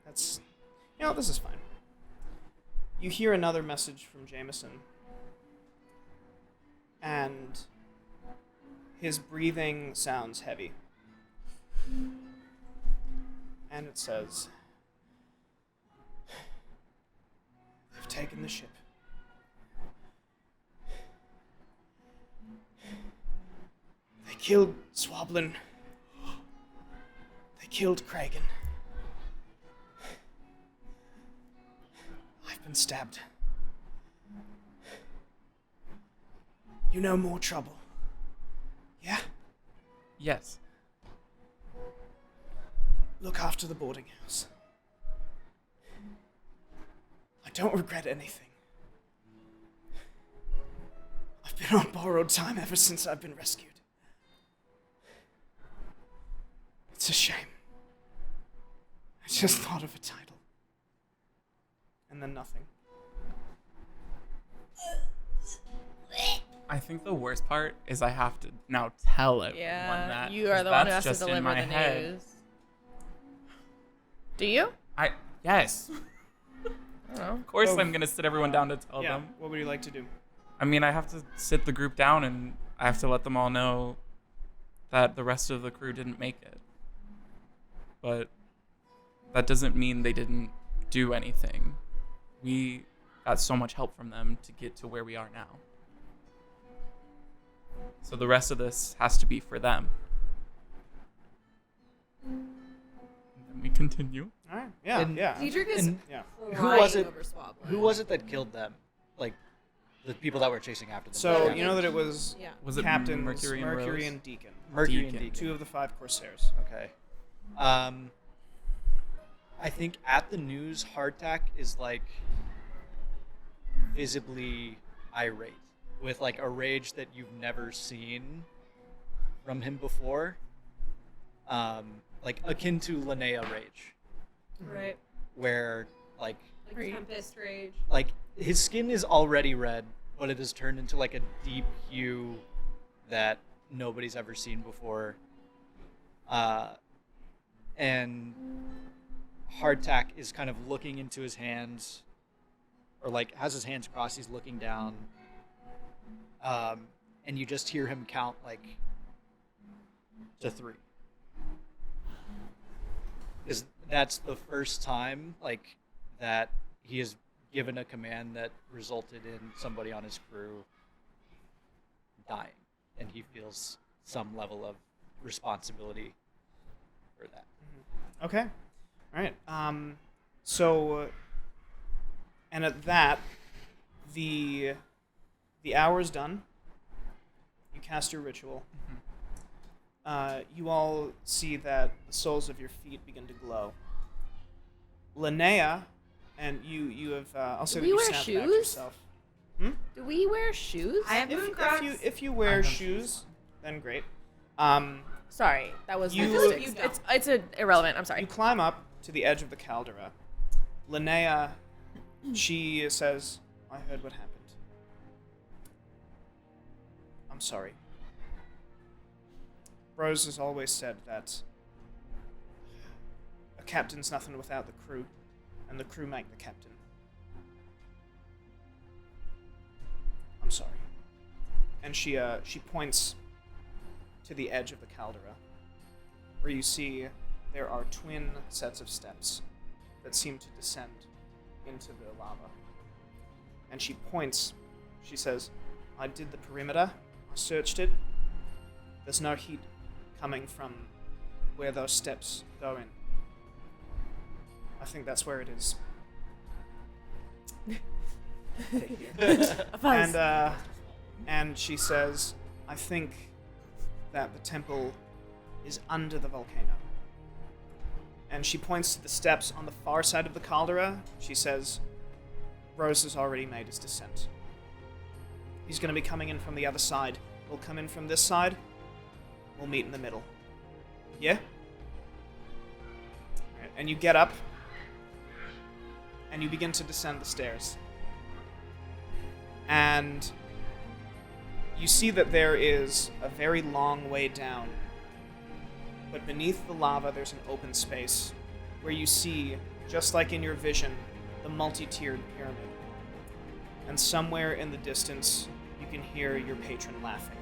That's, this is fine. You hear another message from Jameson, and his breathing sounds heavy. And it says, "They've taken the ship. They killed 𝕆𝖆𝖆𝖆. They killed 𝕾𝖊𝖆. I've been stabbed. You know more trouble. Yeah? Yes. Look after the boarding house. I don't regret anything. I've been on borrowed time ever since I've been rescued. It's a shame. I just thought of a title. And then nothing. I think the worst part is I have to now tell everyone Yeah, that. you are 'cause the one who that's has to just in deliver my the head. news. Do you? Yes. I don't know. Of course I'm gonna sit everyone down to tell Yeah, them. what would you like to do? I mean, I have to sit the group down and I have to let them all know that the rest of the crew didn't make it. But that doesn't mean they didn't do anything. We got so much help from them to get to where we are now. So the rest of this has to be for them. And then we continue. All right. Yeah, And- yeah. Diedrich is And Yeah. who was crying it? over 𝕆𝖆𝖆𝖆. Who was it that killed them? Like, the people that were chasing after them. So, Yeah. you know that it was Yeah. Was it Captains Mercury and Rose? and Deacon. Mercury and Deacon. Deacon. 2 of the 5 Corsairs. Okay. I think at the news, Hardtack is like visibly irate with like a rage that you've never seen from him before. Like akin to Linnea rage, Right. where like Like Tempest Rage. like his skin is already red, but it has turned into like a deep hue that nobody's ever seen before. And Hardtack is kind of looking into his hands, or like has his hands crossed. He's looking down, and you just hear him count like to 3. Is that's the first time like that he has given a command that resulted in somebody on his crew dying, and he feels some level of responsibility for that. Okay. All right. So, and at that, the hour's done. You cast your ritual. you all see that the soles of your feet begin to glow. Linnea, and you have also Do we you wear snapped back shoes? yourself. Do we wear shoes? I have boot Crocs. If you wear shoes, then great. Sorry, that was You- logistics. You don't. It's irrelevant. I'm sorry. You climb up to the edge of the caldera. Linnea, she says, "I heard what happened. I'm sorry. Rose has always said that a captain's nothing without the crew, and the crew make the captain. I'm sorry." And she points to the edge of the caldera, where you see there are twin sets of steps that seem to descend into the lava. And she points, she says, "I did the perimeter, I searched it. There's no heat coming from where those steps go in. I think that's where it is." And she says, "I think that the temple is under the volcano." And she points to the steps on the far side of the caldera. She says, "Rose has already made his descent. He's going to be coming in from the other side. We'll come in from this side. We'll meet in the middle. Yeah?" Alright, and you get up, and you begin to descend the stairs. And you see that there is a very long way down. But beneath the lava, there's an open space where you see, just like in your vision, the multi-tiered pyramid. And somewhere in the distance, you can hear your patron laughing.